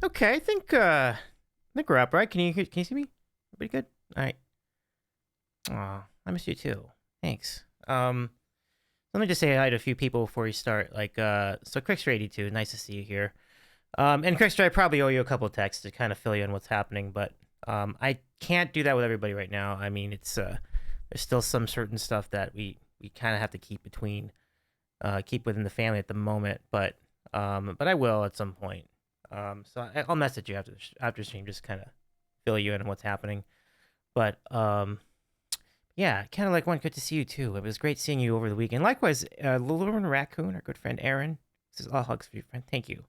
Okay, I think we're up, right? Can you see me? Pretty good. All right. Aw, I miss you too. Thanks. Let me just say hi to a few people before we start. So Crickster82, nice to see you here. And Crickster, I probably owe you a couple of texts to kind of fill you in what's happening, but I can't do that with everybody right now. I mean, it's there's still some certain stuff that we kind of have to keep within the family at the moment, but I will at some point. I'll message you after stream, just kind of fill you in on what's happening. But yeah, kind of like one. Good to see you too. It was great seeing you over the weekend. Likewise, Little Raccoon, our good friend Aaron. This is all hugs for you, friend. Thank you.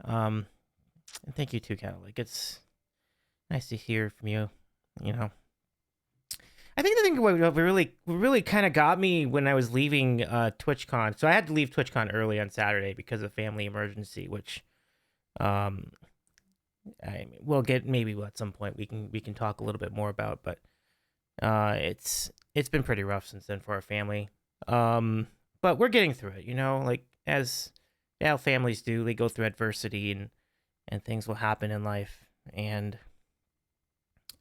Um, and thank you too, Cadillac. It's nice to hear from you. You know, I think the thing what really kind of got me when I was leaving TwitchCon. So I had to leave TwitchCon early on Saturday because of family emergency, which um we'll get maybe at some point we can talk a little bit more about, but it's been pretty rough since then for our family. Um, but we're getting through it, like as families do, they go through adversity and things will happen in life. and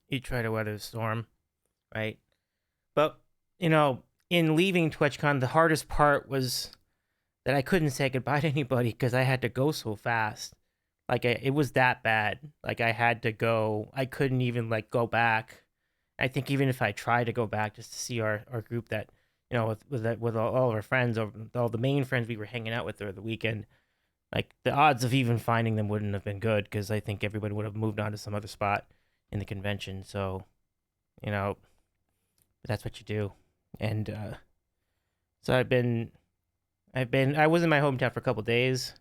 you try to weather the storm, right? But in leaving TwitchCon, the hardest part was that I couldn't say goodbye to anybody because I had to go so fast. Like it was that bad. Like I had to go. I couldn't even like go back. I think even if I tried to go back just to see our group that with all of our friends or all the main friends we were hanging out with over the weekend, like the odds of even finding them wouldn't have been good because I think everybody would have moved on to some other spot in the convention. So, you know, that's what you do. And so I was in my hometown for a couple days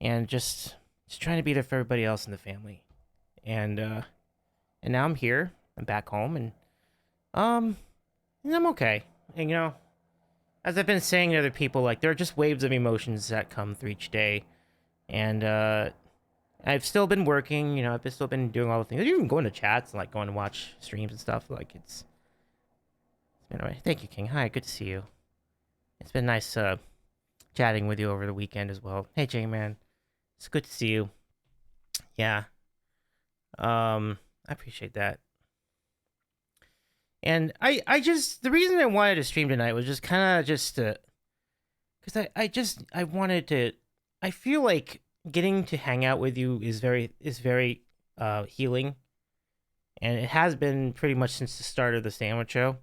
and just trying to be there for everybody else in the family. And now I'm here. I'm back home um and I'm okay. And as I've been saying to other people, like there are just waves of emotions that come through each day. And I've still been working, I've still been doing all the things. I've even going to chats and like going to watch streams and stuff. Like it's been alright. Thank you, King. Hi, good to see you. It's been nice chatting with you over the weekend as well. Hey J Man. It's good to see you. Yeah. I appreciate that. And I just the reason I wanted to stream tonight was just kind of just because I wanted to. I feel like getting to hang out with you is very healing, and it has been pretty much since the start of the sandwich show.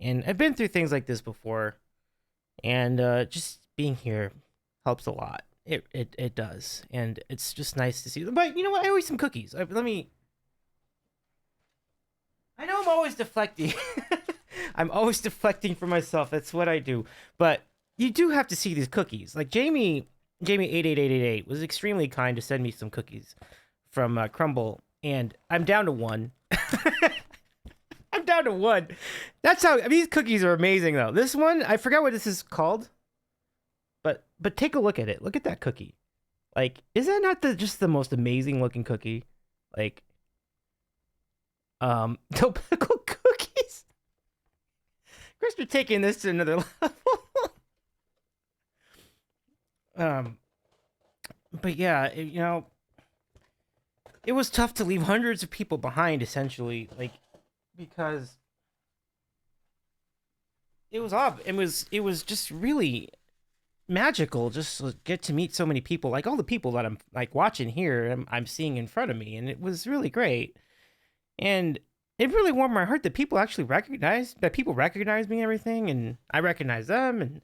And I've been through things like this before, and just being here helps a lot. It does, and it's just nice to see them. But you know what? I always some cookies. Let me. I know I'm always deflecting. I'm always deflecting for myself. That's what I do. But you do have to see these cookies. Like Jamie 88888 was extremely kind to send me some cookies from Crumble, and I'm down to one. I'm down to one. That's how these cookies are amazing though. This one, I forgot what this is called. But take a look at it. Look at that cookie. Like, is that not just the most amazing looking cookie? Like Topical cookies. Chris, you're taking this to another level. But yeah, it was tough to leave hundreds of people behind, essentially, like because it was off. It was just really magical just to get to meet so many people, like all the people that I'm like watching here, I'm seeing in front of me, and it was really great. And it really warmed my heart that people actually recognize me and everything, and I recognize them,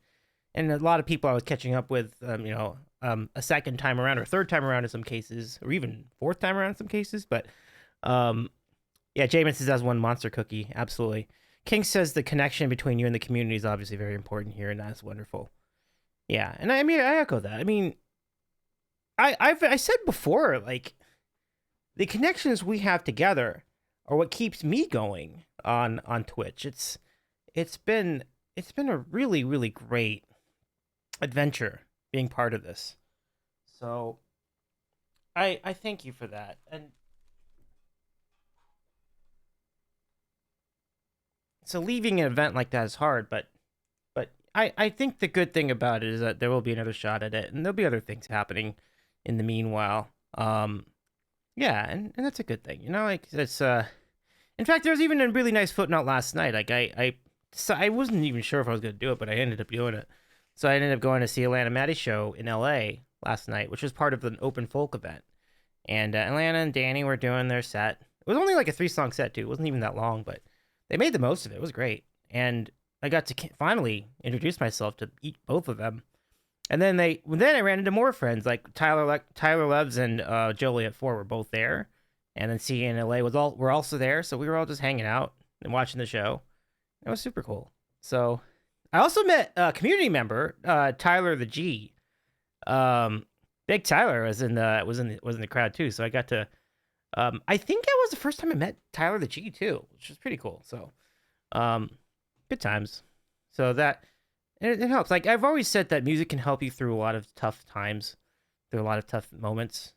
and a lot of people I was catching up with, a second time around or third time around in some cases, or even fourth time around in some cases. But yeah, Jamin says that's one monster cookie, absolutely. King says the connection between you and the community is obviously very important here, and that's wonderful. Yeah, and I mean I echo that. I mean, I said before, like the connections we have together or what keeps me going on Twitch. It's been a really really great adventure being part of this. So I thank you for that. And so leaving an event like that is hard, but I think the good thing about it is that there will be another shot at it, and there'll be other things happening in the meanwhile. Yeah, and that's a good thing, like it's in fact, there was even a really nice footnote last night. Like so I wasn't even sure if I was gonna do it, but I ended up doing it. So I ended up going to see Atlanta Maddie's show in LA last night, which was part of an open folk event. And Atlanta and Danny were doing their set. It was only like a 3-song set too. It wasn't even that long, but they made the most of it. It was great. And I got to finally introduce myself to both of them. And then I ran into more friends like Tyler Loves and Jolie at 4 were both there. And then CNLA were also there, so we were all just hanging out and watching the show. It was super cool. So I also met a community member, Tyler the G. Big Tyler was in the crowd too, so I got to. I think that was the first time I met Tyler the G too, which was pretty cool. So, good times. So that it helps. Like I've always said that music can help you through a lot of tough times, through a lot of tough moments.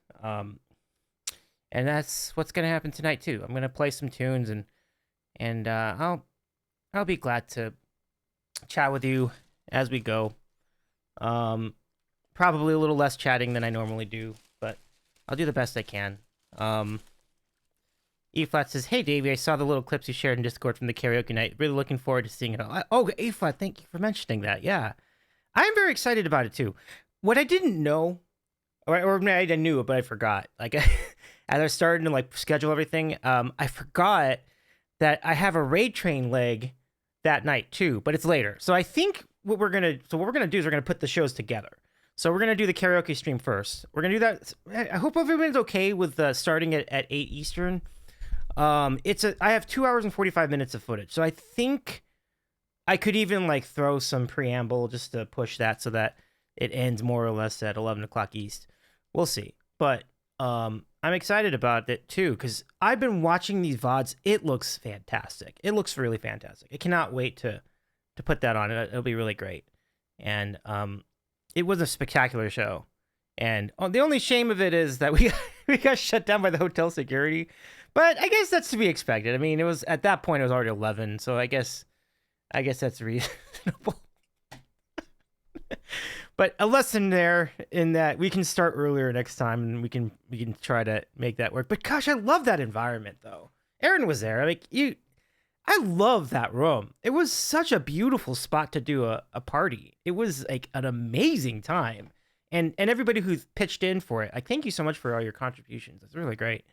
And that's what's gonna happen tonight too. I'm gonna play some tunes and I'll be glad to chat with you as we go. Probably a little less chatting than I normally do, but I'll do the best I can. E flat says, "Hey Davey, I saw the little clips you shared in Discord from the karaoke night. Really looking forward to seeing it all." Oh, E flat, thank you for mentioning that. Yeah, I'm very excited about it too. What I didn't know, or I knew it, but I forgot. Like as I was starting to like schedule everything, I forgot that I have a raid train leg that night too, but it's later. So I think what we're gonna do is we're gonna put the shows together. So we're gonna do the karaoke stream first. We're gonna do that. I hope everyone's okay with starting it at 8 Eastern. I have 2 hours and 45 minutes of footage, so I think I could even like throw some preamble just to push that so that it ends more or less at 11 o'clock East. We'll see, but I'm excited about it too because I've been watching these VODs. It looks fantastic. It looks really fantastic. I cannot wait to put that on. It'll be really great, and it was a spectacular show. And the only shame of it is that we got shut down by the hotel security. But I guess that's to be expected. I mean, it was at that point it was already 11, so I guess that's reasonable. But a lesson there in that we can start earlier next time, and we can try to make that work. But gosh, I love that environment though. Aaron was there. I love that room. It was such a beautiful spot to do a party. It was like an amazing time. And everybody who's pitched in for it, thank you so much for all your contributions. It's really great.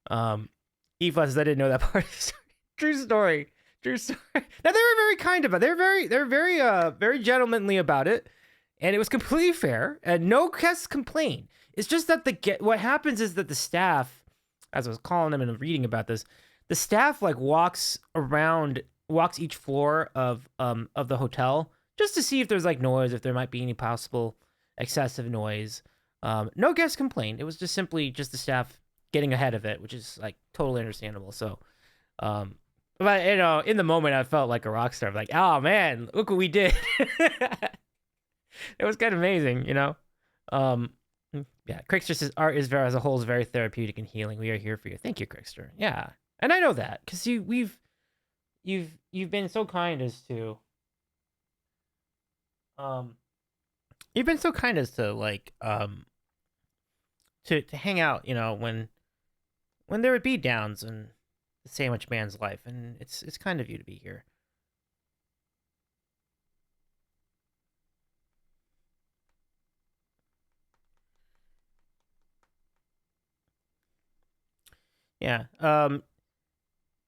Eva says I didn't know that part. True story. Now they were very kind about it. They're very gentlemanly about it, and it was completely fair. And no guests complained. It's just that what happens is that the staff, as I was calling them and reading about this, the staff like walks each floor of the hotel just to see if there's like noise, if there might be any possible excessive noise. No guests complained. It was just simply the staff getting ahead of it, which is like totally understandable. So, but in the moment I felt like a rock star. Like, oh man, look what we did. It was kind of amazing, Yeah, Crickster says art is as a whole is very therapeutic and healing. We are here for you. Thank you, Crickster. Yeah, and I know that because you've been so kind as to you've been so kind as to like to hang out, when there would be downs in the Sandwich Man's life, and it's kind of you to be here. Yeah.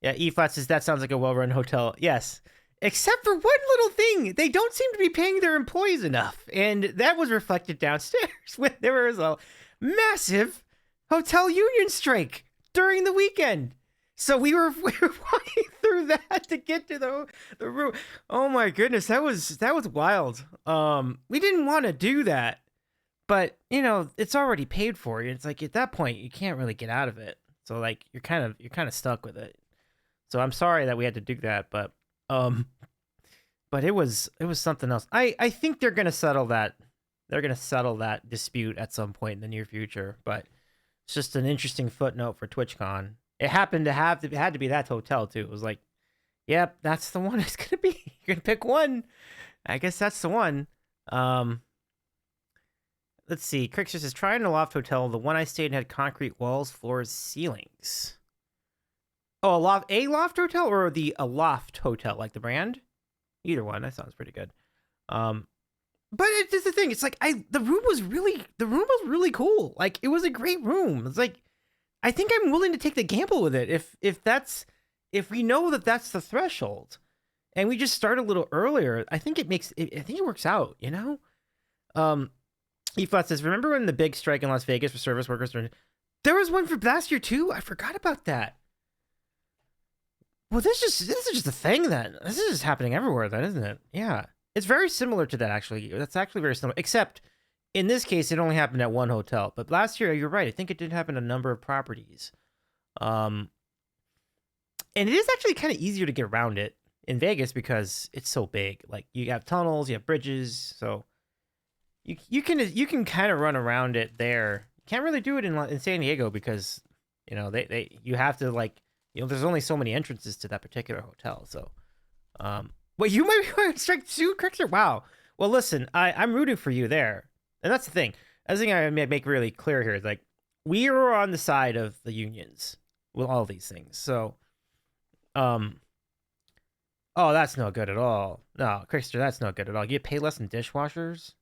Yeah, E-Flat says that sounds like a well-run hotel. Yes. Except for one little thing. They don't seem to be paying their employees enough. And that was reflected downstairs when there was a massive hotel union strike during the weekend. So we were walking through that to get to the room. Oh my goodness, that was wild. We didn't want to do that. But, it's already paid for. It's like at that point you can't really get out of it. So like you're kind of stuck with it. So I'm sorry that we had to do that, but it was something else. I think they're gonna settle that. They're gonna settle that dispute at some point in the near future. But it's just an interesting footnote for TwitchCon. It had to be that hotel too. It was like, yep, that's the one it's gonna be. You're gonna pick one. I guess that's the one. Let's see. Crickster says, try in a loft hotel. The one I stayed in had concrete walls, floors, ceilings. Oh, a loft hotel or the Aloft hotel, like the brand? Either one. That sounds pretty good. But it's just the thing. It's like the room was really cool. Like it was a great room. It's like I think I'm willing to take the gamble with it if we know that that's the threshold, and we just start a little earlier. I think it works out. E-Flat says, remember when the big strike in Las Vegas for service workers? There was one for last year too. I forgot about that. Well, this is just a thing then. This is just happening everywhere then, isn't it? Yeah. It's very similar to that, actually. That's actually very similar. Except, in this case, it only happened at one hotel. But last year, you're right. I think it did happen at a number of properties. And it is actually kind of easier to get around it in Vegas because it's so big. Like, you have tunnels, you have bridges, so you can kind of run around it there. You can't really do it in San Diego because, you have to, like, there's only so many entrances to that particular hotel. So, well, you might be going to strike two, Crickster. Wow. Well, listen, I'm rooting for you there, and that's the thing. I think I make really clear here is like we are on the side of the unions with all these things. So, um, oh, that's no good at all. No, Crickster, that's no good at all. You pay less than dishwashers,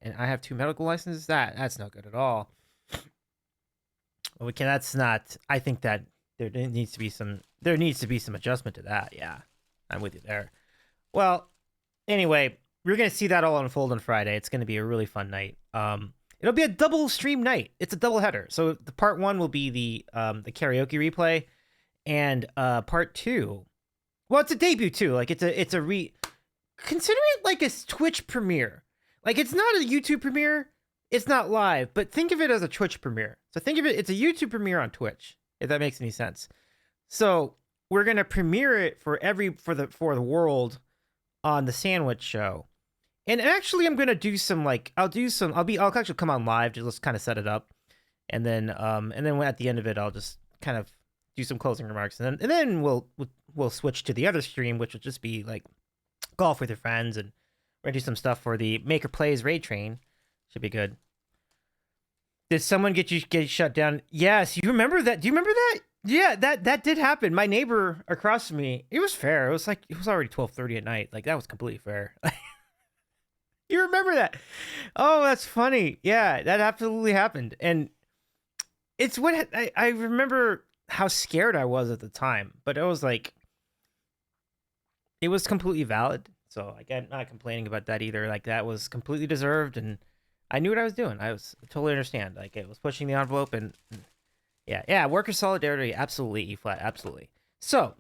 and I have 2 medical licenses. That's no good at all. Okay, that's not. I think that there needs to be some adjustment to that. Yeah, I'm with you there. Well, anyway, we're gonna see that all unfold on Friday. It's gonna be a really fun night. It'll be a double stream night. It's a double header. So the part 1 will be the karaoke replay, and part 2. Well, it's a debut too. Like consider it like a Twitch premiere. Like it's not a YouTube premiere. It's not live, but think of it as a Twitch premiere. So think of it's a YouTube premiere on Twitch, if that makes any sense. So we're gonna premiere it for the world on the Sandwich Show. And actually I'm gonna do some I'll actually come on live, just kind of set it up. And then at the end of it I'll just kind of do some closing remarks, and then we'll switch to the other stream, which will just be like golf with your friends, and we're gonna do some stuff for the Maker Plays Raid Train. Should be good. Did someone get shut down? Yes, you remember that? Do you remember that? Yeah, that did happen. My neighbor across from me, it was fair. It was already 12:30 at night. Like that was completely fair. You remember that? Oh, that's funny. Yeah, that absolutely happened. And it's what I remember how scared I was at the time, but I was like, it was completely valid. So I'm not complaining about that either. Like that was completely deserved, and I knew what I was doing. I totally understand. Like it was pushing the envelope, and yeah, worker solidarity, absolutely, E-flat, absolutely. So,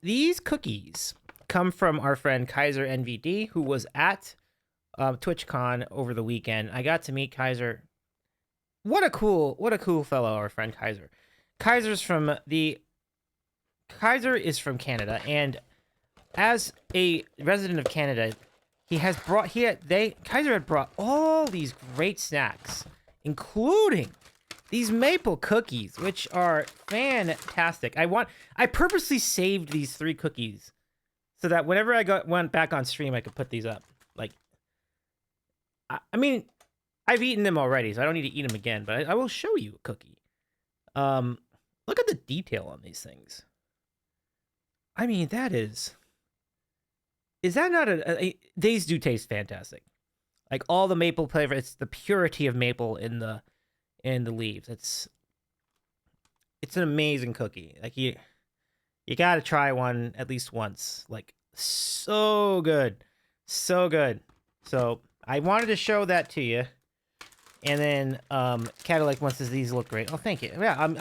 these cookies come from our friend Kaiser NVD, who was at TwitchCon over the weekend. I got to meet Kaiser. What a cool fellow, our friend Kaiser. Kaiser is from Canada, and as a resident of Canada, Kaiser had brought all these great snacks, including these maple cookies, which are fantastic. I purposely saved these 3 cookies so that whenever I went back on stream, I could put these up. Like, I mean, I've eaten them already, so I don't need to eat them again, but I will show you a cookie. Look at the detail on these things. I mean, is that not these do taste fantastic. Like all the maple flavor, it's the purity of maple in the leaves. It's an amazing cookie. Like you got to try one at least once. Like so good. So good. So, I wanted to show that to you. And then Cadillac wants says these look great. Oh, thank you. Yeah,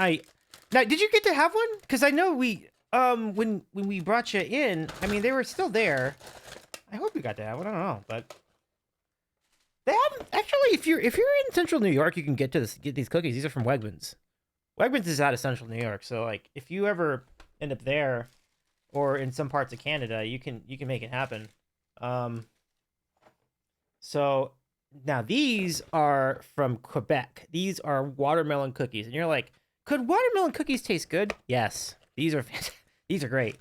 now did you get to have one? Cuz I know when we brought you in, I mean they were still there. I hope you got to have one. I don't know, but they haven't actually. If you're in Central New York, you can get these cookies. These are from Wegmans. Wegmans is out of Central New York, so like if you ever end up there or in some parts of Canada, you can make it happen. So now these are from Quebec. These are watermelon cookies, and you're like, could watermelon cookies taste good? Yes, these are these are great.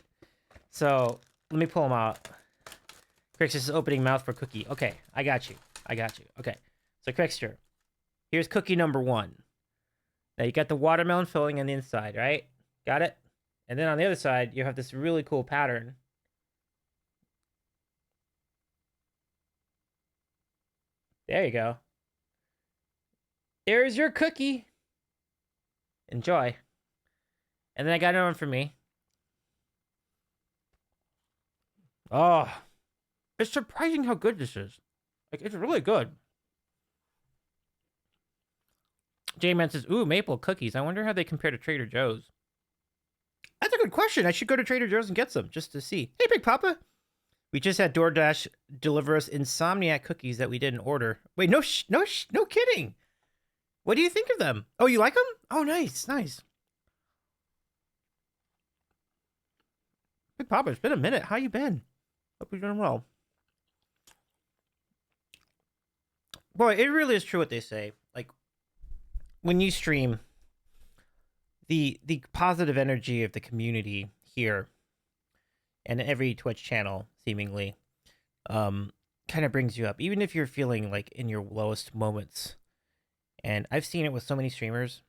So let me pull them out. Crix is opening mouth for cookie. Okay, I got you. Okay, so Crixter, here's cookie number 1. Now you got the watermelon filling on the inside, right? Got it? And then on the other side, you have this really cool pattern. There you go. There's your cookie. Enjoy. And then I got another one for me. Oh, it's surprising how good this is. Like, it's really good. J-Man says, ooh, maple cookies. I wonder how they compare to Trader Joe's. That's a good question. I should go to Trader Joe's and get some just to see. Hey, Big Papa. We just had DoorDash deliver us Insomniac cookies that we didn't order. Wait, no kidding. What do you think of them? Oh, you like them? Oh, nice. Big Papa, it's been a minute. How you been? Hope you're doing well. Boy, it really is true what they say. Like, when you stream, the positive energy of the community here and every Twitch channel, seemingly, kind of brings you up. Even if you're feeling like in your lowest moments. And I've seen it with so many streamers.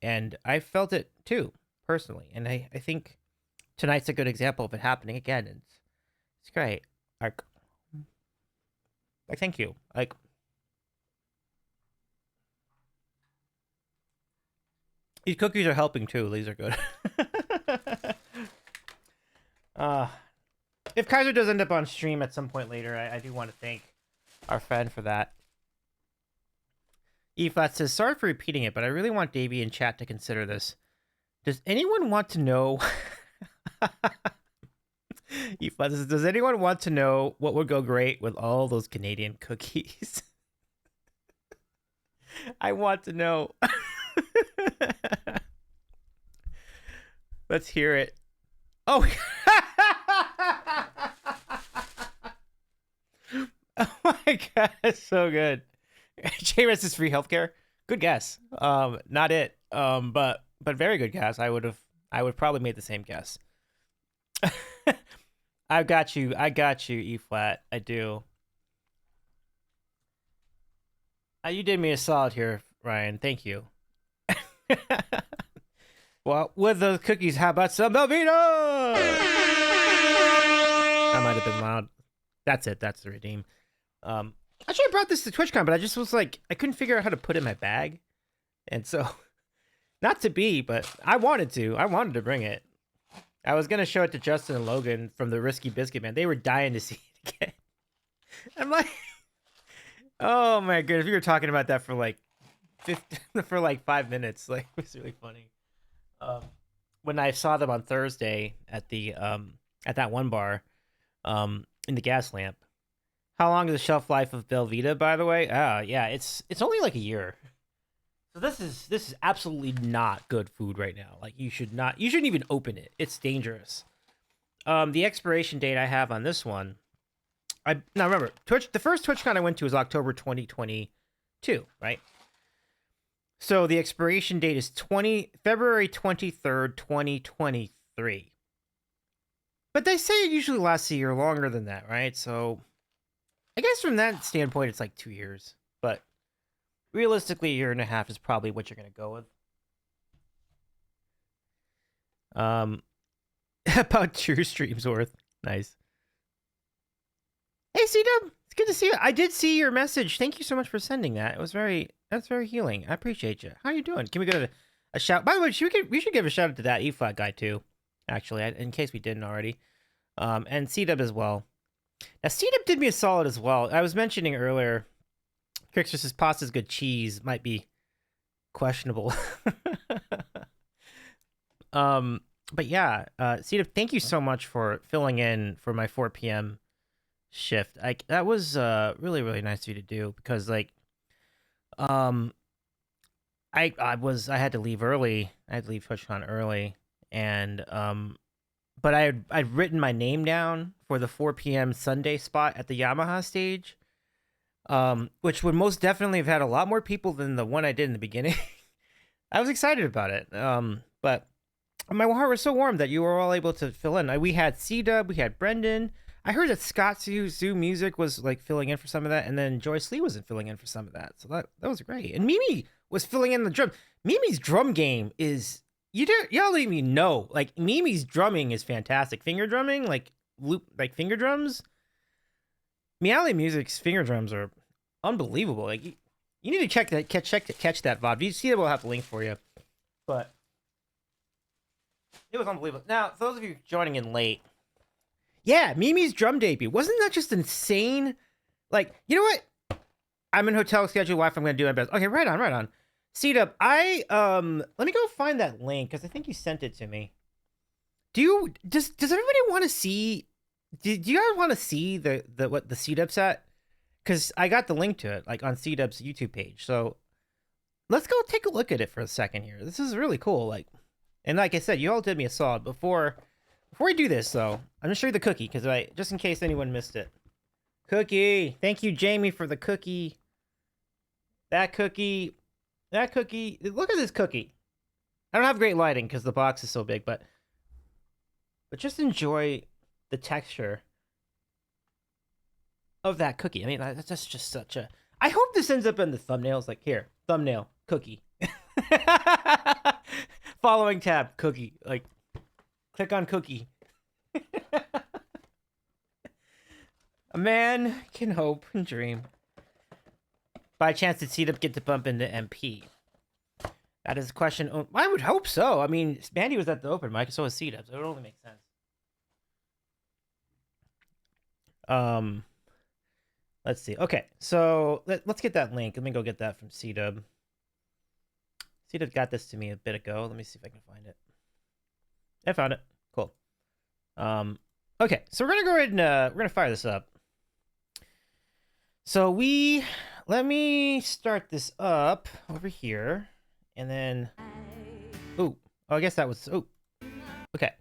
And I felt it too, personally. And I think tonight's a good example of it happening again. It's great. Like thank you. Like these cookies are helping too. These are good. uh if Kaiser does end up on stream at some point later, I do want to thank our friend for that. E-Flat says, sorry for repeating it, but I really want Davey in chat to consider this. Does anyone want to know... E-Flat says, does anyone want to know what would go great with all those Canadian cookies? I want to know. Let's hear it. Oh, oh my god, that's so good. JRS is free healthcare. Good guess. Not it. But very good guess. I would probably made the same guess. I got you, E-Flat. I do. You did me a solid here, Ryan. Thank you. Well, with the cookies, how about some Velveeta? That might have been loud. That's it. That's the redeem. Actually, I brought this to TwitchCon, but I just was like, I couldn't figure out how to put it in my bag. And so, not to be, but I wanted to bring it. I was going to show it to Justin and Logan from the Risky Biscuit Man. They were dying to see it again. I'm like, oh my goodness. We were talking about that for like 5 minutes. Like, it was really funny. When I saw them on Thursday at the at that one bar in the gas lamp. How long is the shelf life of Belvita, by the way? Yeah, it's only like a year. So this is absolutely not good food right now. Like you shouldn't even open it. It's dangerous. The expiration date I have on this one, now remember, the first TwitchCon I went to was October 2022, right? So the expiration date is February 23rd, 2023. But they say it usually lasts a year longer than that, right? So I guess from that standpoint, it's like 2 years. But realistically, a year and a half is probably what you're going to go with. About 2 streams worth. Nice. Hey, C-Dub. It's good to see you. I did see your message. Thank you so much for sending that. That's very healing. I appreciate you. How are you doing? Can we go to a shout? By the way, we should give a shout out to that E-Flat guy too, actually, in case we didn't already. And C-Dub as well. Now, C-Dub did me a solid as well. I was mentioning earlier, Crickster says pasta's good, cheese might be questionable. But yeah, C-Dub, thank you so much for filling in for my 4 p.m. shift. That was really, really nice of you to do because like I had to leave early. I had to leave TwitchCon early, and but I'd written my name down for the 4 p.m. Sunday spot at the Yamaha stage, which would most definitely have had a lot more people than the one I did in the beginning. I was excited about it, but my heart was so warm that you were all able to fill in. We had C-Dub, we had Brendan. I heard that Scott Zoo Music was like filling in for some of that, and then Joyce Lee wasn't filling in for some of that. So that was great. And Mimi was filling in the drum. Mimi's drum game is y'all don't even know. Like Mimi's drumming is fantastic. Finger drumming, like finger drums. Meowly Music's finger drums are unbelievable. Like you need to catch that VOD. You see, we'll have the link for you. But it was unbelievable. Now, for those of you joining in late. Yeah, Mimi's drum debut. Wasn't that just insane? Like, you know what? I'm in hotel schedule wife. I'm gonna do my best. Okay, right on. C-Dub, let me go find that link because I think you sent it to me. Does everybody want to see? Do you guys want to see what the C-Dub's at? Because I got the link to it, like on C-Dub's YouTube page. So let's go take a look at it for a second here. This is really cool. Like, and like I said, you all did me a solid before we do this, though. I'm gonna show you the cookie because just in case anyone missed it. Cookie. Thank you, Jamie, for the cookie. That cookie. Look at this cookie. I don't have great lighting because the box is so big, but just enjoy the texture of that cookie. I mean, that's just such a. I hope this ends up in the thumbnails. Like here, thumbnail cookie. Following tab, cookie. Like, click on cookie. A man can hope and dream. By chance, did C-Dub get to bump into MP? That is a question. I would hope so. I mean, Mandy was at the open mic, so was C-Dub, so it would only make sense. Let's see. Okay, so let's get that link. Let me go get that from C-Dub. C-Dub got this to me a bit ago. Let me see if I can find it. I found it. Cool. Okay, so we're gonna go ahead and we're gonna fire this up. So let me start this up over here, and then I guess that was okay.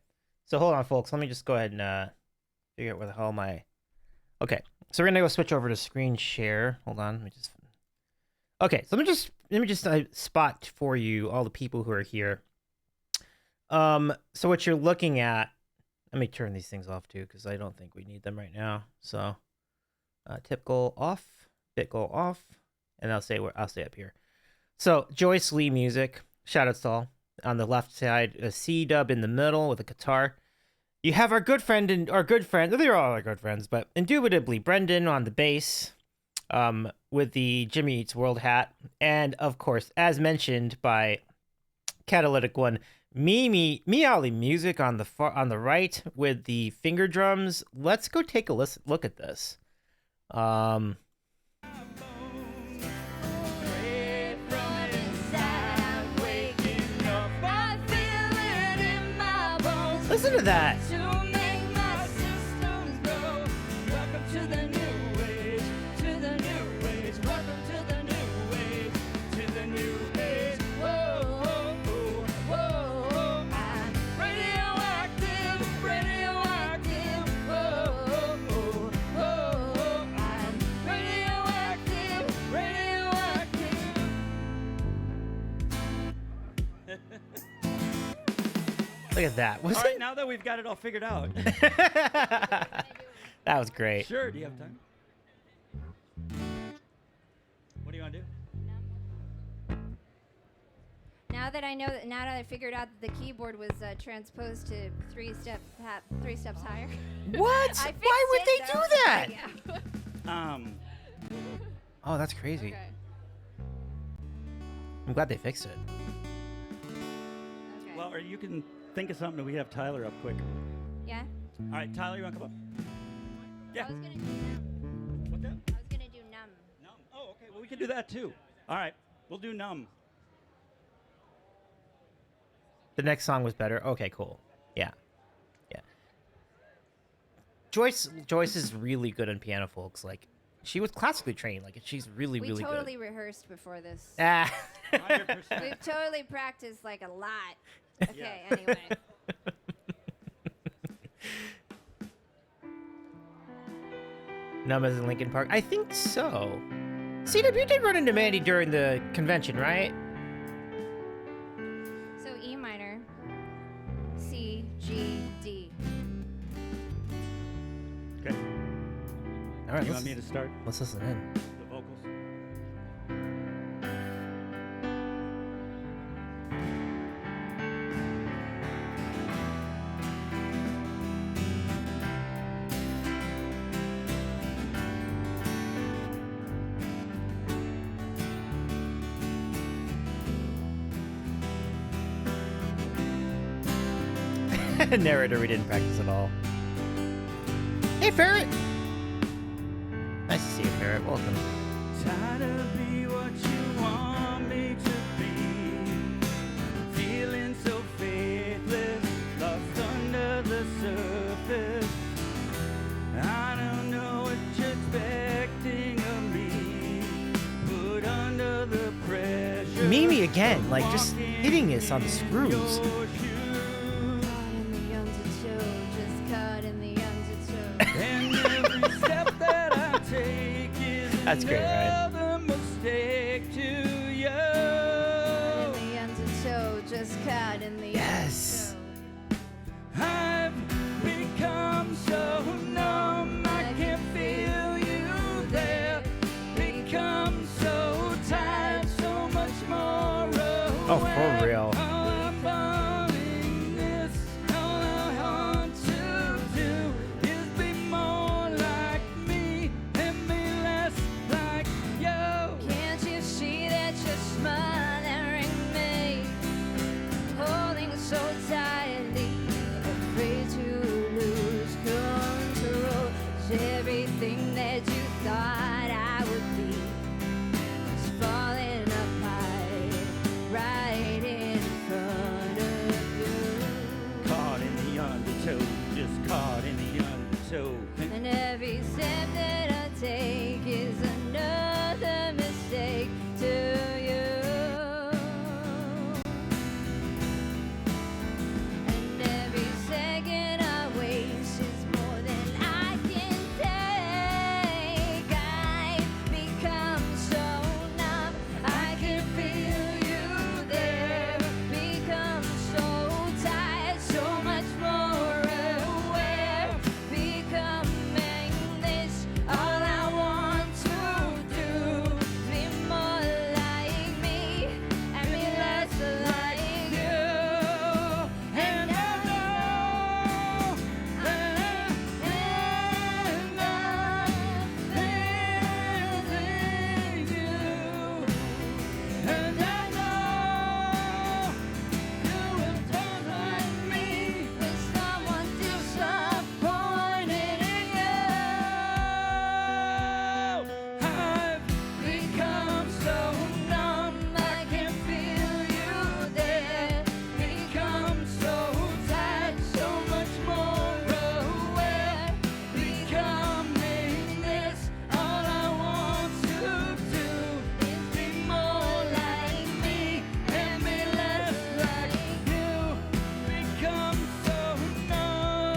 So hold on, folks. Let me just go ahead and figure out where the hell my. Okay, so we're gonna go switch over to screen share. Hold on, let me just. Okay, so let me just spot for you all the people who are here. So what you're looking at. Let me turn these things off too, because I don't think we need them right now. So, tip goal off, bit goal off, and I'll stay up here. So Joyce Lee music, shout outs to all. On the left side, a C-Dub in the middle with a guitar. You have our good friend they're all our good friends, but indubitably Brendan on the bass, with the Jimmy Eats World hat, and of course, as mentioned by Catalytic One, Meowly music on the right with the finger drums. Let's go take a look at this. Listen to that. Look at that. All right, now that we've got it all figured out. That was great. Sure, do you have time? What do you want to do? Now that I figured out that the keyboard was transposed to three steps higher. What? Why would they do that? Yeah. Oh, that's crazy. Okay. I'm glad they fixed it. Okay. Well, or you can think of something that we have Tyler up quick. Yeah. All right, Tyler, you want to come up? Yeah. I was gonna do numb. What's that? I was gonna do numb. Numb. Oh, okay. Well, we can do that too. All right, we'll do numb. The next song was better. Okay, cool. Yeah. Joyce is really good on piano, folks. Like, she was classically trained. Like, she's really We good. totally rehearsed before this. 100%. We've totally practiced like a lot. Okay. Anyway. Numb as in Linkin Park. I think so. C-Dub, you did run into Mandy during the convention, right? So E minor, C, G, D. Okay. All right. You want me to start Let's listen in. the vocals? Narrator, we didn't practice at all. Hey, Ferret! Nice to see you, Ferret. Welcome. Try to be what you want me to be. Feeling so faithless, lost under the surface. I don't know what you're expecting of me. Put under the pressure. Mimi again, like just hitting us on the screws. That's great, right? Yes. I've become so numb, I can't feel you there. Become so tired, so much more. Oh, for real. All I so. And every step that I take is another mistake to you. And every second I waste is more than I can take. I've become so numb, I can feel you there. Become so tired, so much more aware. Becoming this, all I want to do. Be more like me and be less like you. And I know that nothing you. And I know you will turn like me with someone disappointed in you. I've become so numb, I can feel you there. Become so tired, so much more aware. Becoming this, all I want to do is be more like me and be less like you. Become so numb,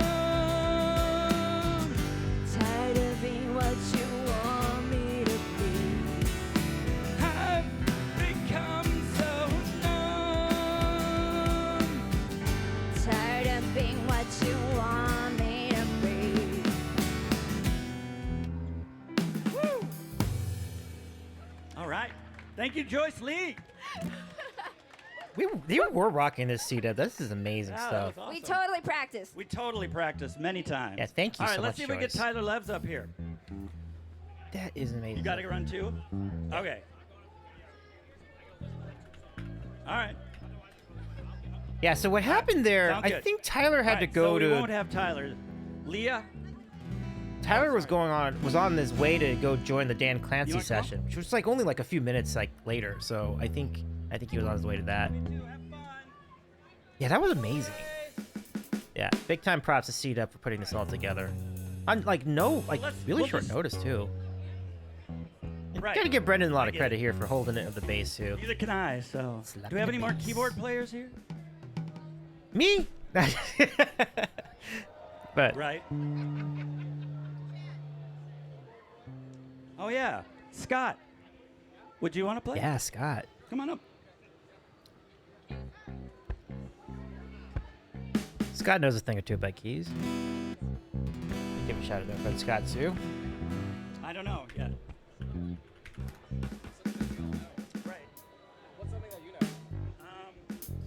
tired of being what you want me to be. I've become so numb, tired of being what you want me to be. All right. Thank you, Joyce Lee. They were rocking this C-Dub. This is amazing Wow, that stuff. was awesome. We totally practiced. We totally practiced many times. Yeah, thank you All right, so let's much, see if we get Joyce. Tyler Levs up here. That is amazing. You got to run too? Okay. All right. Yeah, so what happened there, Sounds I good. think Tyler had All to right, go so we won't to... have Tyler. Leah? Tyler was on his way to go join the Dan You Clancy wanna come up? session, which was like only like a few minutes like later. So I think he was on his way to that. Yeah, that was amazing. Yeah, big time props to C-Dub for putting this all together. On really short notice too. Right. Gotta give Brendan a lot I of get credit it. here for holding it of the bass too. Neither can I, so. Slap Do we have the any more bass. keyboard players here? Me? But Right. Oh, yeah. Scott. Would you want to play? yeah, Scott. Come on up. Scott knows a thing or two about keys. Give a shout out to our friend Scott too. I don't know yet. Right. What's something that you know?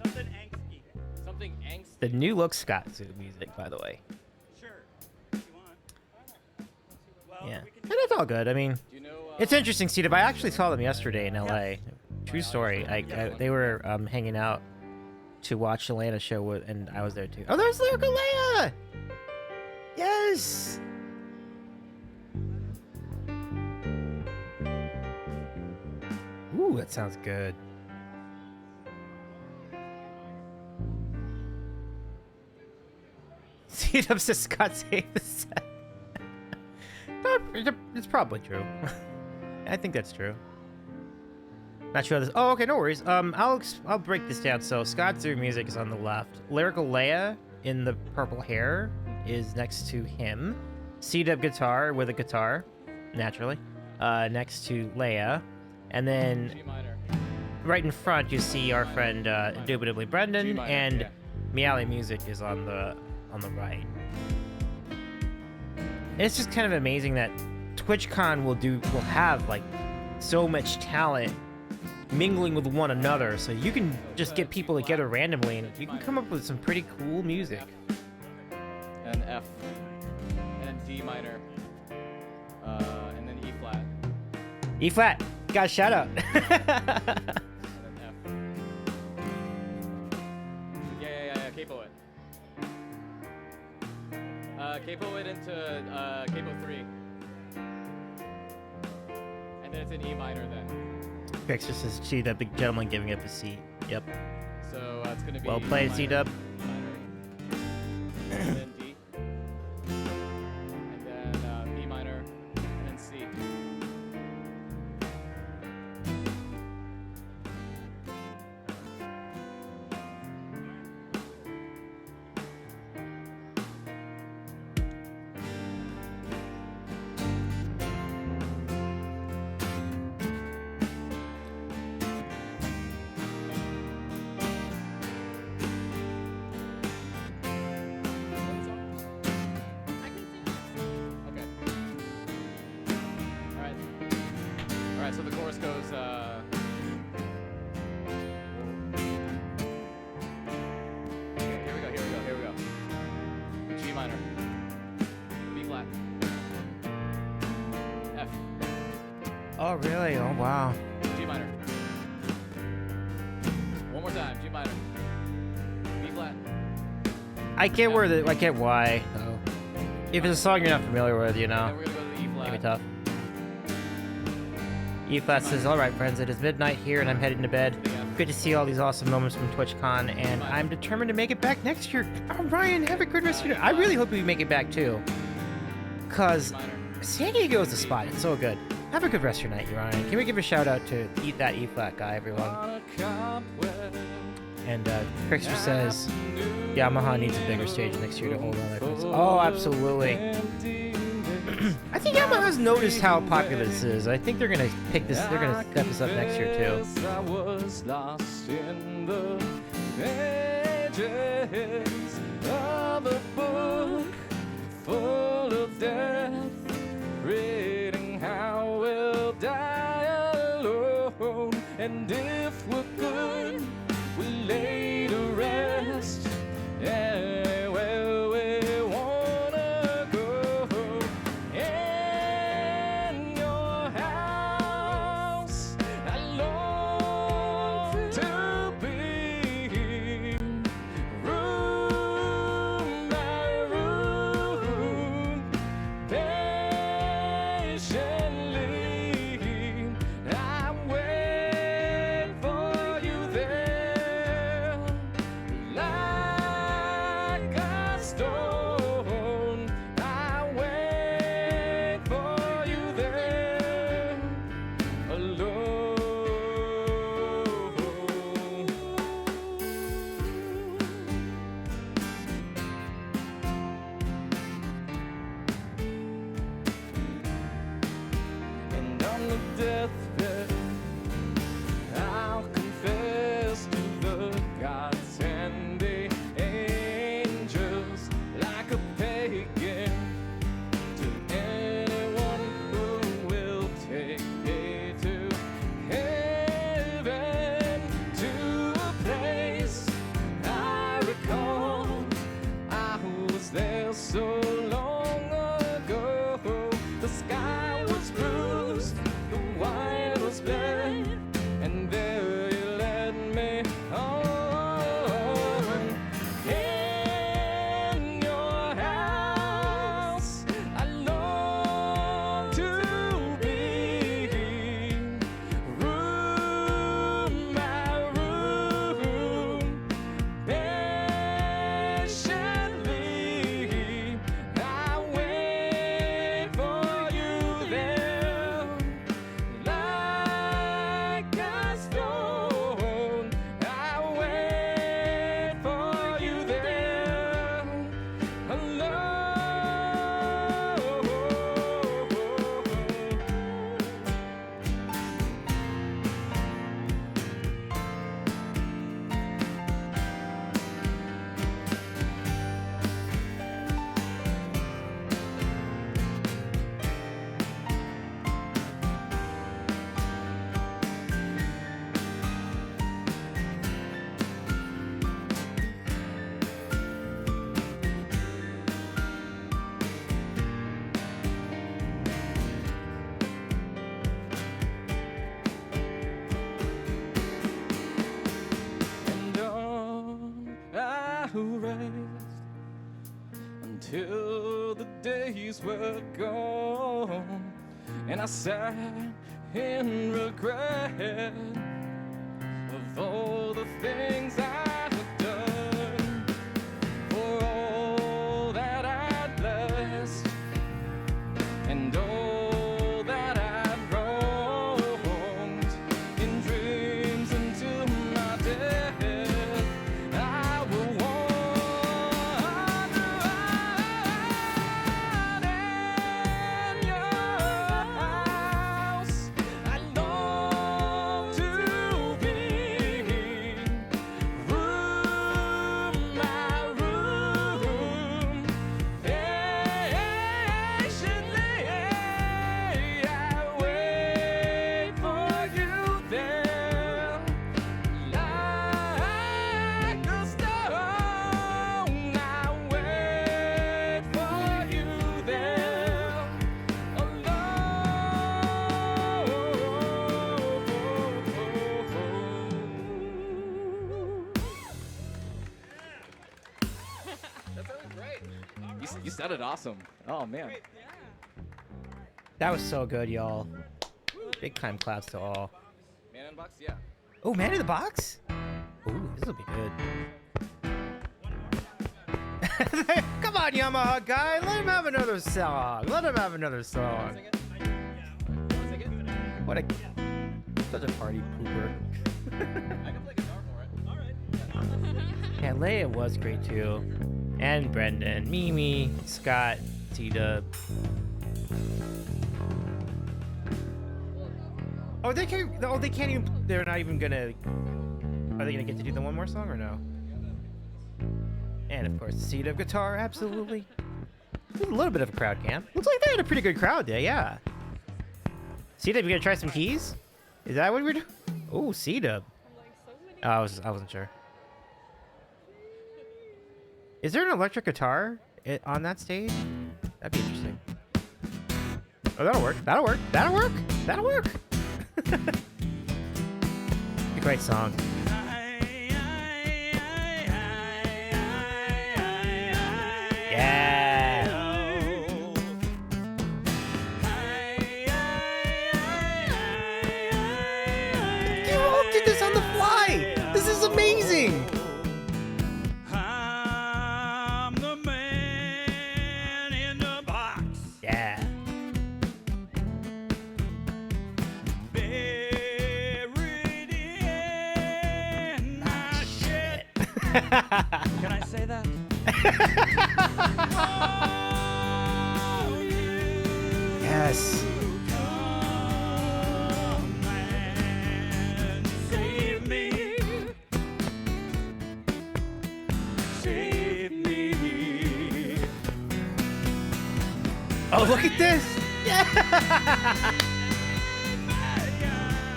Something angsty. Something angst. The new look Scott suit music, by the way. Sure. If you want. Well, Yeah, we can and it's all good. I mean, Do you know? it's interesting, Steve. I actually saw them yesterday in LA. True story. They were hanging out to watch the Atlanta show, and I was there too. Oh, there's Lyrical Leia! Yes! Ooh, that sounds good. See it up to Scott saying the set. It's probably true. I think that's true. Not sure how this. Oh, okay, no worries. I'll break this down. So Scott Zoo music is on the left. Lyrical Leia in the purple hair is next to him. C-Dub guitar with a guitar, naturally, next to Leia, and then G minor. right in front you see our friend Indubitably Brendan, G minor, and yeah. Meowly Music is on the right. And it's just kind of amazing that TwitchCon will have like so much talent mingling with one another, so you can just get people together randomly and you can come up with some pretty cool music. And F. And then D minor. And then E flat. E flat, got a shout out. And then F. Yeah. Capo it. Capo it into capo 3. And then it's an E minor then. Picture says, see that big gentleman giving up his seat. Yep. So it's gonna be Well played, minor, C-Dub. E minor, and then D. right, so the chorus goes. Okay, here we go. G minor, B flat, F, Oh, really? Oh, wow. G minor. One more time, G minor, B flat. I get why, though. If it's a song you're not familiar with, you know, Then we're gonna go to the E flat. it'd be tough. E flat says, "Alright, friends, it is midnight here and I'm heading to bed. To the F. Good to see all these awesome moments from TwitchCon, and I'm determined to make it back next year." Oh, Ryan, have a good rest of your night. I really hope we make it back, too. Because G minor. San Diego is the spot. It's so good. Have a good rest of your night, Ryan. Can we give a shout out to that E flat guy, everyone? And Trickster says, Yamaha needs a bigger stage next year to hold all their fans. Oh, absolutely. I think Yamaha's noticed how popular this is. I think they're gonna pick this. They're gonna step this up next year too. I was lost in the pages of a book full of death, reading how we'll die alone. And if we're good, we lay to rest. Yeah, where we wanna go. In your house, I long to be. Room by room, patiently, I wait for you there. Like a stone, I wait for you there, alone. And on the deathbed, I'll confess to the gods and the angels, like a pagan, to anyone who will take me to heaven, to a place I recall. I was there so long ago. The sky was bruised, the wine was bad, and there you led me on. In your house, I long to be. Room by room, patiently, I wait for you there. Like a stone, I wait for you there, alone. And on I raced until the days were gone, and I sat in regret of all the things I've done, for all that I'd blessed and all that I'd wronged in dreams until my death. I will wander out in your house. I long to be. sounded awesome. Oh man. That was so good, y'all. Big time claps to all. Man in box, yeah. Oh, man in the box? Ooh, this will be good. Come on, Yamaha guy. Let him have another song. Let him have another song. Sing it. Sing it. What a... Such a party pooper. I can play guitar for it. All right. Yeah, Leia was great too. And Brendan, Mimi, Scott, T-Dub. Oh, they can't. Oh, they can't even. They're not even gonna. Are they gonna get to do the one more song or no? And of course, the seat of guitar, absolutely. There's a little bit of a crowd cam. Looks like they had a pretty good crowd there, yeah. C-Dub, you gonna try some keys? Is that what we're doing? Oh, C-Dub. Oh, I wasn't sure. Is there an electric guitar on that stage? That'd be interesting. Oh, that'll work. That'll work. That'll work. That'll work. A great song. Yeah. You all did this on the fly. This is amazing. I'm the man in the box. Yeah. Buried in my shit. Can I say that? Oh, Yes. come and save me. Save me. Oh, look at this. Yeah.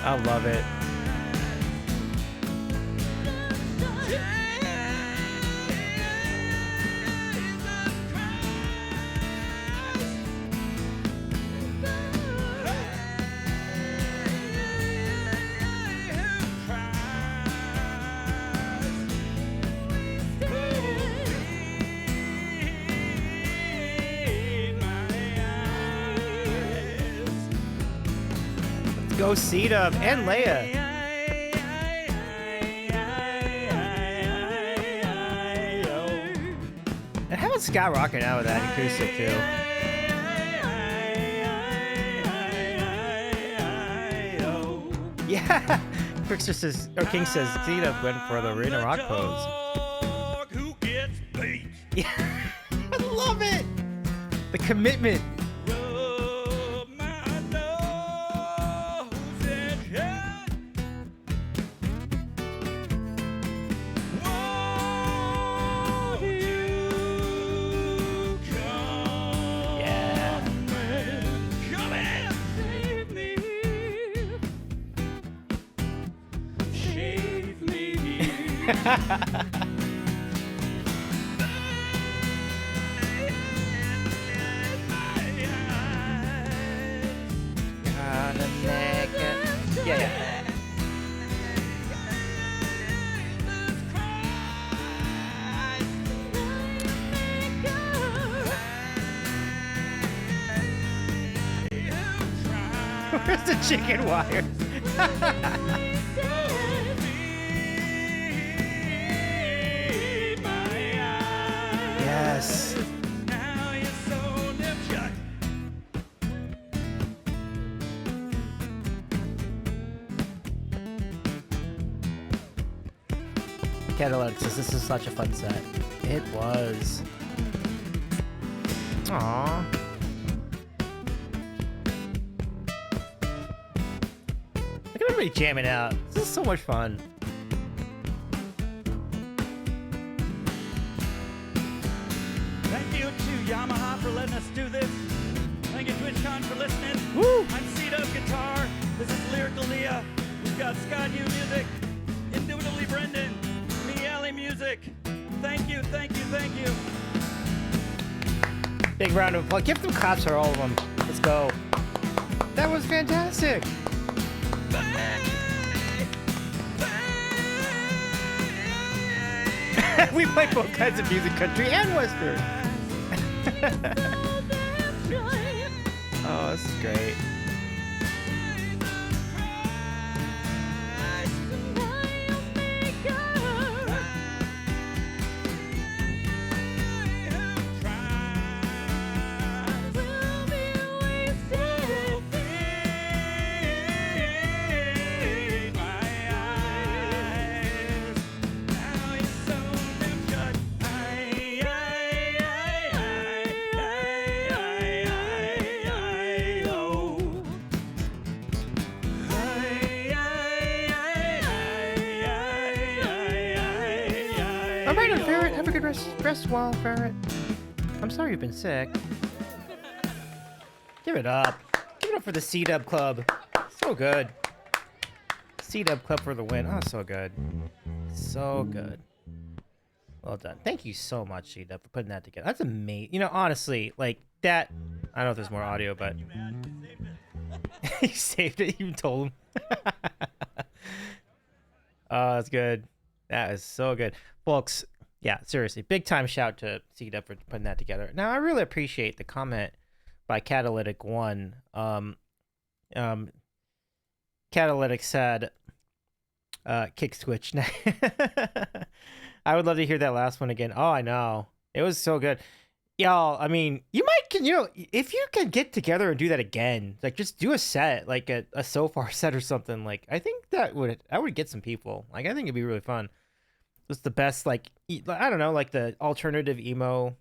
I love it. Go C-Dub and Leia. And how about Scott rocking out with that acoustic too? Yeah. Trickster says, or King says, C-Dub went for the Arena Rock pose. Who gets beat? Yeah. I love it. The commitment. Rub my nose and head. Won't you come Yeah. and save me? Shave me. Gonna make it. Yeah, yeah. Where's the chicken wire? Yes. Now you're so damn shut. Catalytic says this is such a fun set. It was. Aww. Look at everybody jamming out. This is so much fun. Thank you to Yamaha for letting us do this. Thank you TwitchCon for listening. Woo! I'm C-Dub Guitar. This is Lyrical Leah. We've got Scott U Music, Indubitably Brendan, me Alley Music. Thank you, thank you, thank you. Big round of applause. Give them claps for all of them. Let's go. That was fantastic. We play both kinds of music, country and western. Oh, this is great. All right, Ferret. Have a good rest well, Ferret. I'm sorry you've been sick. Give it up. Give it up for the C-Dub Club. So good. C-Dub Club for the win. Oh, so good. So good. Well done. Thank you so much, C-Dub, for putting that together. That's amazing. You know, honestly, like, that... I don't know if there's more audio, but... You saved it. You told him. Oh, that's good. That is so good. Folks, yeah, seriously, big time shout to C-Dub for putting that together. Now, I really appreciate the comment by Catalytic One. Catalytic said, kick switch. I would love to hear that last one again. Oh, I know. It was so good. Y'all, I mean, if you can get together and do that again, like just do a set, like a so far set or something, like I think that would get some people. Like I think it'd be really fun. It's the best, like, I don't know, like the alternative emo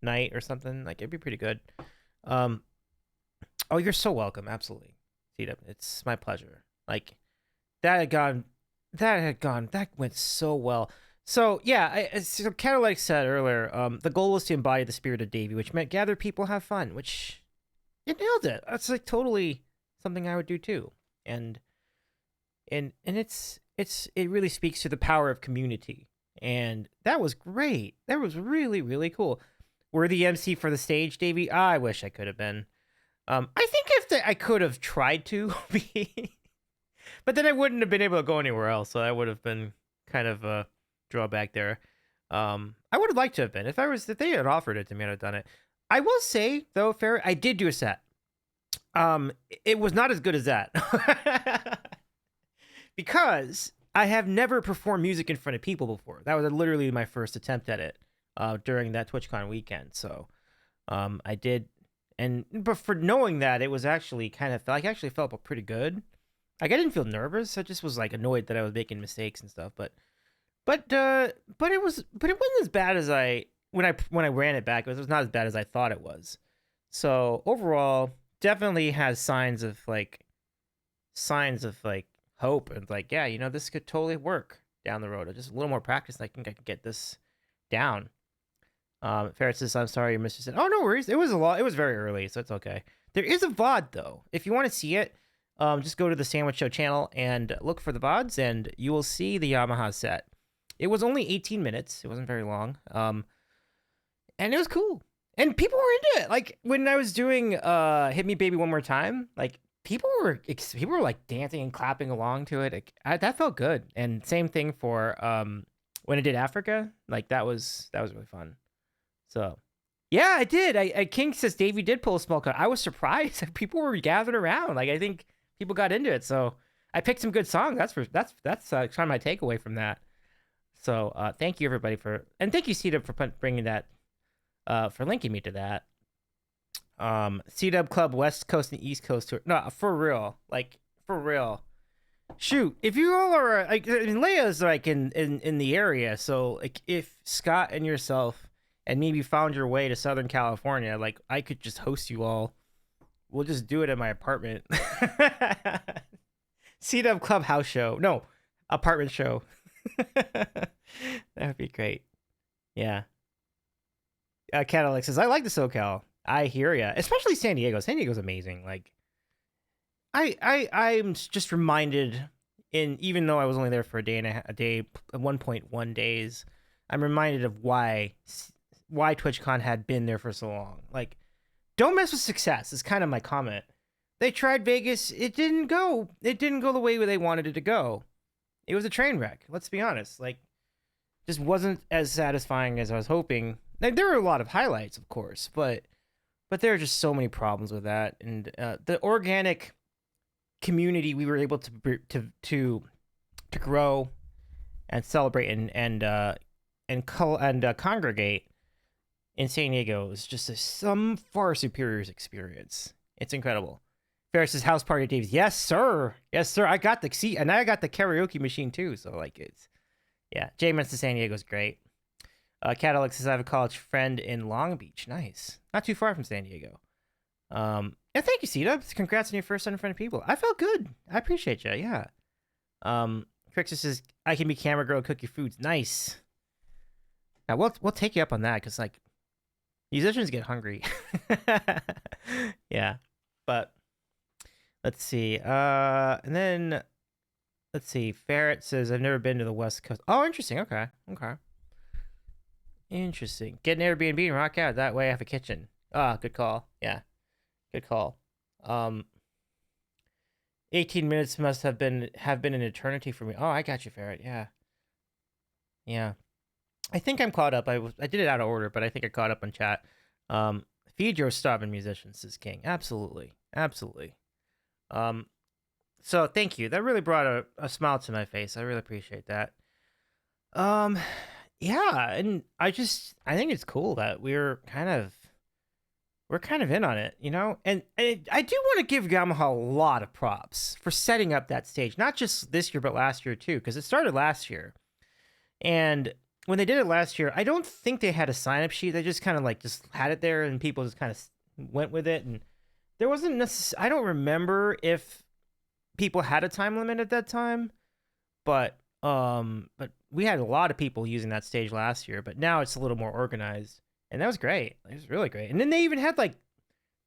night or something. Like it'd be pretty good. Oh, you're so welcome. Absolutely. C-Dub, it's my pleasure. Like that went so well. So yeah, so Catalytic said earlier, the goal was to embody the spirit of Davey, which meant gather people, have fun, which it nailed it. That's like totally something I would do too. And it really speaks to the power of community. And that was great. That was really, really cool. Were the MC for the stage, Davey? I wish I could have been. I think I could have tried to be, but then I wouldn't have been able to go anywhere else. So that would have been kind of a drawback there. I would have liked to have been. If they had offered it to me, I'd have done it. I will say though, Ferret, I did do a set. It was not as good as that. Because I have never performed music in front of people before. That was literally my first attempt at it during that TwitchCon weekend. So I did, but for knowing that, it was actually kind of like I actually felt pretty good. Like I didn't feel nervous. I just was like annoyed that I was making mistakes and stuff. But it wasn't as bad as when I ran it back. It was not as bad as I thought it was. So overall, definitely has signs of hope and like, yeah, you know, this could totally work down the road. Just a little more practice, I think I could get this down. Ferret says, I'm sorry you missed it. Oh, no worries. It was very early, so it's okay. There is a VOD though. If you want to see it, just go to the Sandwich Show channel and look for the VODs and you will see the Yamaha set. It was only 18 minutes. It wasn't very long. And it was cool. And people were into it. Like when I was doing Hit Me Baby One More Time, like people were like dancing and clapping along to it. That felt good. And same thing for when I did Africa. Like that was really fun. So yeah, I did. King says Davey did pull a small cut. I was surprised that people were gathered around. Like I think people got into it. So I picked some good songs. That's kind of my takeaway from that. So thank you everybody and thank you C-Dub for bringing that, for linking me to that. C-Dub Club West Coast and East Coast tour. No, for real. Like for real. Shoot, if you all are like, Leia's like in the area, so like if Scott and yourself and maybe found your way to Southern California, like I could just host you all. We'll just do it at my apartment. C-Dub Club house show. No, apartment show. That would be great. Yeah. Cadillac says, I like the SoCal. I hear ya. Especially San Diego. San Diego's amazing. Like, I'm just reminded, even though I was only there for a day, 1.1 days, I'm reminded of why TwitchCon had been there for so long. Like, don't mess with success is kind of my comment. They tried Vegas. It didn't go the way they wanted it to go. It was a train wreck. Let's be honest. Like, just wasn't as satisfying as I was hoping. there were a lot of highlights, of course, but there are just so many problems with that, and the organic community we were able to grow and celebrate and congregate in San Diego is just some far superior experience. It's incredible. Ferris's house party at Dave's. Yes, sir. Yes, sir. I got the seat, and I got the karaoke machine too. So like it's, yeah. J-Mans to San Diego is great. Cadillac says I have a college friend in Long Beach. Nice, not too far from San Diego. Yeah, thank you, C-Dubs. Congrats on your first 100 people. I felt good. I appreciate you. Yeah. Crixus says I can be camera girl, cook your foods. Nice. Now we'll take you up on that because like musicians get hungry. Yeah, but let's see. And then let's see. Ferret says I've never been to the West Coast. Oh, interesting. Okay. Interesting. Get an Airbnb and rock out. That way I have a kitchen. Ah, good call. Yeah. Good call. 18 minutes must have been an eternity for me. Oh, I got you, Ferret. Yeah. Yeah. I think I'm caught up. I did it out of order, but I think I caught up on chat. Feed your starving musicians, says King. Absolutely. So thank you. That really brought a smile to my face. I really appreciate that. Yeah, and I think it's cool that we're kind of in on it, you know? And I do want to give Yamaha a lot of props for setting up that stage, not just this year, but last year too, because it started last year. And when they did it last year, I don't think they had a sign-up sheet. They just kind of like just had it there and people just kind of went with it. And there wasn't I don't remember if people had a time limit at that time, but we had a lot of people using that stage last year, but now it's a little more organized. And that was great. It was really great. And then they even had like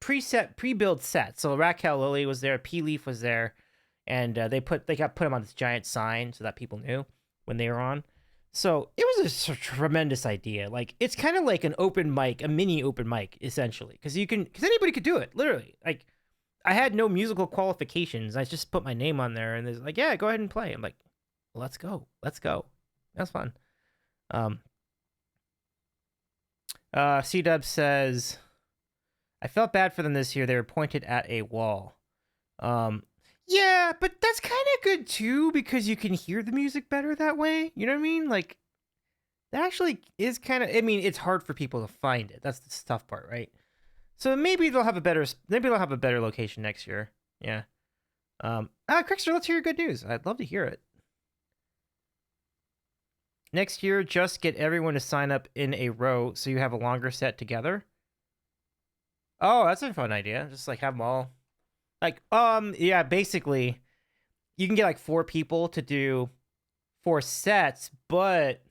pre-built sets. So Raquel Lily was there, P-Leaf was there, and they put them on this giant sign so that people knew when they were on. So it was a tremendous idea. Like it's kind of like an open mic, a mini open mic, essentially, because anybody could do it, literally. Like I had no musical qualifications. I just put my name on there, and they're like, "Yeah, go ahead and play." I'm like, "Let's go." That's fun. C-Dub says, I felt bad for them this year. They were pointed at a wall. Yeah, but that's kind of good too, because you can hear the music better that way. You know what I mean? Like, that actually is kind of, I mean, it's hard for people to find it. That's the tough part, right? So maybe they'll have a better location next year. Yeah. Crickster, let's hear your good news. I'd love to hear it. Next year, just get everyone to sign up in a row so you have a longer set together. Oh, that's a fun idea. Just like have them all. Like, yeah, basically, you can get like 4 people to do 4 sets, but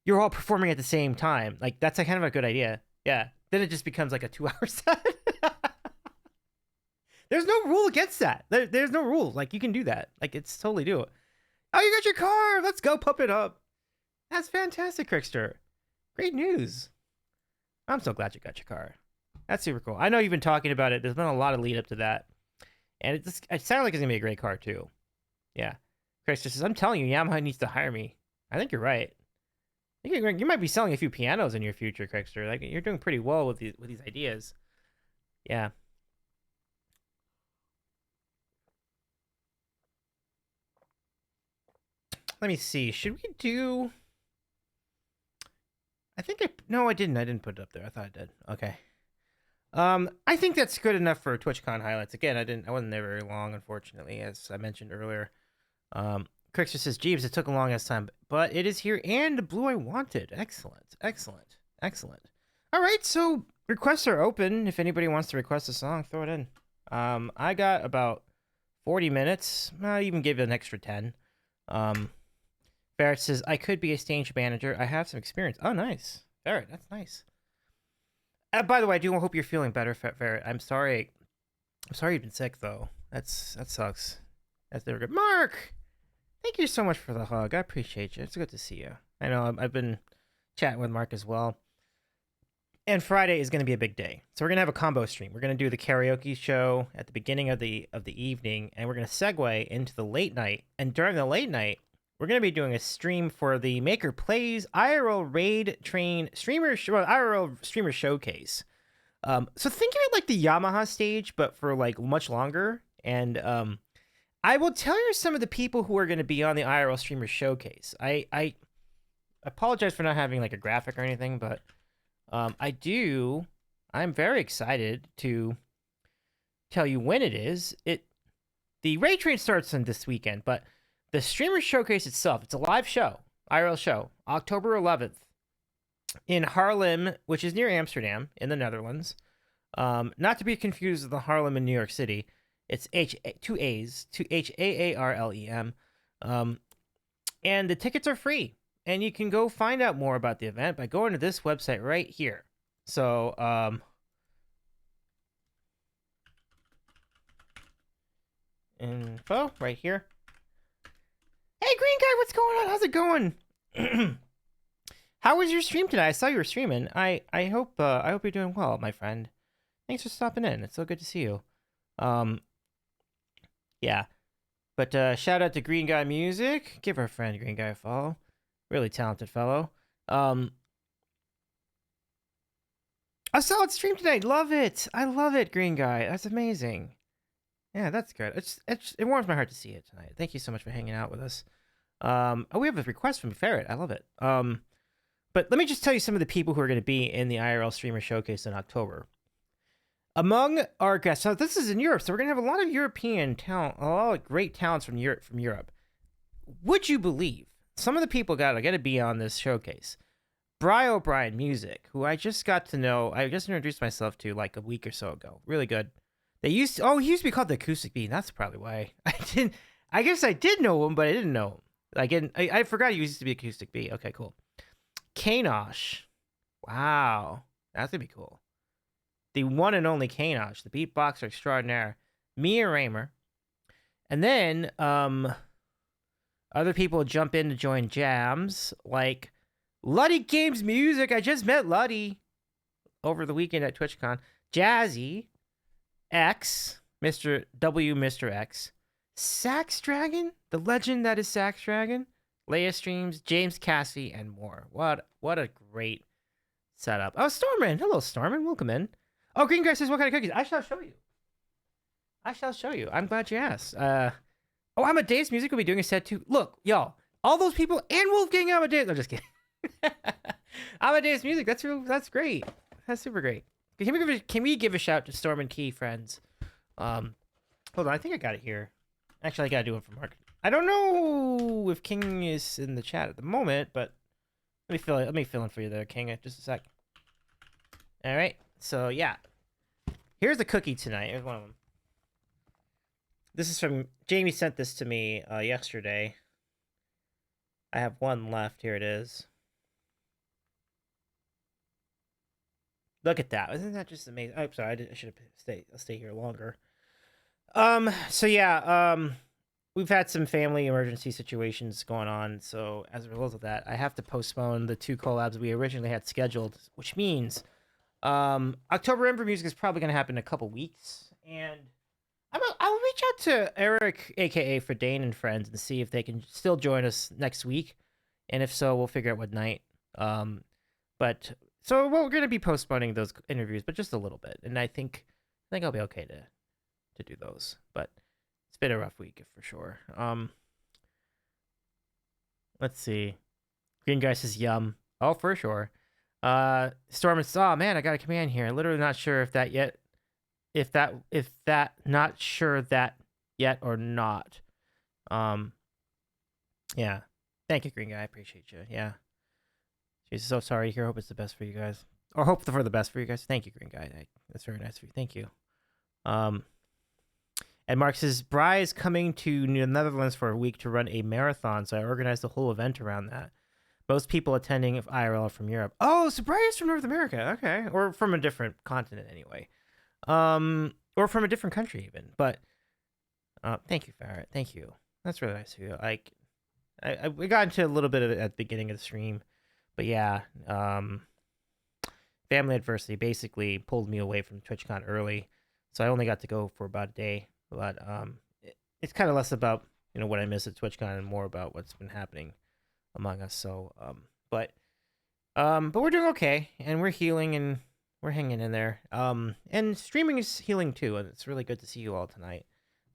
you're all performing at the same time. Like, that's a kind of a good idea. Yeah. Then it just becomes like a 2-hour set. There's no rule against that. There's no rule. Like, you can do that. Like, it's totally do it. Oh, you got your car. Let's go pump it up. That's fantastic, Crickster. Great news. I'm so glad you got your car. That's super cool. I know you've been talking about it. There's been a lot of lead up to that. And it sounds like it's going to be a great car, too. Yeah. Crickster says, I'm telling you, Yamaha needs to hire me. I think you're right. I think you might be selling a few pianos in your future, Crickster. Like, you're doing pretty well with these ideas. Yeah. Let me see. Should we do... No, I didn't. I didn't put it up there. I thought I did. Okay. I think that's good enough for TwitchCon highlights. Again, I wasn't there very long, unfortunately, as I mentioned earlier. Crickster says, Jeeves, it took a long ass time, but it is here and the blue I wanted. Excellent. All right, so requests are open. If anybody wants to request a song, throw it in. I got about 40 minutes. I'll even give it an extra 10. Barrett says, I could be a stage manager. I have some experience. Oh, nice. Barrett, that's nice. By the way, I do hope you're feeling better, Barrett. I'm sorry you've been sick, though. That sucks. That's never good. Mark! Thank you so much for the hug. I appreciate you. It's good to see you. I know I've been chatting with Mark as well. And Friday is going to be a big day. So we're going to have a combo stream. We're going to do the karaoke show at the beginning of the evening, and we're going to segue into the late night. And during the late night, we're going to be doing a stream for the Maker Plays IRL Raid Train IRL Streamer Showcase. So think of it like the Yamaha stage, but for like much longer. And I will tell you some of the people who are going to be on the IRL Streamer Showcase. I apologize for not having like a graphic or anything, but I'm very excited to tell you when it is. The Raid Train starts on this weekend, but the Streamer Showcase itself, it's a live show, IRL show, October 11th in Haarlem, which is near Amsterdam in the Netherlands. Not to be confused with the Harlem in New York City. It's two Haarlem. And the tickets are free. And you can go find out more about the event by going to this website right here. So, info right here. Hey, Green Guy, what's going on? How's it going? How was your stream today? I saw you were streaming. I hope you're doing well, my friend. Thanks for stopping in. It's so good to see you. Yeah. But shout out to Green Guy Music. Give our friend Green Guy a follow. Really talented fellow. A solid stream today. Love it. I love it, Green Guy. That's amazing. Yeah, that's good. It warms my heart to see it tonight. Thank you so much for hanging out with us. We have a request from Ferret. I love it. But let me just tell you some of the people who are going to be in the IRL Streamer Showcase in October. Among our guests, so this is in Europe, so we're going to have a lot of European talent, a lot of great talents from Europe. Would you believe some of the people got to be on this showcase? Bry O'Brien Music, who I just got to know, I just introduced myself to like a week or so ago. Really good. He used to be called the Acoustic Bee. That's probably why I guess I did know him, but I didn't know him. I forgot he used to be Acoustic Bee. Okay, cool. Kanosh. Wow. That's going to be cool. The one and only Kanosh, the beatboxer extraordinaire, Mia Raymer. And then other people jump in to join jams, like Luddy Games Music. I just met Luddy over the weekend at TwitchCon. Jazzy, X, Mr. W, Mr. X, Sax Dragon, the legend that is Sax Dragon, Leia Streams, James Cassie, and more. What a great setup. Oh, Stormin. Hello, Stormin. Welcome in. Oh, Green Guy says, what kind of cookies? I shall show you. I'm glad you asked. Amadeus Music will be doing a set too. Look, y'all, all those people and Wolfgang Amadeus. No, just kidding. Amadeus Music, that's great. That's super great. Can we give a shout to Storm and Key, friends? Hold on, I think I got it here. Actually, I gotta do it for Mark. I don't know if King is in the chat at the moment, but let me fill in for you there, King. Just a sec. All right. So yeah, here's the cookie tonight. Here's one of them. This is from Jamie. Sent this to me yesterday. I have one left. Here it is. Look at that! Isn't that just amazing? I'm sorry. I should have stay here longer. So yeah. We've had some family emergency situations going on, so as a result of that, I have to postpone the 2 collabs we originally had scheduled, which means October Ember Music is probably going to happen in a couple weeks, and I'll reach out to Eric, aka Fredane and Friends, and see if they can still join us next week, and if so, we'll figure out what night. But so we're going to be postponing those interviews, but just a little bit, and I think I'll be okay to do those, but it's been a rough week for sure. Let's see. Green Guy says yum. Oh, for sure. Storm and oh man, I got a command here. Literally not sure if that not sure that yet or not. Yeah. Thank you, Green Guy. I appreciate you. Yeah. She's so sorry to hear. Hope it's the best for you guys. Or hope for the best for you guys. Thank you, Green Guy. That's very nice of you. Thank you. And Mark says, Bry is coming to the Netherlands for a week to run a marathon, so I organized the whole event around that. Most people attending IRL are from Europe. Oh, so Bry is from North America. Okay. Or from a different continent anyway. Or from a different country even. But thank you, Farrett. Thank you. That's really nice of you. We got into a little bit of it at the beginning of the stream. But yeah, family adversity basically pulled me away from TwitchCon early. So I only got to go for about a day. But it's kind of less about what I missed at TwitchCon and more about what's been happening among us. So, but we're doing okay, and we're healing, and we're hanging in there. And streaming is healing too, and it's really good to see you all tonight.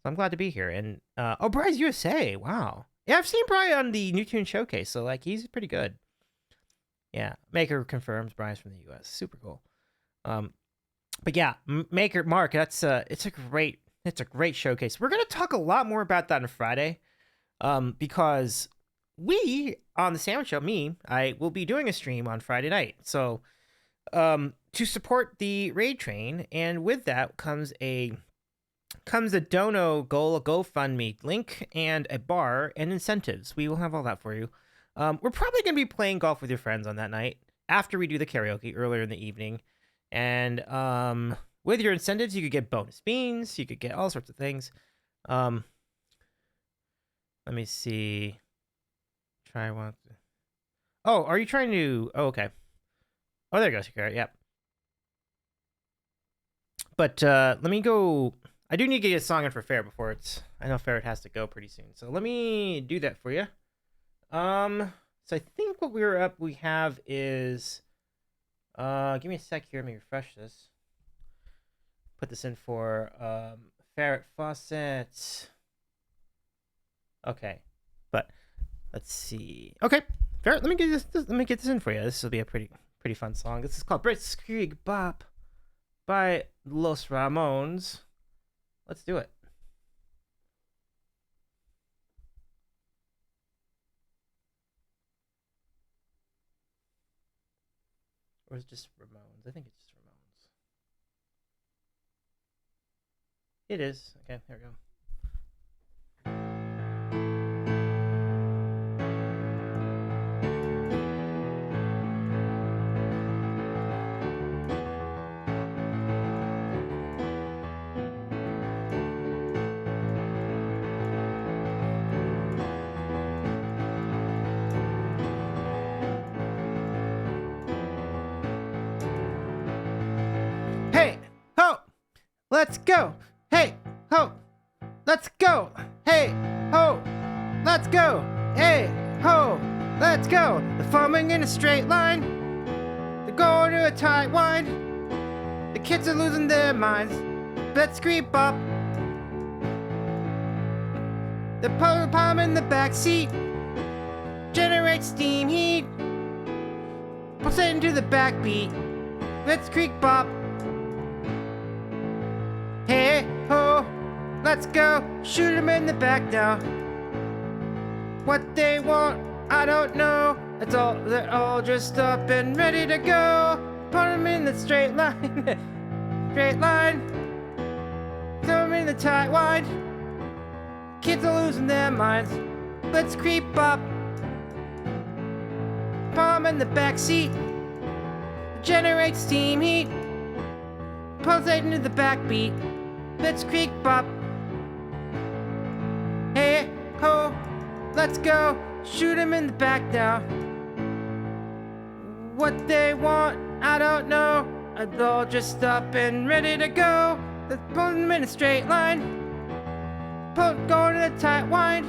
So I'm glad to be here. And oh, Bry's USA, wow. Yeah, I've seen Bry on the New Tune Showcase, so like he's pretty good. Yeah, Maker confirms Bry's from the US. Super cool. But yeah, Maker Mark, it's a great showcase. We're gonna talk a lot more about that on Friday, because we on the Sandwich Show, I will be doing a stream on Friday night. So, to support the raid train, and with that comes a Dono goal, a GoFundMe link, and a bar and incentives. We will have all that for you. We're probably gonna be playing golf with your friends on that night after we do the karaoke earlier in the evening. And with your incentives, you could get bonus beans, you could get all sorts of things. Let me see. Try one. Oh, are you trying to? Oh, okay. Oh, there goes your carrot. Yep. But let me go. I do need to get a song in for Ferret before it's. I know Ferret has to go pretty soon, so let me do that for you. So I think what we have is. Give me a sec here. Let me refresh this. Put this in for Ferret Fawcett. Okay, but let's see. Okay, Ferret, let me get this. Let me get this in for you. This will be a pretty fun song. This is called Blitzkrieg Bop by Los Ramones. Let's do it. Or is it just Ramones? I think it's just Ramones. It is. Okay, there we go. Hey, ho, let's go. Hey, ho, let's go. Hey, ho, let's go. Hey, ho, let's go. They're forming in a straight line. They're going to a tight wind. The kids are losing their minds. Let's creep up. The palm in the back seat. Generate steam heat. Pulsating to the backbeat. Let's creep bop. Hey, ho, let's go. Shoot 'em in the back now. What they want, I don't know. They're all dressed up and ready to go. Put 'em in the straight line. Straight line. Throw 'em in the tight wind. Kids are losing their minds. Let's creep up. Palm in the back seat. Generate steam heat. Pulsating to the backbeat. Let's creep up. Hey, ho, let's go. Shoot 'em in the back now. What they want, I don't know. They're all dressed up and ready to go. Let's pull 'em in a straight line. Going to the tight wind.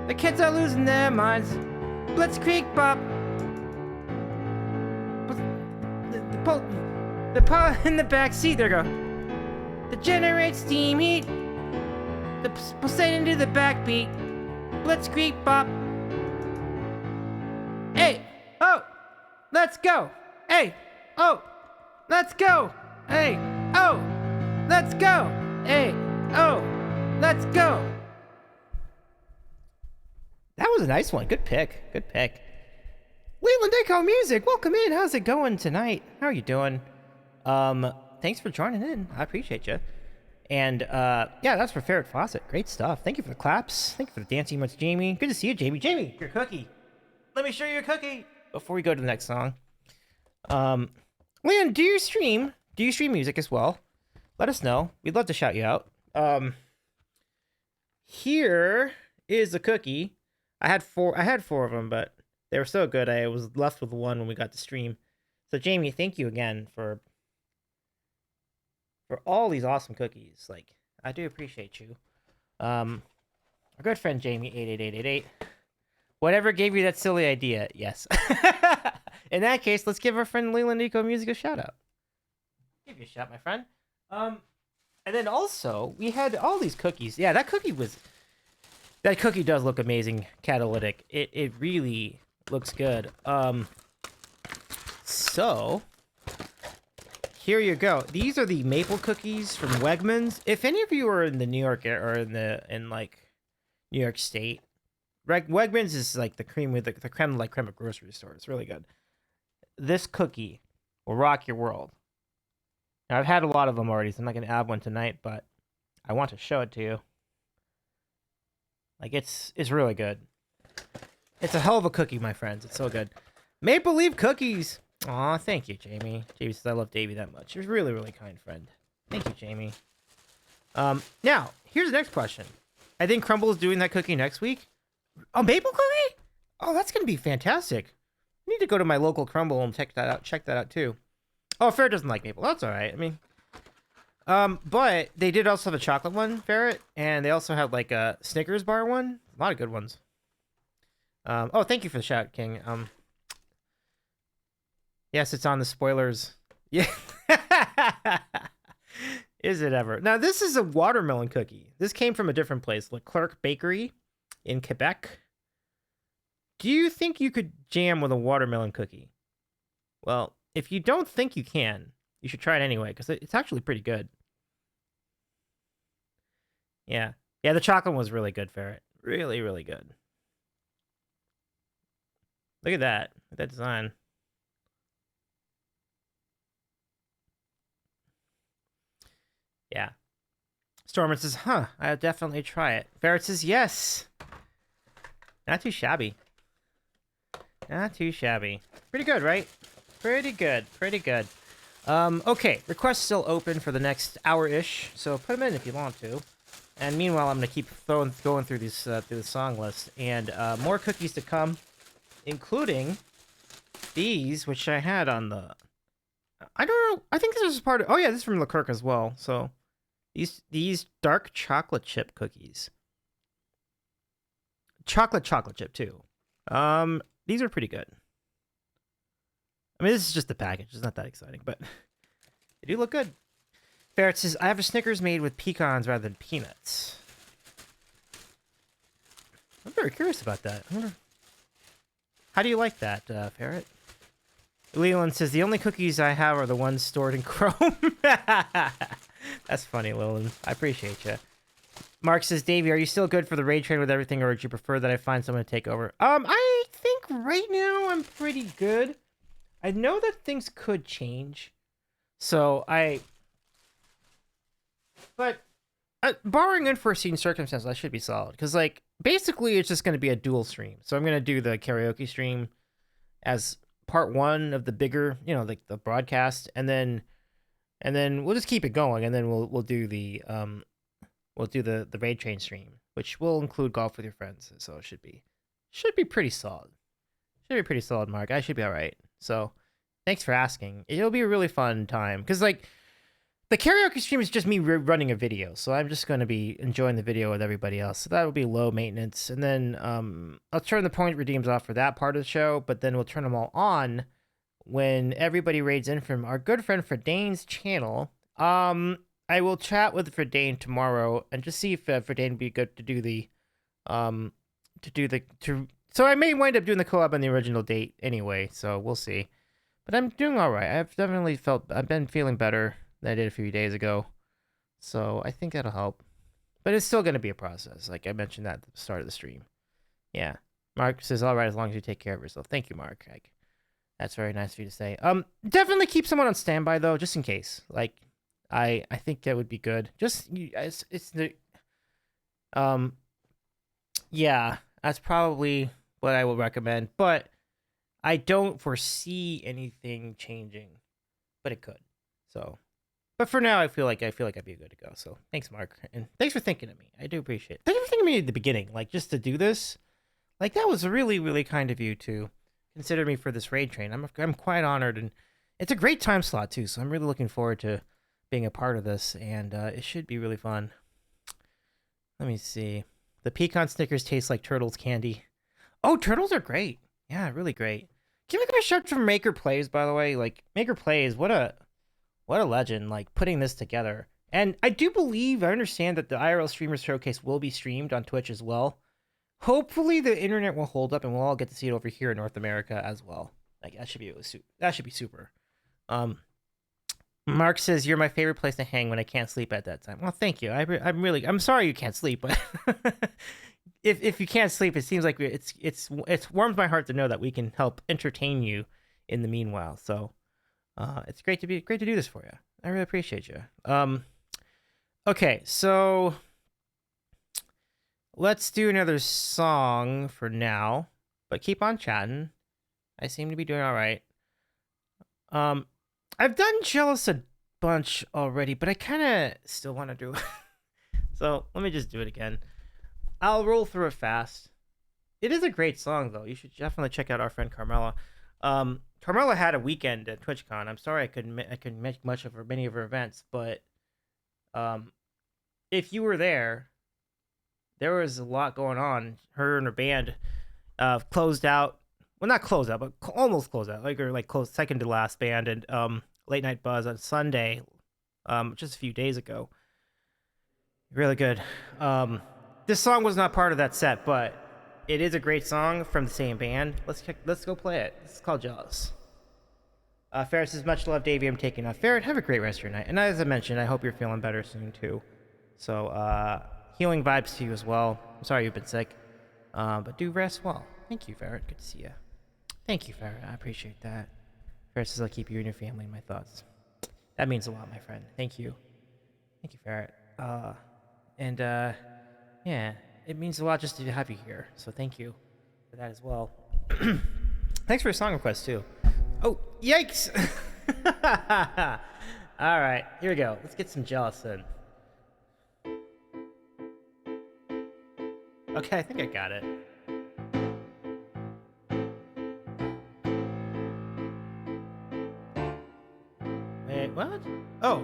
The kids are losing their minds. Let's creep up. The pull in the back seat. There we go. The generate steam heat. The pulsating to the backbeat. Let's creep up. Hey, oh, let's go. Hey, oh, let's go. Hey, oh, let's go. Hey, oh, let's go. That was a nice one. Good pick. Good pick. Leland Echo Music, welcome in. How's it going tonight? How are you doing? Thanks for joining in. I appreciate you. And yeah, that's for Ferret Fawcett. Great stuff. Thank you for the claps. Thank you for the dancing much, Jamie. Good to see you, Jamie. Jamie, your cookie. Let me show you your cookie before we go to the next song. Leon, do you stream music as well? Let us know. We'd love to shout you out. Here is the cookie. I had four of them, but they were so good I was left with one when we got to stream. So Jamie, thank you again for all these awesome cookies. Like, I do appreciate you. Our good friend Jamie88888. Whatever gave you that silly idea? Yes. In that case, let's give our friend Leland Eco Music a shout out. Give you a shout, my friend. And then also we had all these cookies. Yeah, that cookie does look amazing. Catalytic. It really looks good. So here you go. These are the maple cookies from Wegmans. If any of you are in the New York or in like New York State, Wegmans is like the cream with the creme like creme of grocery store. It's really good. This cookie will rock your world. Now I've had a lot of them already, so I'm not gonna add one tonight, but I want to show it to you. Like it's really good. It's a hell of a cookie, my friends. It's so good. Maple Leaf cookies. Aw, thank you, Jamie. Jamie says I love Davey that much. You're a really, really kind friend. Thank you, Jamie. Now, here's the next question. I think Crumble is doing that cookie next week. A maple cookie? Oh, that's gonna be fantastic. I need to go to my local Crumble and check that out too. Oh, Ferret doesn't like maple. That's all right. I mean, but they did also have a chocolate one, Ferret, and they also have like a Snickers bar one. A lot of good ones. Oh, thank you for the shout, King. Yes, it's on the spoilers. Yeah. Is it ever? Now, this is a watermelon cookie. This came from a different place, Leclerc Bakery in Quebec. Do you think you could jam with a watermelon cookie? Well, if you don't think you can, you should try it anyway, because it's actually pretty good. Yeah. Yeah, the chocolate was really good, Ferret. Really, really good. Look at that. Look at that design. Yeah. Stormer says, I'll definitely try it. Ferret says, yes. Not too shabby. Not too shabby. Pretty good, right? Pretty good. Pretty good. Okay. Requests still open for the next hour-ish, so put them in if you want to. And meanwhile, I'm going to keep going through these through the song list. And more cookies to come, including these, which I had on the... I don't know. I think this is part of... Oh, yeah, this is from Leclerc as well, so... These dark chocolate chip cookies. Chocolate chip too. These are pretty good. I mean, this is just the package. It's not that exciting, but they do look good. Ferret says, I have a Snickers made with pecans rather than peanuts. I'm very curious about that. How do you like that, Ferret? Leland says, the only cookies I have are the ones stored in Chrome. That's funny, Leland. I appreciate you. Mark says, Davey, are you still good for the raid train with everything, or would you prefer that I find someone to take over? I think right now I'm pretty good. I know that things could change. So But, barring unforeseen circumstances, I should be solid. Because, like, basically it's just going to be a dual stream. So I'm going to do the karaoke stream as part one of the bigger, like the broadcast, and then we'll just keep it going, and then we'll do the raid train stream, which will include golf with your friends. So it should be pretty solid. Should be pretty solid, Mark. I should be all right. So thanks for asking. It'll be a really fun time because like the karaoke stream is just me running a video, so I'm just going to be enjoying the video with everybody else. So that will be low maintenance, and then I'll turn the point redeems off for that part of the show, but then we'll turn them all on when everybody raids in from our good friend Fredane's channel. I will chat with Fredane tomorrow and just see if Fredane would be good to do the so I may wind up doing the collab on the original date anyway, so we'll see. But I'm doing all right. I've been feeling better than I did a few days ago, so I think that'll help. But it's still going to be a process, like I mentioned at the start of the stream. Yeah. Mark says, all right, as long as you take care of yourself. Thank you, Mark. That's very nice of you to say. Definitely keep someone on standby, though, just in case. Like, I think that would be good. Yeah, that's probably what I will recommend. But I don't foresee anything changing, but it could. So, but for now, I feel like I'd be good to go. So, thanks, Mark, and thanks for thinking of me. I do appreciate it. Thank you for thinking of me at the beginning, like just to do this. Like that was really, really kind of you to consider me for this raid train. I'm quite honored, and it's a great time slot too. So I'm really looking forward to being a part of this, and it should be really fun. Let me see. The pecan Snickers taste like turtles candy. Oh, turtles are great. Yeah, really great. Can we give a shout for Maker Plays, by the way? Like Maker Plays, what a legend! Like putting this together. And I do believe, I understand that the IRL Streamers Showcase will be streamed on Twitch as well. Hopefully, the internet will hold up, and we'll all get to see it over here in North America as well. Like that should be super. Mark says you're my favorite place to hang when I can't sleep at that time. Well, thank you. I'm sorry you can't sleep, but if you can't sleep, it seems like it's warms my heart to know that we can help entertain you in the meanwhile. So, it's great to do this for you. I really appreciate you. Okay, so let's do another song for now, but keep on chatting. I seem to be doing all right. I've done Jealous a bunch already, but I kind of still want to do it. So let me just do it again. I'll roll through it fast. It is a great song, though. You should definitely check out our friend Carmela. Carmela had a weekend at TwitchCon. I'm sorry I couldn't make much of many of her events, but if you were there, there was a lot going on. Her and her band closed out. Well, not closed out, but almost closed out. Closed second to last band, and Late Night Buzz on Sunday, just a few days ago. Really good. This song was not part of that set, but it is a great song from the same band. Let's go play it. It's called Jealous. Ferret says, much love, Davey. I'm taking off. Ferret, have a great rest of your night. And as I mentioned, I hope you're feeling better soon, too. So, healing vibes to you as well. I'm sorry you've been sick. But do rest well. Thank you, Ferret. Good to see you. Thank you, Ferret. I appreciate that. Ferret says, I'll keep you and your family in my thoughts. That means a lot, my friend. Thank you. Thank you, Ferret. Yeah, it means a lot just to have you here. So thank you for that as well. Thanks for your song request, too. Oh, yikes! All right, here we go. Let's get some Jealous in. Okay, I think I got it. Wait, what? Oh.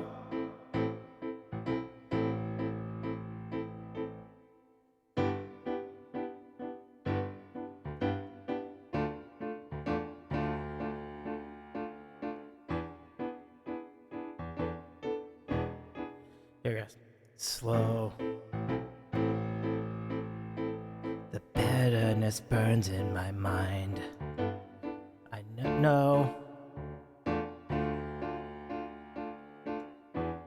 Here we go. Slow. The bitterness burns in my mind. I know.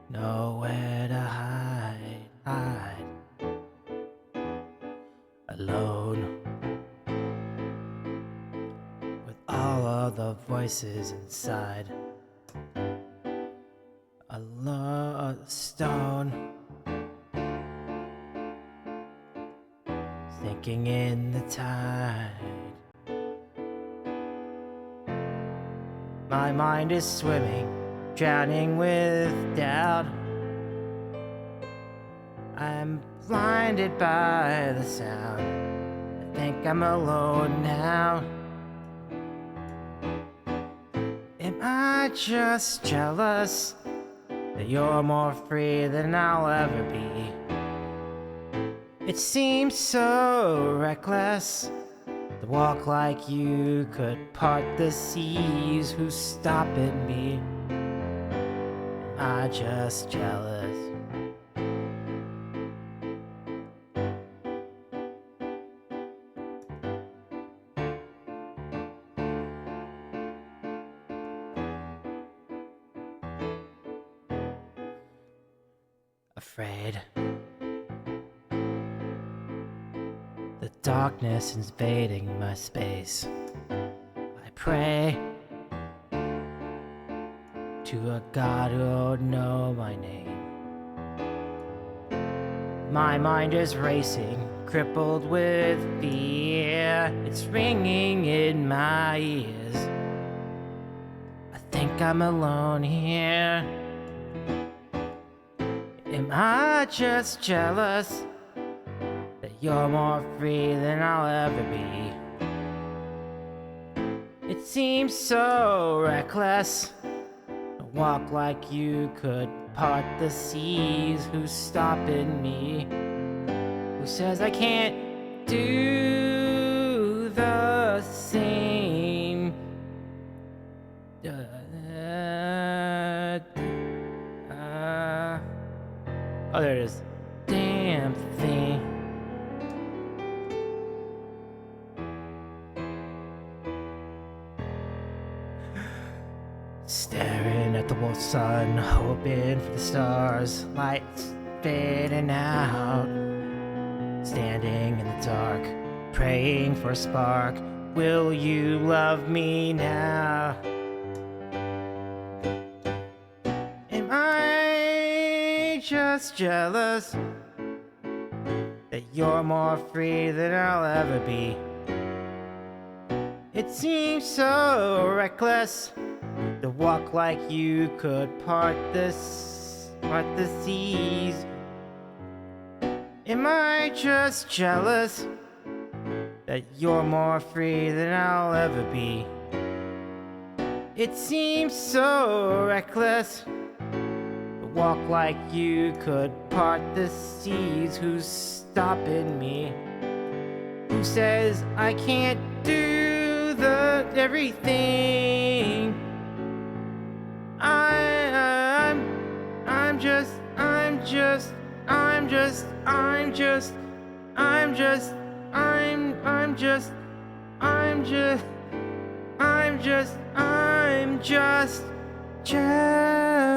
Nowhere to hide. Alone. With all of the voices inside. A stone, sinking in the tide. My mind is swimming, drowning with doubt. I'm blinded by the sound. I think I'm alone now. Am I just jealous that you're more free than I'll ever be? It seems so reckless to walk like you could part the seas. Who's stopping me? Am I just jealous? Afraid. The darkness is invading my space. I pray to a God who'll know my name. My mind is racing, crippled with fear. It's ringing in my ears. I think I'm alone here. Am I just jealous that you're more free than I'll ever be? It seems so reckless to walk like you could part the seas. Who's stopping me? Who says I can't do the same? Oh, there it is. Damn thing. Staring at the wall sun, hoping for the stars, lights fading out. Standing in the dark, praying for a spark. Will you love me now? Am I just jealous that you're more free than I'll ever be? It seems so reckless to walk like you could part the seas. Am I just jealous that you're more free than I'll ever be? It seems so reckless to walk like you could part the seas. Who's stopping me? Who says I can't do the everything? I'm just jealous.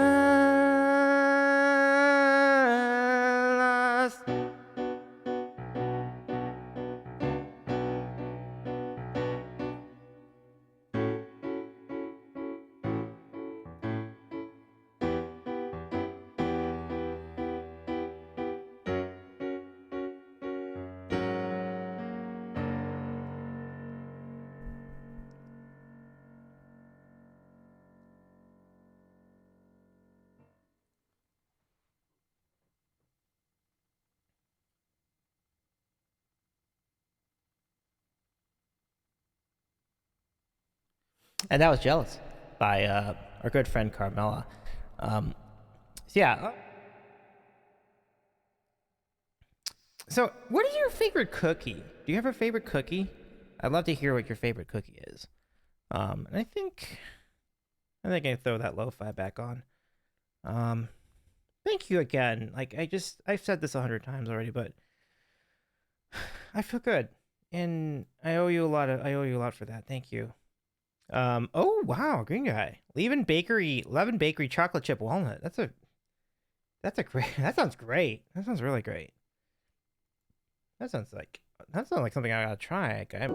And that was Jealous by our good friend Carmela. So yeah. So what is your favorite cookie? Do you have a favorite cookie? I'd love to hear what your favorite cookie is. And I think I can throw that lo-fi back on. Thank you again. Like I've said this 100 times already, but I feel good. And I owe you a lot for that. Thank you. Oh wow, green guy. Levin Bakery chocolate chip walnut. That sounds great. That sounds really great. That sounds like something I gotta try. Okay.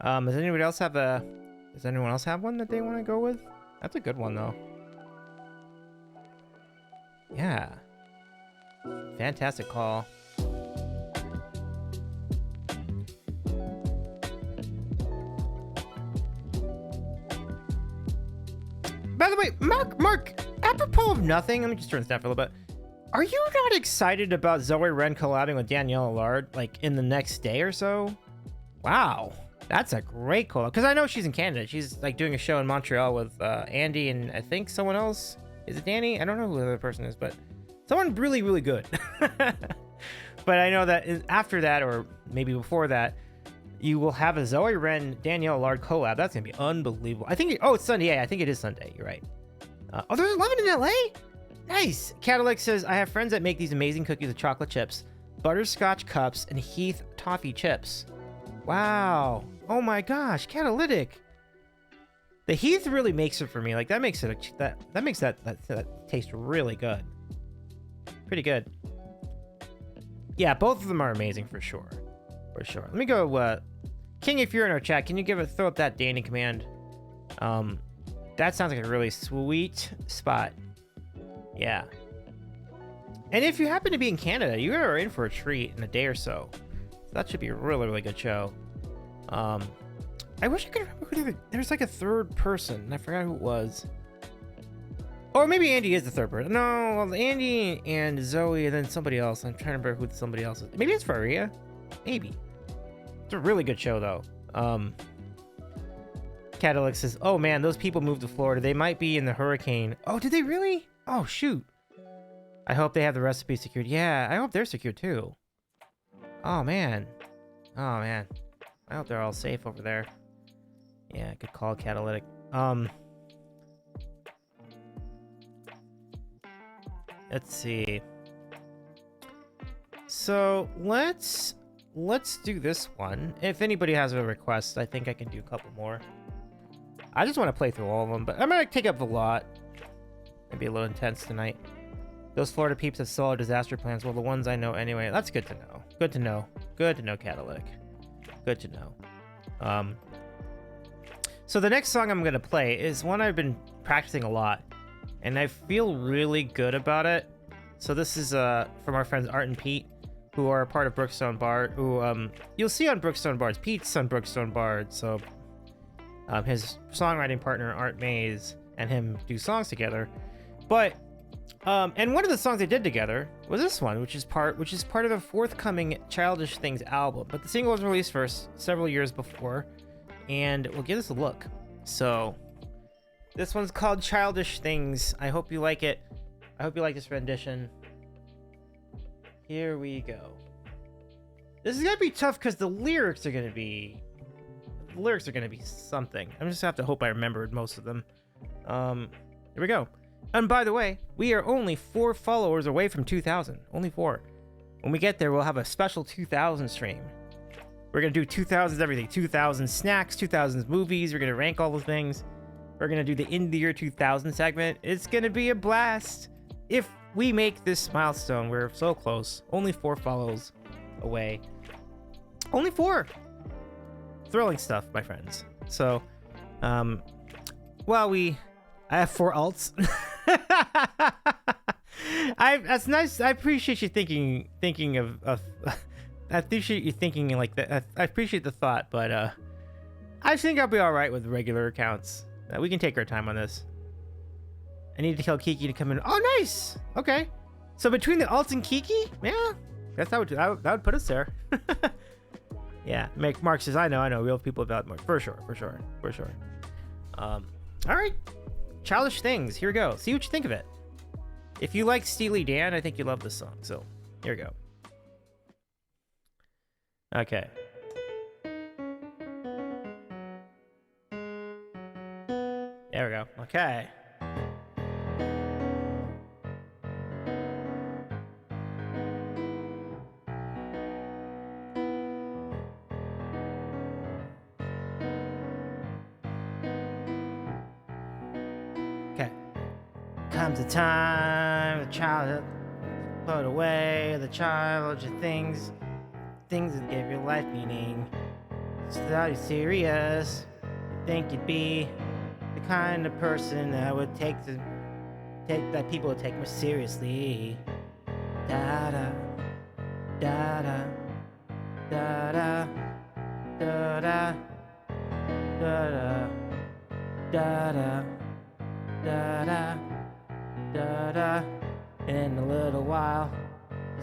Does anyone else have one that they want to go with? That's a good one though. Yeah. Fantastic call. By the way, Mark, apropos of nothing, let me just turn this down for a little bit. Are you not excited about Zoe Wren collabing with Danielle Allard, like, in the next day or so? Wow, that's a great collab. Because I know she's in Canada. She's, like, doing a show in Montreal with Andy and I think someone else. Is it Danny? I don't know who the other person is, but someone really, really good. But I know that after that, or maybe before that, you will have a Zoe Wren, Danielle Allard collab. That's going to be unbelievable. I think, it's Sunday. Yeah, I think it is Sunday. You're right. There's 11 in LA? Nice. Cadillac says, I have friends that make these amazing cookies with chocolate chips, butterscotch cups, and Heath toffee chips. Wow. Oh my gosh, Catalytic. The Heath really makes it for me. Like that makes it that makes that taste really good. Pretty good. Yeah, both of them are amazing for sure. For sure. Let me go. King, if you're in our chat, can you throw up that Danny command? That sounds like a really sweet spot. Yeah. And if you happen to be in Canada, you are in for a treat in a day or so. That should be a really, really good show. I wish I could remember who there's like a third person, and I forgot who it was. Or maybe Andy is the third person. No, well, Andy and Zoe, and then somebody else. I'm trying to remember who somebody else is. Maybe it's Faria. Maybe. It's a really good show, though. Cadillac says, oh man, those people moved to Florida. They might be in the hurricane. Oh, did they really? Oh, shoot. I hope they have the recipe secured. Yeah, I hope they're secure too. Oh man. Oh man. I hope they're all safe over there. Yeah, good call, Catalytic. Let's see. So let's do this one. If anybody has a request, I think I can do a couple more. I just want to play through all of them, but I'm gonna take up a lot. Maybe a little intense tonight. Those Florida peeps have solid disaster plans. Well, the ones I know anyway. That's good to know. Good to know. Good to know, Catalytic. Good to know. So the next song I'm gonna play is one I've been practicing a lot, and I feel really good about it. So this is from our friends Art and Pete, who are a part of Brookstone Bard. Who you'll see on Brookstone Bards. Pete's on Brookstone Bard, so his songwriting partner Art Mays and him do songs together. But and one of the songs they did together was this one, which is part of a forthcoming Childish Things album. But the single was released first several years before, and we'll give this a look. So this one's called Childish Things. I hope you like it. I hope you like this rendition. Here we go. This is gonna be tough because the lyrics are gonna be something. I'm just gonna have to hope I remembered most of them. Here we go. And by the way, we are only 4 followers away from 2,000. Only 4. When we get there, we'll have a special 2,000 stream. We're gonna do 2000s everything. 2000 snacks, 2000s movies. We're gonna rank all the things. We're gonna do the in the year 2000 segment. It's gonna be a blast. If we make this milestone, we're so close. Only 4 follows away. Only 4. Thrilling stuff, my friends. So, well, I have 4 alts. That's nice. I appreciate you thinking of I appreciate you thinking like that. I appreciate the thought, but I think I'll be all right with regular accounts. We can take our time on this. I need to tell Kiki to come in. Oh, nice. Okay. So between the alts and Kiki, yeah, that's how that would put us there. Yeah. Mark says, I know. Real people about Mark for sure. All right. Childish Things. Here we go. See what you think of it. If you like Steely Dan, I think you love this song. So here we go. Okay. There we go. Okay. Comes the time the child put away the childish things that gave your life meaning. So that you're serious, you think you'd be the kind of person that would take that people would take more seriously. Da da da da da da da da da da da da da. Da-da. In a little while,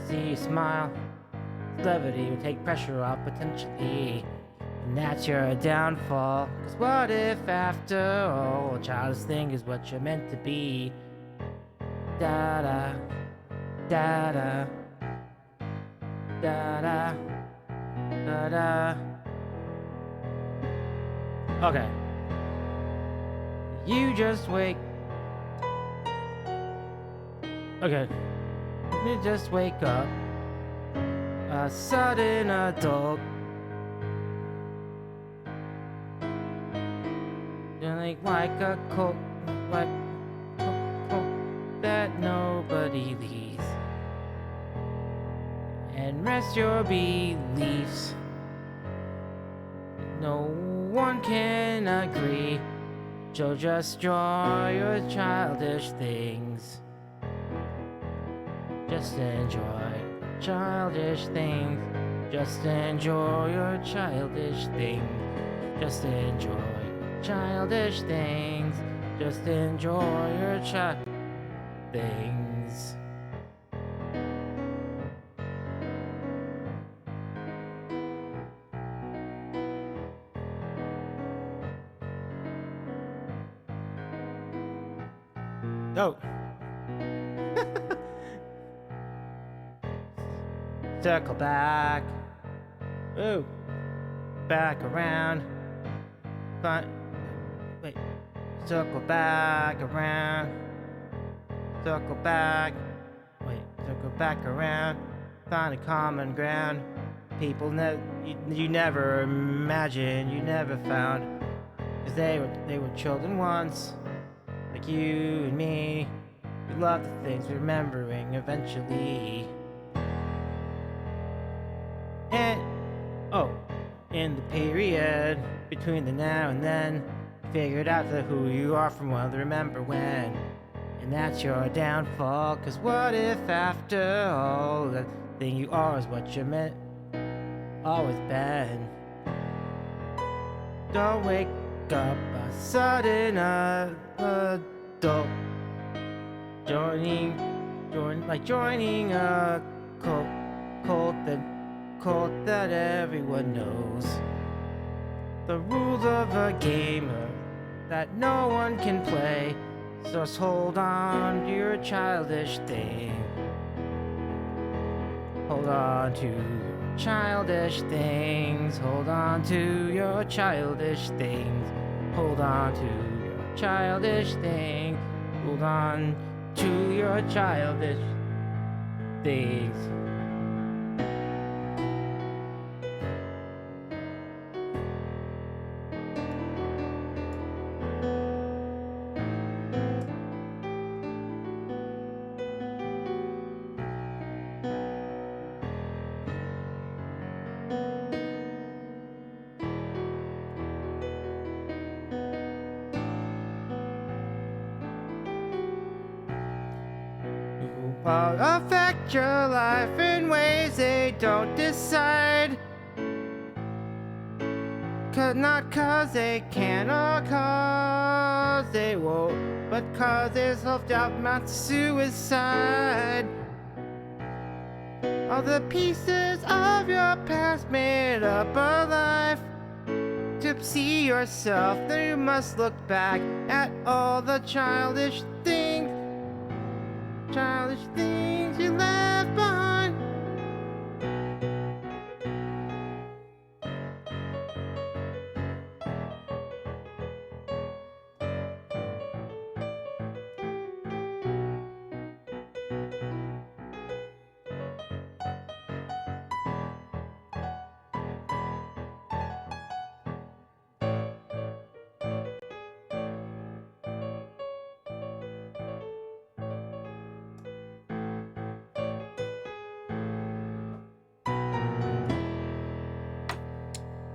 see you smile. Levity will take pressure off potentially, and that's your downfall. Cause what if after all, a childish thing is what you're meant to be? Da-da, da-da, da-da, da-da. Okay. You just wake. Okay, you just wake up, a sudden adult. Feeling like a cult, that nobody leaves. And rest your beliefs. No one can agree. So just draw your childish things. Just enjoy childish things. Just enjoy your childish things. Just enjoy childish things. Just enjoy your things. Oh. circle back. Ooh, back around. But wait, circle back around. Circle back. Wait, circle back around. Find a common ground. People you never imagined, you never found. 'Cause they were children once, like you and me. We love the things we're remembering eventually. And in the period between the now and then, figured out who you are from well to remember when. And that's your downfall, 'cause what if after all the thing you are is what you meant always been? Don't wake up a sudden adult, joining a cult that everyone knows. The rules of a gamer that no one can play. So just hold on to your childish thing. Hold on to your childish things. Hold on to your childish things. Hold on to your childish things. Hold on to your childish things. Will affect your life in ways they don't decide. Not 'cause they can or 'cause they won't, but 'cause their self-doubt amounts to suicide. All the pieces of your past made up a life. To see yourself, then you must look back at all the childish things you left behind.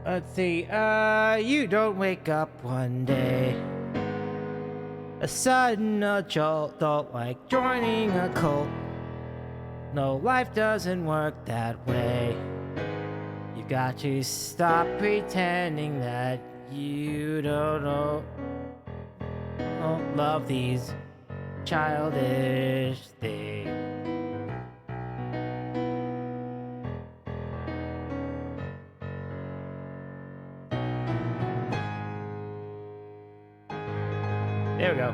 Let's see, you don't wake up one day, a sudden jolt like joining a cult. No, life doesn't work that way. You've got to stop pretending that you don't love these childish things. There we go.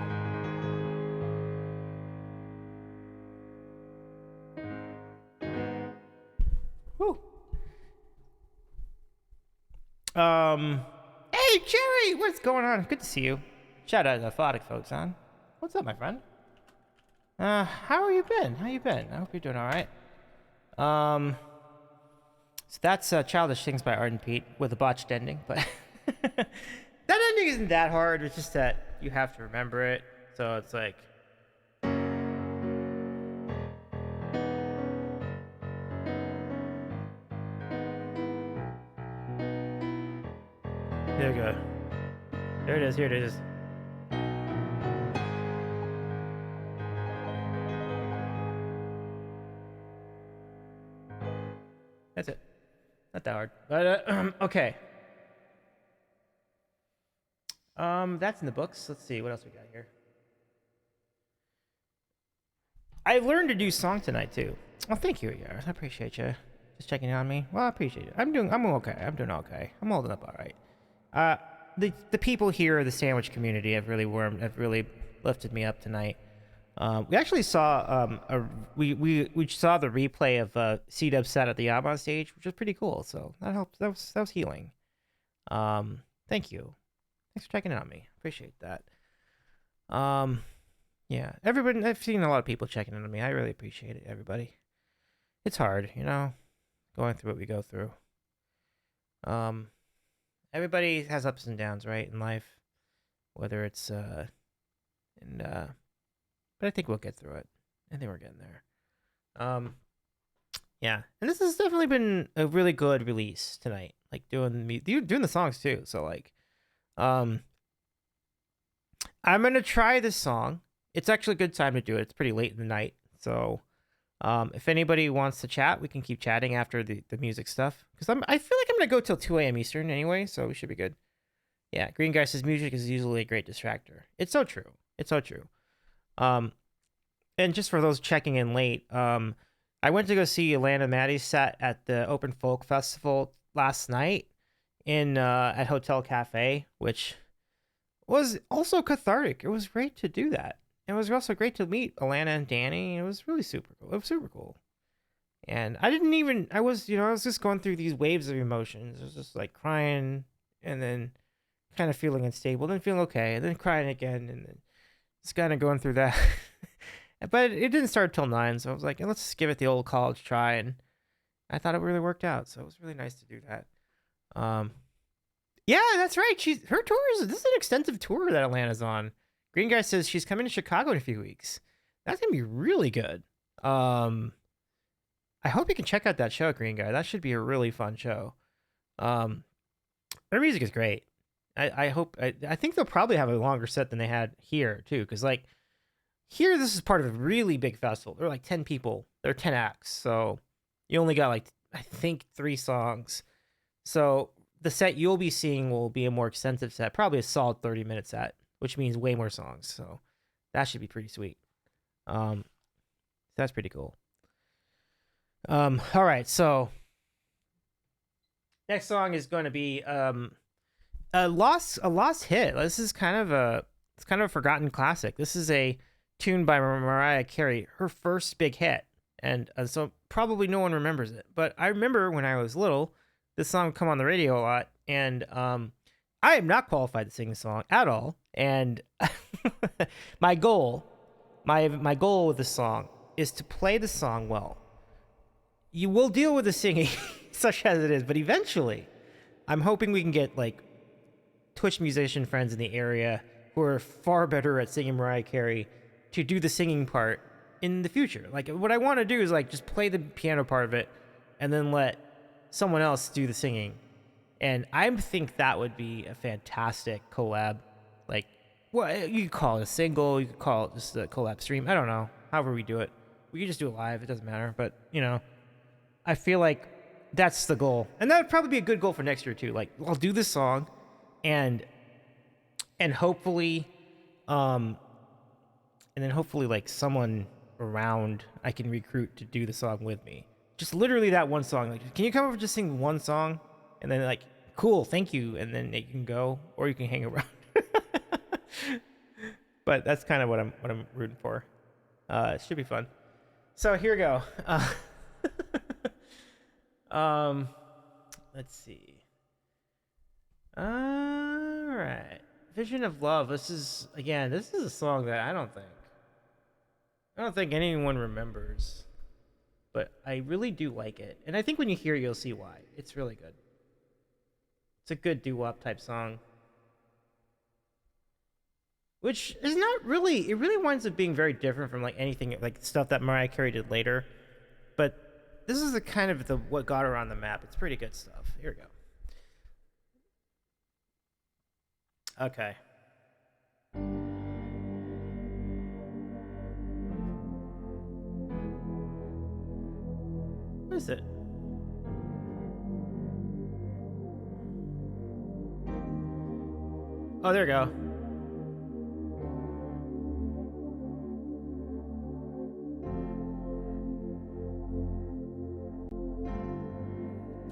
Whew. Hey Jerry, what's going on? Good to see you. Shout out to the Athletics folks, on. What's up, my friend? How you been? How you been? I hope you're doing all right. So that's Childish Things by Arden Pete with a botched ending, but that ending isn't that hard. It's just that you have to remember it. So it's like, there we go. There it is. Here it is. That's it. Not that hard. But okay. That's in the books. Let's see what else we got here. I learned to do song tonight too. Oh, thank you, Gareth. I appreciate you just checking in on me. Well, I appreciate it. I'm doing okay. I'm doing okay. I'm holding up all right. The people here, the sandwich community, have really lifted me up tonight. We actually saw we saw the replay of C-Dub set at the Yama stage, which was pretty cool. So that helped. That was healing. Thank you. Thanks for checking in on me. Appreciate that. Yeah, everybody. I've seen a lot of people checking in on me. I really appreciate it, everybody. It's hard, going through what we go through. Everybody has ups and downs, right, in life. Whether it's but I think we'll get through it. I think we're getting there. Yeah, and this has definitely been a really good release tonight. Like doing the songs too. So like, I'm gonna try this song. It's actually a good time to do it. It's pretty late in the night, so if anybody wants to chat, we can keep chatting after the music stuff. Because I feel like I'm gonna go till 2 a.m. Eastern anyway, so we should be good. Yeah, Green Guy says music is usually a great distractor. It's so true. It's so true. And just for those checking in late, I went to go see Alana Maddie's set at the Open Folk Festival last night at Hotel Cafe, which was also cathartic. It was great to do that. It was also great to meet Alana and Danny. It was really super cool. It was super cool. And I was just going through these waves of emotions. It was just like crying and then kind of feeling unstable, then feeling okay, and then crying again, and then just kind of going through that. But it didn't start till 9, so I was like, let's just give it the old college try, and I thought it really worked out. So it was really nice to do that. Yeah, that's right. Her tour this is an extensive tour that Atlanta's on. Green Guy says she's coming to Chicago in a few weeks. That's gonna be really good. I hope you can check out that show, Green Guy. That should be a really fun show. Their music is great. I think they'll probably have a longer set than they had here too, because like here this is part of a really big festival. There are like 10 people. There are 10 acts, so you only got like I think 3 songs. So the set you'll be seeing will be a more extensive set, probably a solid 30-minute set, which means way more songs. So that should be pretty sweet. That's pretty cool. All right, so next song is going to be a lost hit. This is kind of a forgotten classic. This is a tune by Mariah Carey, her first big hit, and so probably no one remembers it. But I remember when I was little, this song would come on the radio a lot, and I am not qualified to sing the song at all. And my goal with this song is to play the song well. You will deal with the singing, such as it is, but eventually, I'm hoping we can get like Twitch musician friends in the area who are far better at singing Mariah Carey to do the singing part in the future. Like what I want to do is like just play the piano part of it and then let someone else do the singing. And I think that would be a fantastic collab. Like, well, you could call it a single, you could call it just a collab stream. I don't know. However we do it. We could just do it live. It doesn't matter. But, I feel like that's the goal. And that would probably be a good goal for next year too. Like, I'll do this song and hopefully like someone around I can recruit to do the song with me. Just literally that one song. Like, can you come over and just sing one song? And then like, cool, thank you. And then you can go, or you can hang around. But that's kind of what I'm rooting for. It should be fun. So here we go. Let's see. All right. Vision of Love. This is a song that I don't think anyone remembers, but I really do like it. And I think when you hear it, you'll see why. It's really good. It's a good doo-wop type song. Which is not really, it really winds up being very different from like anything, like stuff that Mariah Carey did later. But this is the kind of what got her on the map. It's pretty good stuff. Here we go. Okay. What is it? Oh, there we go.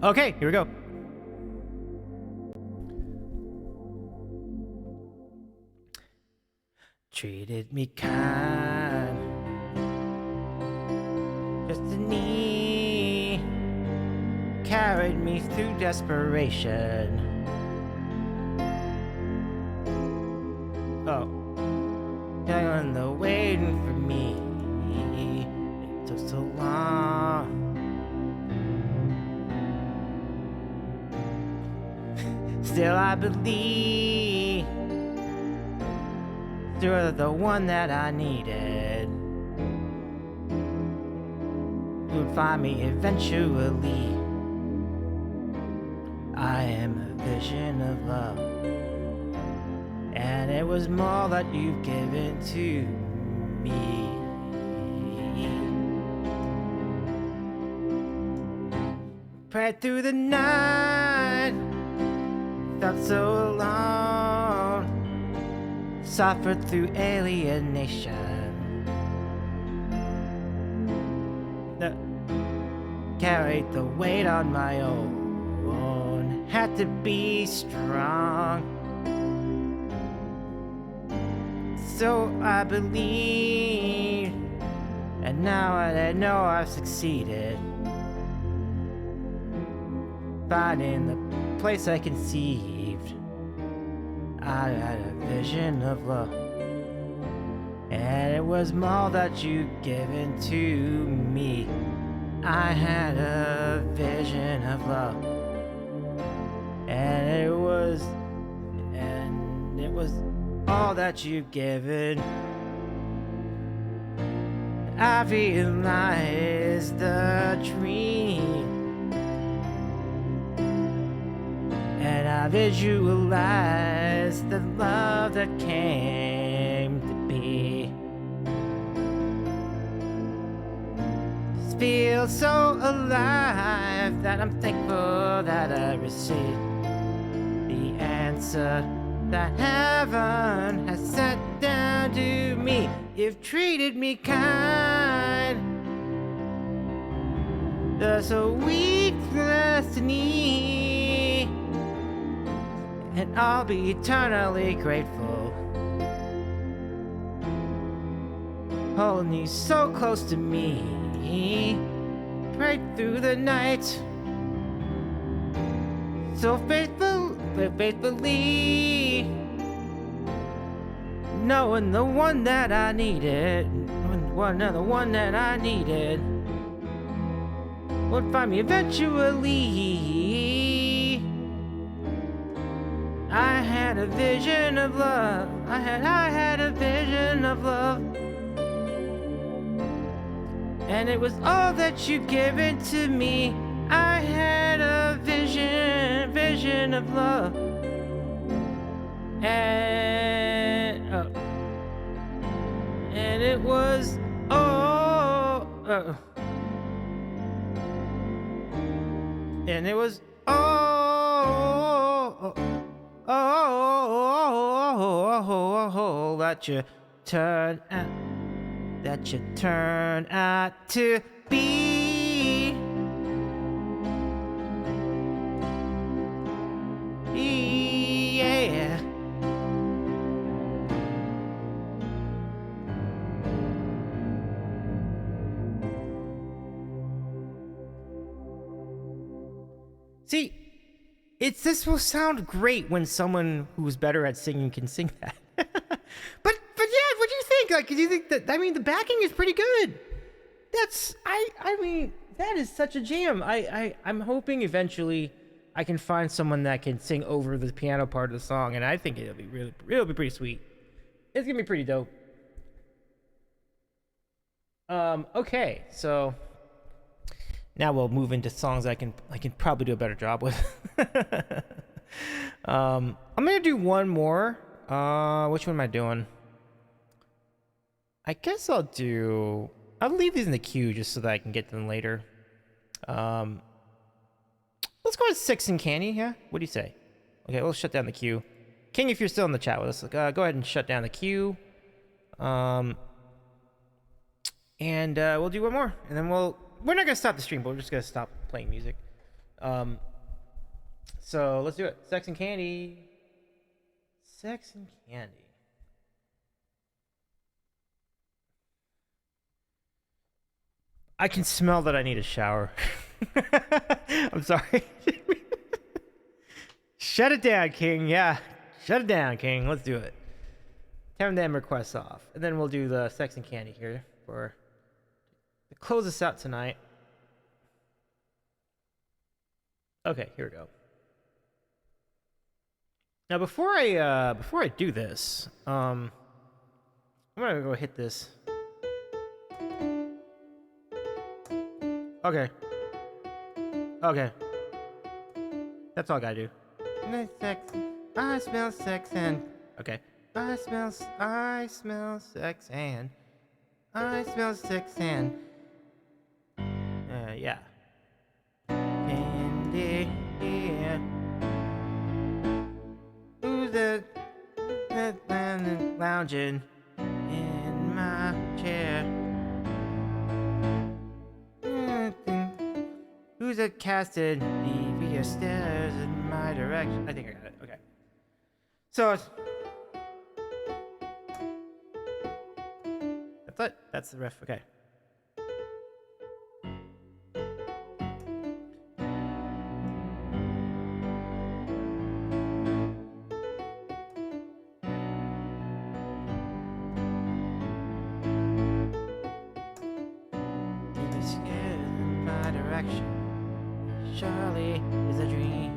Okay, here we go. treated me kind. Destiny carried me through desperation. Oh, on the waiting for me. It took so long. Still, I believe you're the one that I needed. You would find me eventually. I am a vision of love, and it was more that you've given to me. Prayed through the night, felt so alone, suffered through alienation. Carried the weight on my own, had to be strong. So I believe, and now I know I've succeeded, finding the place I conceived. I had a vision of love, and it was more that you'd given to me. I had a vision of love, and it was all that you've given. I realized the dream, and I visualized the love that came to be. Feel so alive that I'm thankful that I received the answer that heaven has sent down to me. You've treated me kind. There's a weak destiny, and I'll be eternally grateful. Holding you so close to me, right through the night, so faithfully, knowing the one that I needed, the one that I needed, would find me eventually. I had a vision of love. I had a vision of love, and it was all that you've given to me. I had a vision of love, and it was and it was that you turn out to be. Yeah. See, this will sound great when someone who's better at singing can sing that. But yeah, what do you think? Like, do you think that? I mean, the backing is pretty good. I mean, that is such a jam. I'm hoping eventually I can find someone that can sing over the piano part of the song, and I think it'll be pretty sweet. It's gonna be pretty dope. Okay, so now we'll move into songs I can probably do a better job with. I'm gonna do one more. Which one am I doing? I guess I'll leave these in the queue just so that I can get to them later. Let's go with Six and Candy, yeah? What do you say? Okay, we'll shut down the queue. King, if you're still in the chat with us, go ahead and shut down the queue. And we'll do one more. And then we're not gonna stop the stream, but we're just gonna stop playing music. So let's do it. Sex and Candy. Sex and Candy. I can smell that I need a shower. I'm sorry. Shut it down, King. Yeah. Shut it down, King. Let's do it. Turn them requests off. And then we'll do the sex and candy here to close us out tonight. Okay, here we go. Now before I do this, I'm gonna go hit this. Okay. That's all I gotta do. Sex. I smell sex and. Okay. I smell sex and. I smell sex and. Yeah. Candy. Yeah. Who's that lounging in my chair? Who's that casted devious stares in my direction? I think I got it. Okay. So it's. That's it. That's the riff. Okay. Devious stares in my direction. Surely is a dream.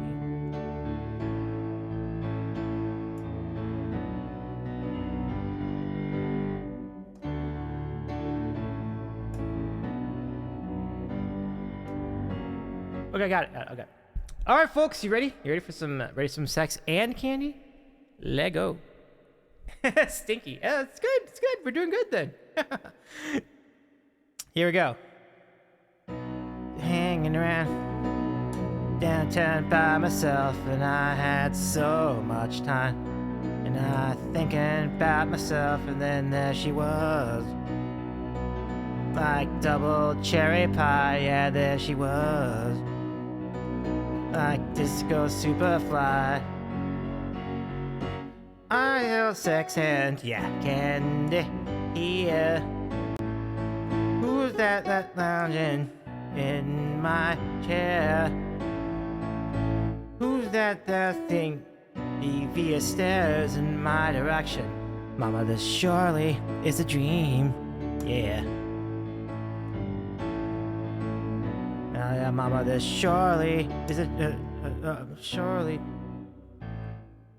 Okay, got it. Okay. All right, folks, you ready? You ready for some sex and candy? Lego. Stinky. Yeah, it's good. It's good. We're doing good then. Here we go. Hanging around downtown by myself, and I had so much time, and I thinking about myself, and then there she was, like double cherry pie. Yeah, there she was, like disco superfly. I have sex and yeah, candy. Yeah, who's that lounging in my chair? Who's that thing? Devious stares in my direction. Mama, this surely is a dream. Yeah. Yeah, Mama, this surely is a surely.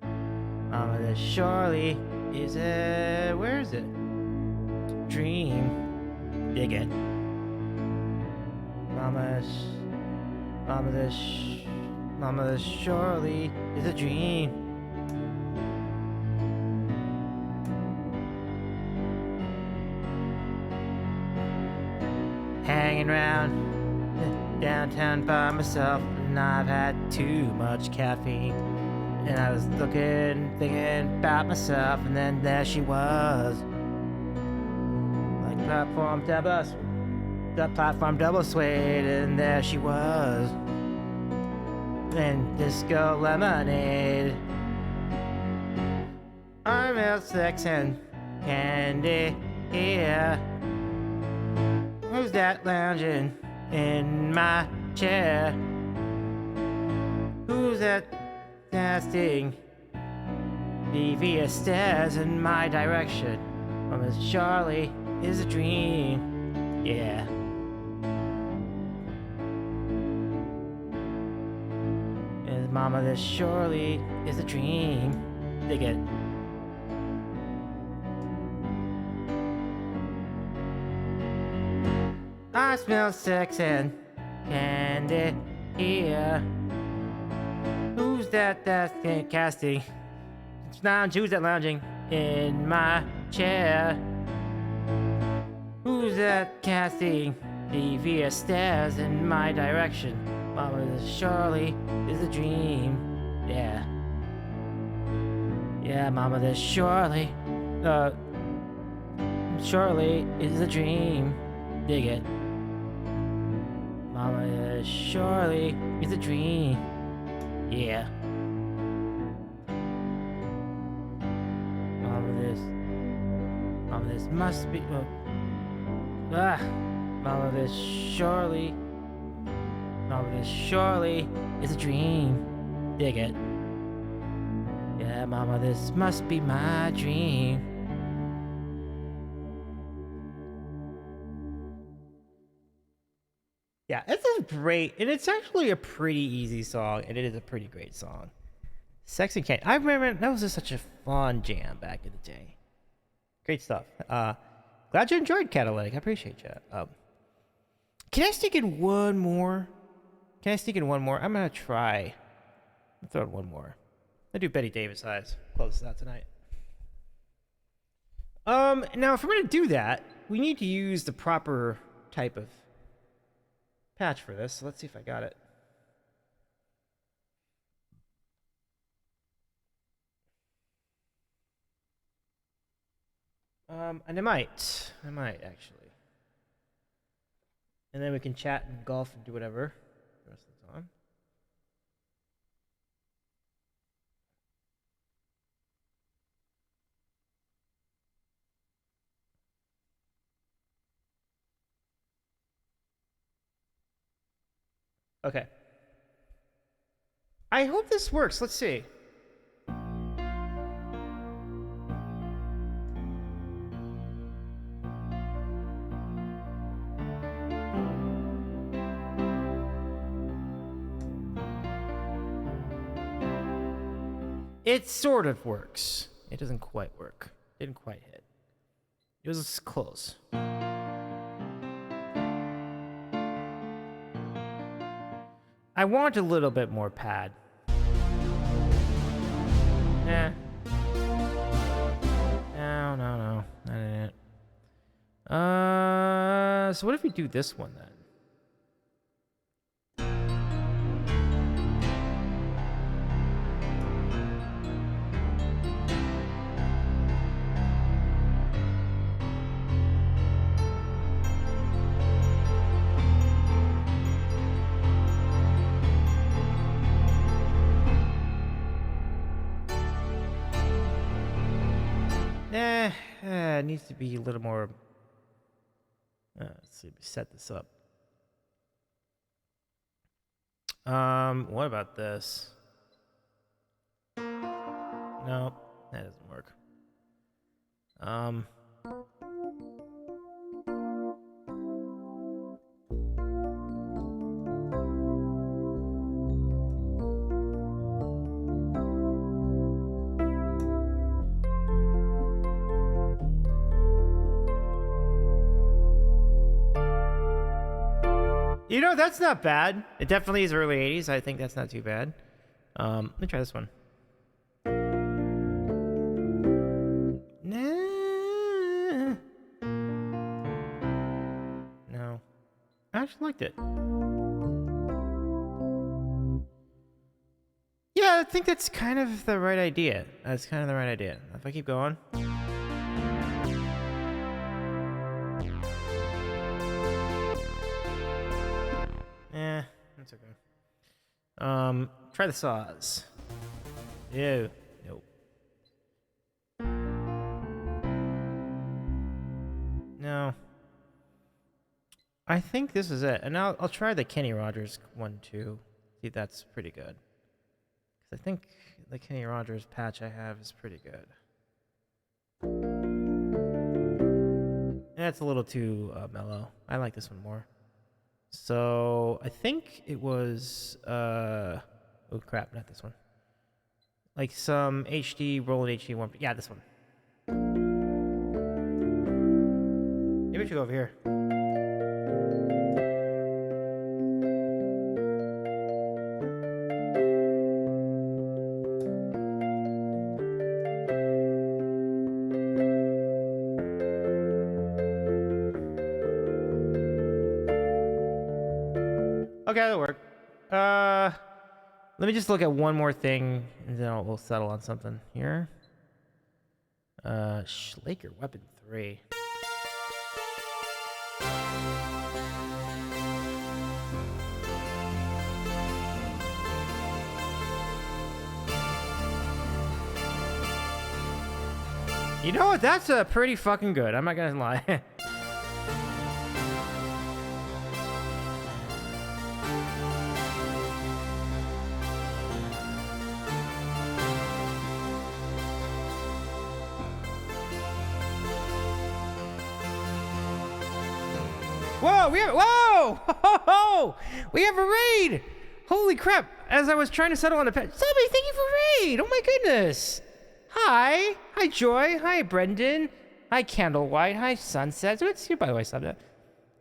Mama, this surely is a. Where is it? Dream. Dig it. Mama, this surely is a dream. Hanging around downtown by myself, and I've had too much caffeine. And I was thinking about myself, and then there she was, like platform double suede, and there she was, then disco lemonade. I'm out sex and candy here. Who's that lounging in my chair? Who's that casting devious stares in my direction? Mama, Charlie is a dream. Yeah. And Mama, this surely is a dream. Dig it. I smell sex and candy here. Who's that casting? Who's that lounging in my chair? Who's that casting devious stares in my direction? Mama, this surely is a dream. Yeah. Yeah, Mama, this surely is a dream. Dig it. Mama, this surely is a dream. Yeah. Mama, this must be. Mama, this surely is a dream. Dig it. Yeah, Mama, this must be my dream. Yeah, this is great, and it's actually a pretty easy song, and it is a pretty great song. Sex and Candy. I remember that was just such a fun jam back in the day. Great stuff. Glad you enjoyed Catalytic. I appreciate you. Can I sneak in one more? I'm gonna try. I'll throw in one more. I'll do Betty Davis Eyes. Close this out tonight. Now if we're gonna do that, we need to use the proper type of patch for this. So let's see if I got it. And I might actually. And then we can chat and golf and do whatever the rest of the time. Okay. I hope this works. Let's see. It sort of works. It doesn't quite work. Didn't quite hit. It was close. I want a little bit more pad. No. Not in it. So what if we do this one then? It needs to be a little more. Let's see, set this up. What about this? No, that doesn't work. You know, that's not bad. It definitely is early 80s. I think that's not too bad. Let me try this one. Nah. No. I actually liked it. Yeah, I think that's kind of the right idea. That's kind of the right idea. If I keep going. That's okay. Try the saws. Ew. Nope. No. I think this is it. And I'll try the Kenny Rogers one too. See if that's pretty good. Because I think the Kenny Rogers patch I have is pretty good. That's a little too mellow. I like this one more. So I think it was oh crap, not this one. Like some HD Roland HD one. Yeah, this one. Maybe we should go over here. Okay, that'll work. Let me just look at one more thing, and then we'll settle on something here. Schlager Weapon 3. You know what? That's pretty fucking good. I'm not gonna lie. Whoa, we have a raid. Holy crap. As I was trying to settle on a pet. Somebody, thank you for raid. Oh my goodness. Hi. Hi, Joy. Hi, Brendan. Hi, Candlelight. Hi, Sunset. What's you, by the way, Sunset?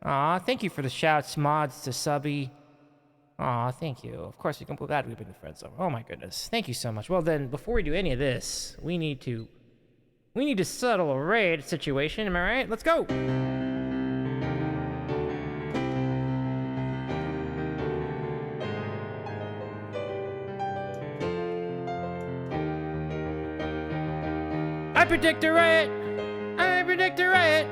Aw, thank you for the shouts, mods to Subby. Aw, thank you. Of course, we can put that. We've been friends over. Oh my goodness. Thank you so much. Well then, before we do any of this, we need to settle a raid situation. Am I right? Let's go. I predict a riot. I predict a riot.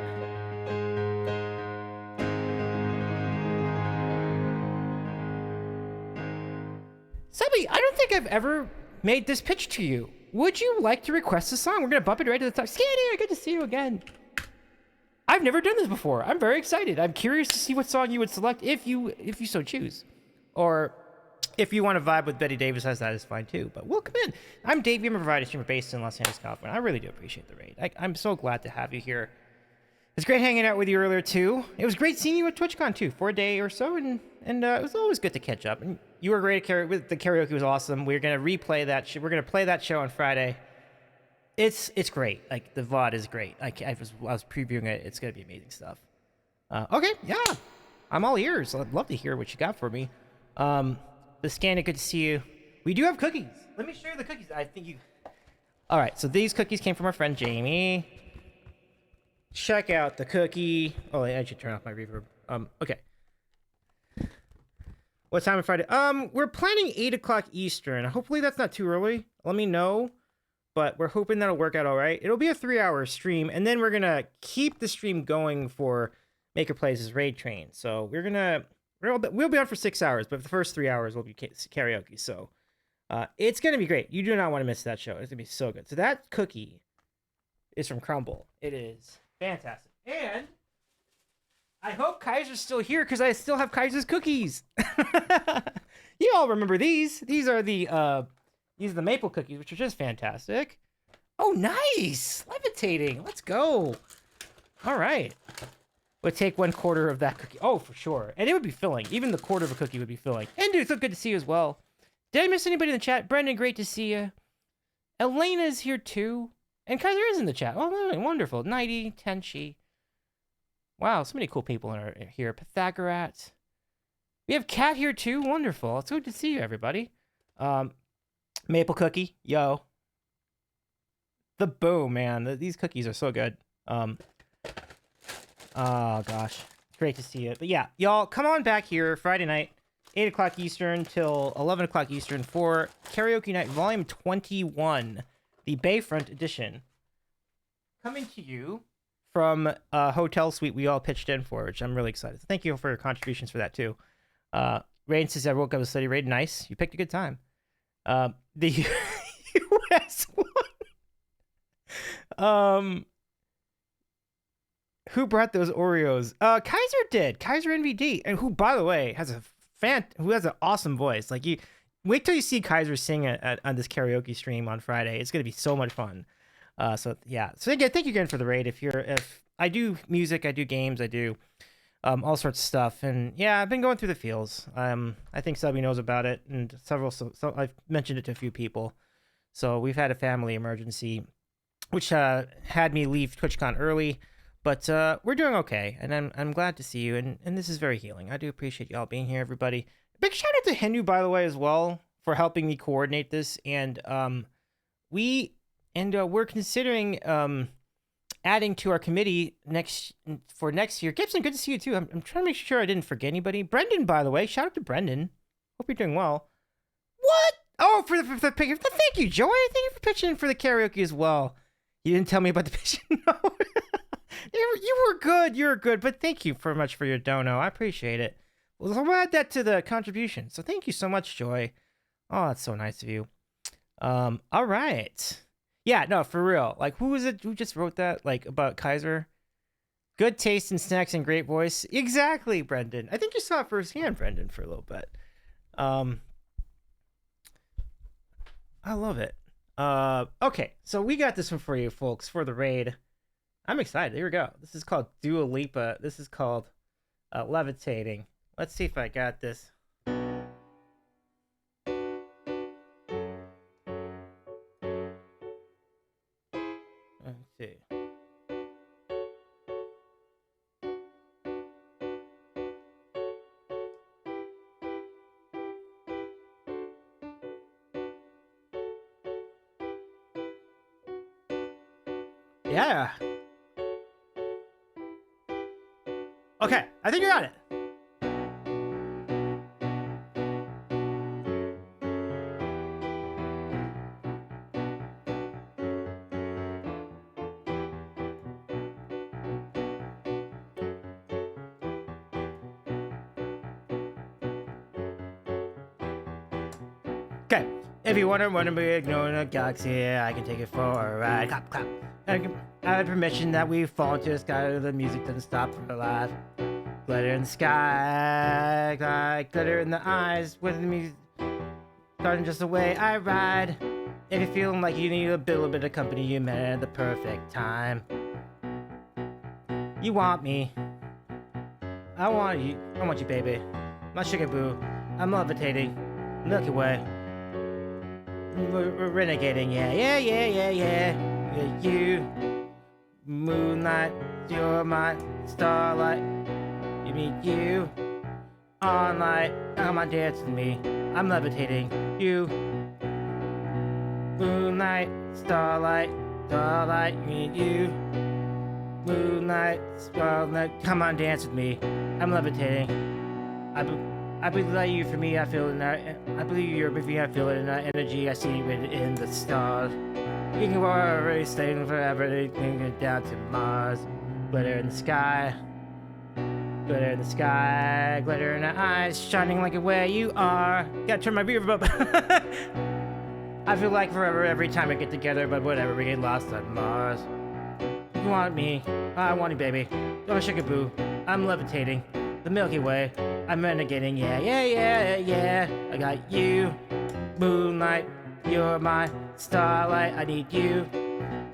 Subby, I don't think I've ever made this pitch to you. Would you like to request a song? We're gonna bump it right to the top. Scanny, good to see you again. I've never done this before. I'm very excited. I'm curious to see what song you would select if you so choose. Or if you want to vibe with Betty Davis, that is fine too. But welcome in. I'm Dave Gamer Provider, streamer based in Los Angeles, California. I really do appreciate the raid. I'm so glad to have you here. It's great hanging out with you earlier too. It was great seeing you at TwitchCon too for a day or so, and it was always good to catch up. And you were great at karaoke. The karaoke was awesome. We're gonna replay that. We're gonna play that show on Friday. It's great. Like the VOD is great. I was previewing it. It's gonna be amazing stuff. Okay, yeah, I'm all ears. I'd love to hear what you got for me. The Scanny, good to see you. We do have cookies. Let me show you the cookies. I think you. All right, so these cookies came from our friend Jamie. Check out the cookie. Oh, I should turn off my reverb. Okay. What time on Friday? We're planning 8 o'clock Eastern. Hopefully that's not too early. Let me know. But we're hoping that'll work out all right. It'll be a 3-hour stream, and then we're gonna keep the stream going for Maker Plays' Raid Train. So we'll be on for 6 hours, but for the first 3 hours will be karaoke. So it's gonna be great. You do not want to miss that show. It's gonna be so good. So that cookie is from Crumble. It is fantastic. And I hope Kaiser's still here because I still have Kaiser's cookies. You all remember these. These are the maple cookies, which are just fantastic. Oh, nice. Levitating. Let's go. All right. We'll take 1/4 of that cookie. Oh, for sure. And it would be filling. Even the quarter of a cookie would be filling. And dude, so good to see you as well. Did I miss anybody in the chat? Brendan, great to see you. Elena's here too. And Kaiser is in the chat. Oh, wonderful. Nighty, Tenchi. Wow, so many cool people here. Pythagorat. We have Kat here too. Wonderful. It's good to see you, everybody. Maple cookie. Yo. The boom, man. These cookies are so good. Oh, gosh. Great to see you. But yeah, y'all, come on back here Friday night, 8 o'clock Eastern till 11 o'clock Eastern for Karaoke Night Volume 21, the Bayfront Edition. Coming to you from a hotel suite we all pitched in for, which I'm really excited. So thank you for your contributions for that, too. Rain says, I woke up with a study raid. Nice. You picked a good time. The US one. Who brought those Oreos? Kaiser did. Kaiser NVD, and who, by the way, has an awesome voice. Like, you wait till you see Kaiser sing on this karaoke stream on Friday. It's gonna be so much fun. So yeah. So again, thank you again for the raid. If I do music, I do games, I do all sorts of stuff, and yeah, I've been going through the feels. I think Subby knows about it, and so I've mentioned it to a few people. So we've had a family emergency, which had me leave TwitchCon early. But we're doing okay, and I'm glad to see you, and this is very healing. I do appreciate y'all being here, everybody. Big shout out to Hindu, by the way, as well, for helping me coordinate this. And we're considering adding to our committee for next year. Gibson, good to see you too. I'm trying to make sure I didn't forget anybody. Brendan, by the way, shout out to Brendan. Hope you're doing well. What? Oh, for the thank you, Joey. Thank you for pitching in for the karaoke as well. You didn't tell me about the pitch. No. You were good. You were good. But thank you very much for your dono. I appreciate it. Well, I'll add that to the contribution. So thank you so much, Joy. Oh, that's so nice of you. All right. Yeah, no, for real. Like, who was it who just wrote that? Like, about Kaiser? Good taste in snacks and great voice. Exactly, Brendan. I think you saw it firsthand, Brendan, for a little bit. I love it. Okay, so we got this one for you, folks, for the raid. I'm excited. Here we go. This is called Dua Lipa. This is called Levitating. Let's see if I got this. Let's see. Yeah. Okay, I think you got it. Okay, if you want to be ignoring a galaxy, I can take it for a ride. Clap, clap. I have permission that we fall into the sky. The music doesn't stop for life. Glitter in the sky, like glitter in the eyes. With the music starting just the way I ride. If you're feeling like you need a little bit of company, you met at the perfect time. You want me. I want you, baby. My sugar boo. I'm levitating. Milky Way. We're renegading, yeah. You, moonlight, you're my starlight. You mean you, all night. Come on, dance with me. I'm levitating. You, moonlight, starlight. You mean you, moonlight, starlight. Come on, dance with me. I'm levitating. I believe that you for me, I feel it in our, I believe you're with me, I feel it in our energy, I see it in the stars. You can already stay forever, they can get down to Mars. Glitter in the sky, glitter in the sky, glitter in the eyes, shining like where you are. Gotta turn my reverb up. I feel like forever every time we get together, but whatever, we get lost on Mars. You want me, I want you, baby. Oh, sugar boo, I'm levitating. The Milky Way, I'm renegading, yeah. I got you, moonlight, you're my starlight. I need you,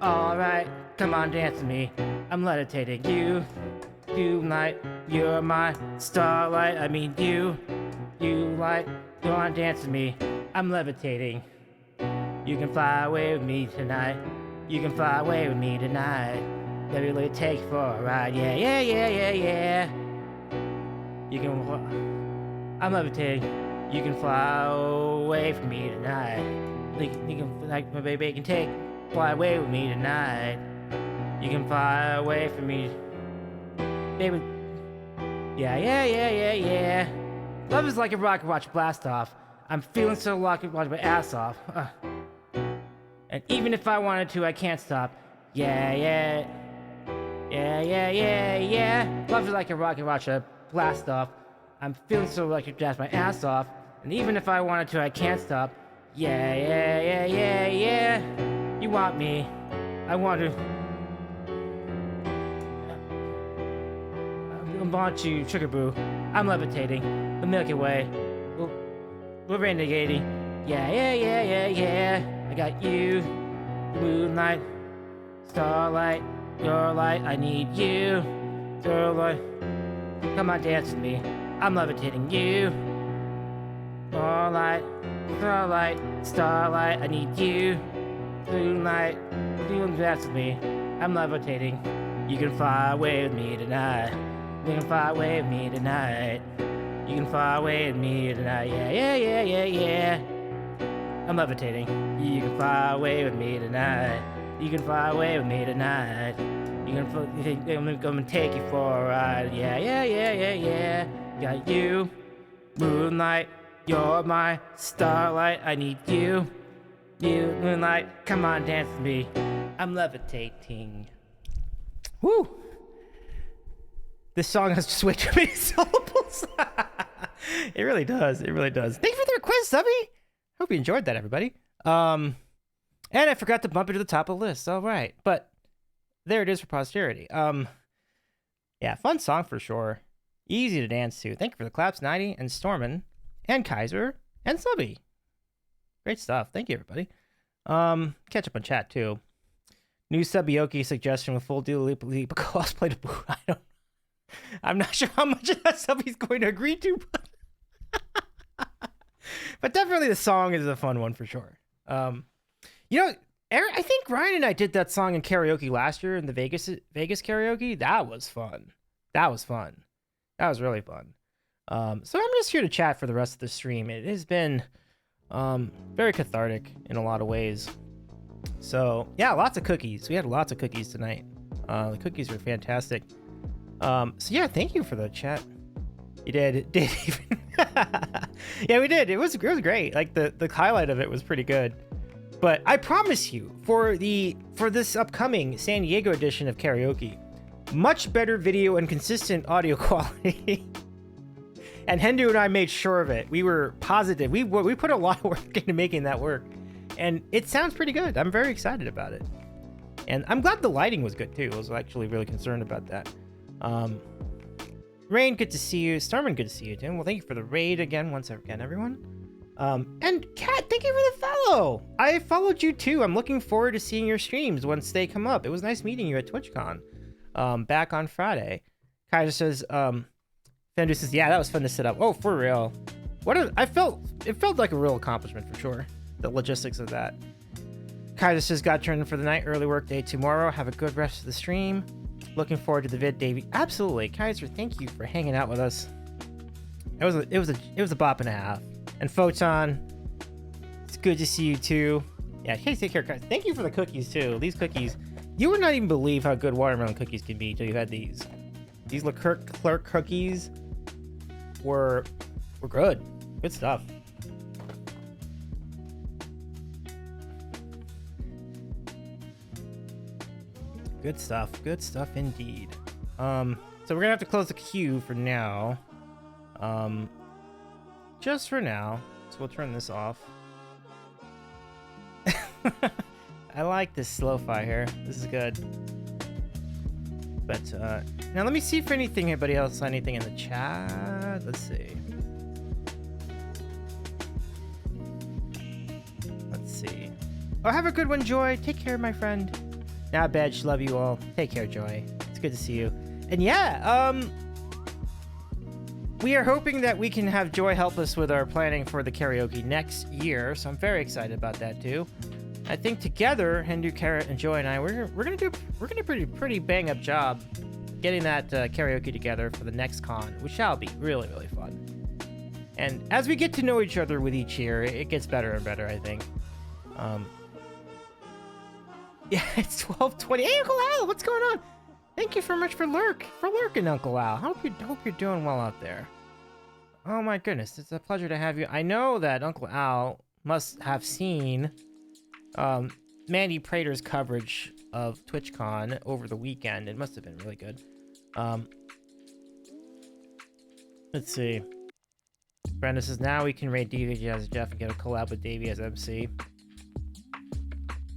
alright, come on, dance with me. I'm levitating, you, moonlight, you're my starlight. I mean you light, go on, dance with me. I'm levitating. You can fly away with me tonight. You can fly away with me tonight. Let me really take you for a ride, yeah. You can, I'm levitating. You can fly away from me tonight. You can, like my baby can fly away with me tonight. You can fly away from me, baby. Yeah. Love is like a rocket watch blast off. I'm feeling so lucky, watch my ass off. And even if I wanted to, I can't stop. Yeah. Love is like a rocket watch blast off. I'm feeling so lucky to blast my ass off. And even if I wanted to, I can't stop. Yeah. You want me. I want to. I want you, sugar boo. I'm levitating. The Milky Way. We're renegading. Yeah. I got you. Moonlight. Starlight. Your light. I need you. Starlight. Come on, dance with me. I'm levitating you. Starlight, starlight, I need you. Moonlight, dance with me. I'm levitating. You can fly away with me tonight. You can fly away with me tonight. You can fly away with me tonight. Yeah. I'm levitating. You can fly away with me tonight. You can fly away with me tonight. I'm gonna take you for a ride. Yeah. Got you, moonlight, you're my starlight. I need you, moonlight. Come on, dance with me. I'm levitating. Woo! This song has just way too many syllables. It really does. Thank you for the request, Subby. Hope you enjoyed that, everybody. And I forgot to bump it to the top of the list. All right, but there it is for posterity. Yeah, fun song for sure. Easy to dance to. Thank you for the claps, 90 and Stormin and Kaiser and Subby. Great stuff. Thank you, everybody. Catch up on chat too. New Subioki suggestion with full Dua Lipa cosplay to Boo. I don't. I'm not sure how much of that stuff he's going to agree to, but definitely the song is a fun one for sure. You know, Eric, I think Ryan and I did that song in karaoke last year in the Vegas karaoke. That was fun. That was really fun. So I'm just here to chat for the rest of the stream. It has been very cathartic in a lot of ways. So yeah, lots of cookies. We had lots of cookies tonight. The cookies were fantastic. So yeah, thank you for the chat. You did even. Yeah, we did. It was great. Like the highlight of it was pretty good. But I promise you, for this upcoming San Diego edition of karaoke, much better video and consistent audio quality. And Hendu and I made sure of it. We were positive. We put a lot of work into making that work, and it sounds pretty good. I'm very excited about it, and I'm glad the lighting was good too. I was actually really concerned about that. Rain, good to see you. Starman, good to see you, Tim. Well, thank you for the raid once again, everyone. And Kat, thank you for the follow. I followed you too. I'm looking forward to seeing your streams once they come up. It was nice meeting you at TwitchCon, back on Friday. Kaiser says, Fendu says, yeah, that was fun to set up. Oh, for real. It felt like a real accomplishment for sure. The logistics of that. Kaiser says, got turned in for the night, early work day tomorrow. Have a good rest of the stream. Looking forward to the vid, Davey. Absolutely. Kaiser, thank you for hanging out with us. It was a bop and a half. And Photon, it's good to see you too. Yeah, hey, take care, guys. Thank you for the cookies too. These cookies, you would not even believe how good watermelon cookies can be until you had these. These Leclerc cookies were good. Good stuff. Good stuff. Good stuff indeed. So we're gonna have to close the queue for now. Just for now. So we'll turn this off. I like this slow-fi here. This is good. But now let me see if anybody else saw anything in the chat. Let's see. Oh, have a good one, Joy. Take care, my friend. Not bad. Love you all. Take care, Joy. It's good to see you. And yeah, we are hoping that we can have Joy help us with our planning for the karaoke next year. So I'm very excited about that too. I think together, Hindu, Carrot, and Joy and I, we're gonna do a pretty bang up job getting that karaoke together for the next con, which shall be really fun. And as we get to know each other with each year, it gets better and better, I think. Yeah, it's 12:20. Hey, Uncle Al, what's going on? Thank you very much for lurking, Uncle Al. Hope you're doing well out there. Oh my goodness, it's a pleasure to have you. I know that Uncle Al must have seen Mandy Prater's coverage of TwitchCon over the weekend. It must have been really good. Let's see. Brenda says, now we can raid Davey as Jeff and get a collab with Davey as MC.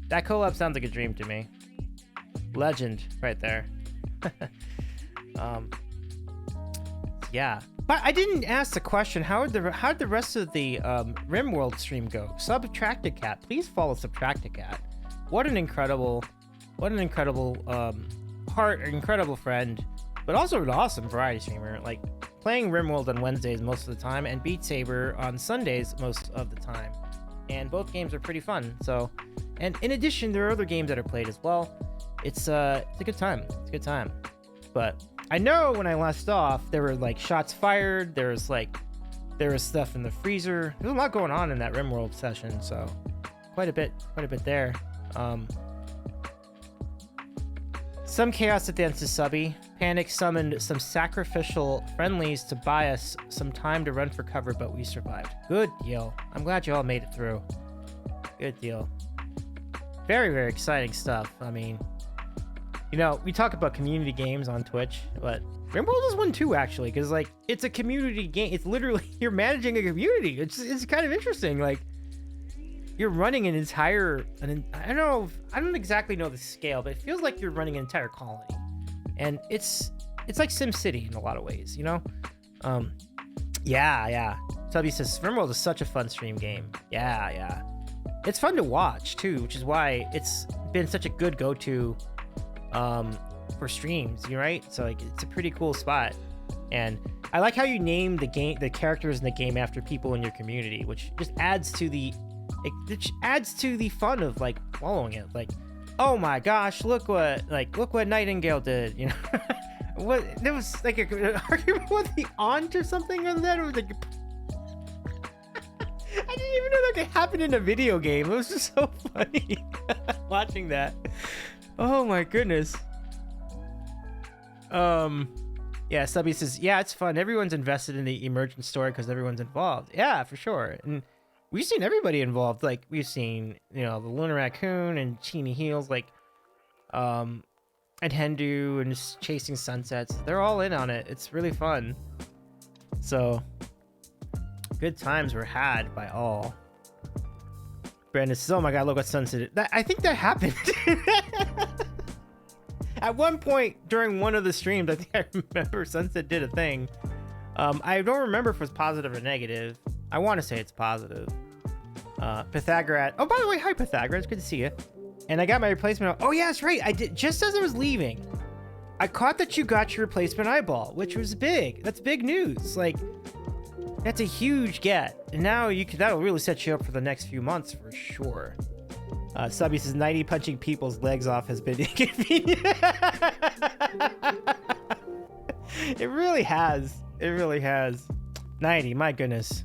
That collab sounds like a dream to me. Legend right there. Yeah. But I didn't ask the question, how'd the rest of the RimWorld stream go? Subtracted Cat, please follow Subtracted Cat. What an incredible incredible friend, but also an awesome variety streamer. Like playing RimWorld on Wednesdays most of the time and Beat Saber on Sundays most of the time. And both games are pretty fun. So, and in addition, there are other games that are played as well. It's a good time. It's a good time. But I know when I left off, there were like shots fired. There was stuff in the freezer. There's a lot going on in that RimWorld session. So quite a bit there. Some chaos at the end to Subby. Panic summoned some sacrificial friendlies to buy us some time to run for cover, but we survived. Good deal. I'm glad you all made it through. Good deal. Very exciting stuff. I mean, you know, we talk about community games on Twitch, but RimWorld is one too, actually, because like it's a community game. It's literally you're managing a community. It's kind of interesting. Like you're running an entire, I don't exactly know the scale, but it feels like you're running an entire colony, and it's like SimCity in a lot of ways, you know. Yeah. Tubby says RimWorld is such a fun stream game. Yeah. It's fun to watch too, which is why it's been such a good go-to for streams, you right? So like it's a pretty cool spot. And I like how you name the characters in the game after people in your community, which just adds to the fun of like following it. Like, oh my gosh, look what Nightingale did, you know? What there was like an argument with the aunt or something or that, or like I didn't even know that could happen in a video game. It was just so funny watching that. Oh my goodness. Yeah, Subby says, yeah, it's fun. Everyone's invested in the emergent story because everyone's involved. Yeah, for sure. And we've seen everybody involved. Like, we've seen, you know, the Lunar Raccoon and Chini Heels, like, and Hendu and just Chasing Sunsets. They're all in on it. It's really fun. So, good times were had by all. Brandon says, oh my god, look what Sunset did. I think that happened. At one point during one of the streams, I think I remember Sunset did a thing. I don't remember if it was positive or negative. I want to say it's positive. Pythagoras. Oh, by the way, hi Pythagoras. Good to see you. And I got my replacement. Oh yeah, that's right. I did just as I was leaving. I caught that you got your replacement eyeball, which was big. That's big news. Like, that's a huge get. And now that'll really set you up for the next few months for sure. Subby says 90 punching people's legs off has been inconvenient. It really has. It really has. 90, my goodness.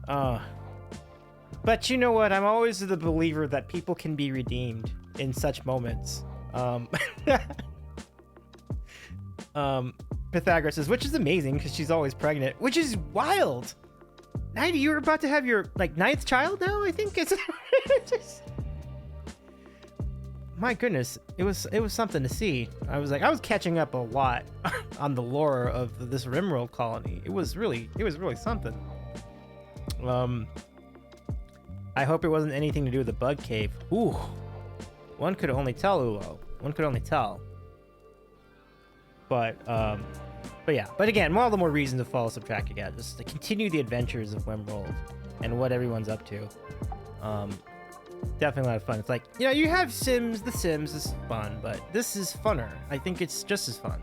But you know what? I'm always the believer that people can be redeemed in such moments. Pythagoras says, which is amazing because she's always pregnant, which is wild. 90, you're about to have your like 9th child now, I think. It's just... My goodness, it was something to see. I was catching up a lot on the lore of this RimWorld colony. It was really something. I hope it wasn't anything to do with the bug cave. Ooh, one could only tell, Ulo. One could only tell. But yeah. But again, all the more reason to follow Subtract again, just to continue the adventures of RimWorld and what everyone's up to. Definitely a lot of fun. It's like, you know, you have Sims. The Sims is fun, but this is funner. I think it's just as fun.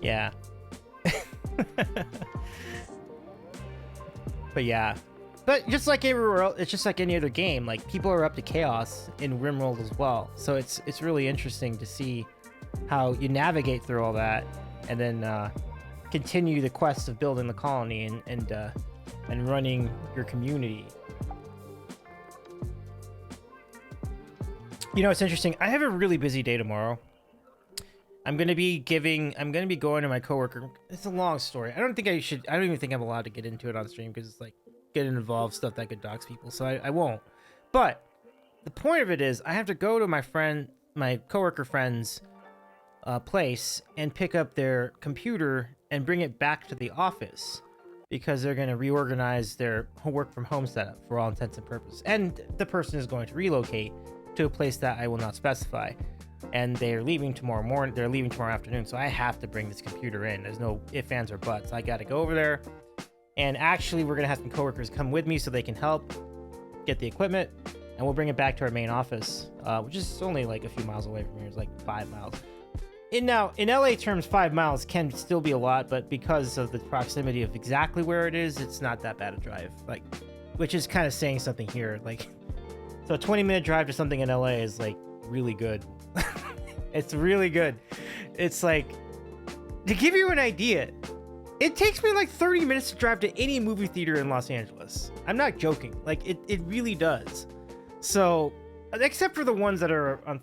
Yeah. But yeah. But just like everywhere else, it's just like any other game. Like, people are up to chaos in RimWorld as well. So it's really interesting to see how you navigate through all that, and then continue the quest of building the colony and running your community. You know, it's interesting. I have a really busy day tomorrow. I'm gonna be going to my coworker. It's a long story. I don't even think I'm allowed to get into it on stream because it's like getting involved stuff that could dox people. So I won't. But the point of it is, I have to go to my coworker friend's place and pick up their computer and bring it back to the office because they're going to reorganize their work from home setup for all intents and purposes. And the person is going to relocate to a place that I will not specify. And they're leaving tomorrow morning. They're leaving tomorrow afternoon. So I have to bring this computer in. There's no ifs, ands, or buts. I got to go over there. And actually, we're going to have some coworkers come with me so they can help get the equipment. And we'll bring it back to our main office, which is only like a few miles away from here. It's like 5 miles. In LA terms, 5 miles can still be a lot, but because of the proximity of exactly where it is, it's not that bad a drive. Like, which is kind of saying something here. Like, so a 20-minute drive to something in LA is like really good. It's really good. It's like, to give you an idea, it takes me like 30 minutes to drive to any movie theater in Los Angeles. I'm not joking. Like, it really does. So, except for the ones that are on,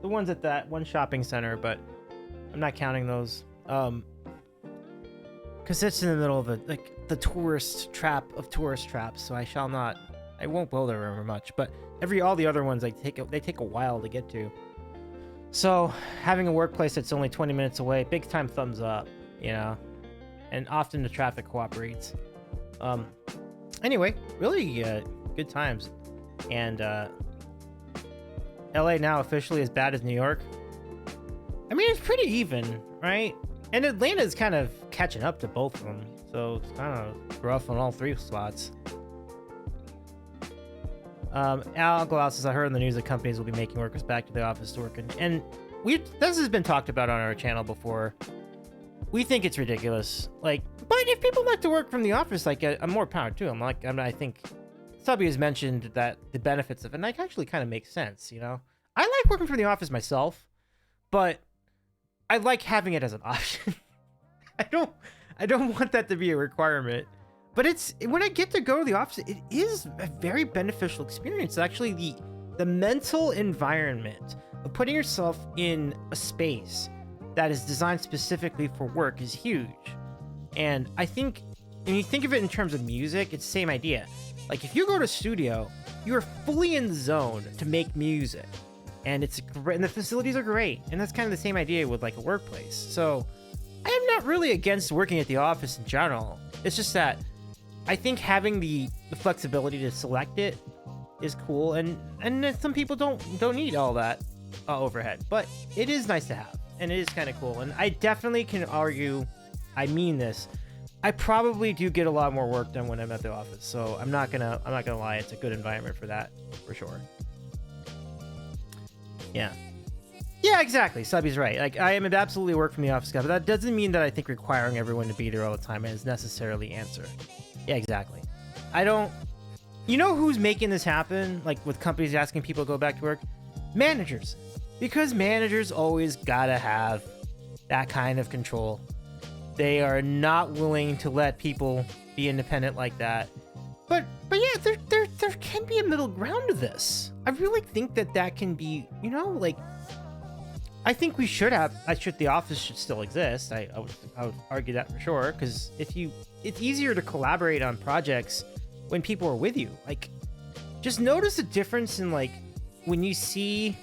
the ones at that one shopping center, but I'm not counting those. Because it's in the middle of the tourist trap of tourist traps, so I won't go there very much. But all the other ones, they take a while to get to. So having a workplace that's only 20 minutes away, big time thumbs up, you know. And often the traffic cooperates. Anyway, really good times. And LA now officially as bad as New York. I mean, it's pretty even, right? And Atlanta's kind of catching up to both of them, so it's kind of rough on all three spots. Al Glaus says, I heard in the news that companies will be making workers back to the office to work. And this has been talked about on our channel before. We think it's ridiculous. Like, but if people like to work from the office, like, I'm more power to them. Like, I think Subby has mentioned that the benefits of it, and like, actually kind of makes sense, you know? I like working from the office myself, but I like having it as an option. I don't want that to be a requirement. But it's when I get to go to the office, it is a very beneficial experience. Actually, the mental environment of putting yourself in a space that is designed specifically for work is huge. And I think when you think of it in terms of music, it's the same idea. Like if you go to a studio, you are fully in the zone to make music, and it's great, and the facilities are great. And that's kind of the same idea with like a workplace. So I am not really against working at the office in general. It's just that I think having the flexibility to select it is cool, and some people don't need all that overhead, but it is nice to have, and it is kind of cool. And I definitely can argue, I mean this, I probably do get a lot more work done when I'm at the office. So I'm not gonna lie, it's a good environment for that, for sure. Yeah, exactly. Subby's right. Like, I am absolutely work from the office guy, but that doesn't mean that I think requiring everyone to be there all the time is necessarily answer. Yeah, exactly. I don't... You know who's making this happen? Like, with companies asking people to go back to work? Managers. Because managers always gotta have that kind of control. They are not willing to let people be independent like that. But yeah, there can be a middle ground to this. I really think that can be, you know, like... I think we should have... the office should still exist. I would argue that for sure. Because it's easier to collaborate on projects when people are with you. Like, just notice the difference in, like, when you see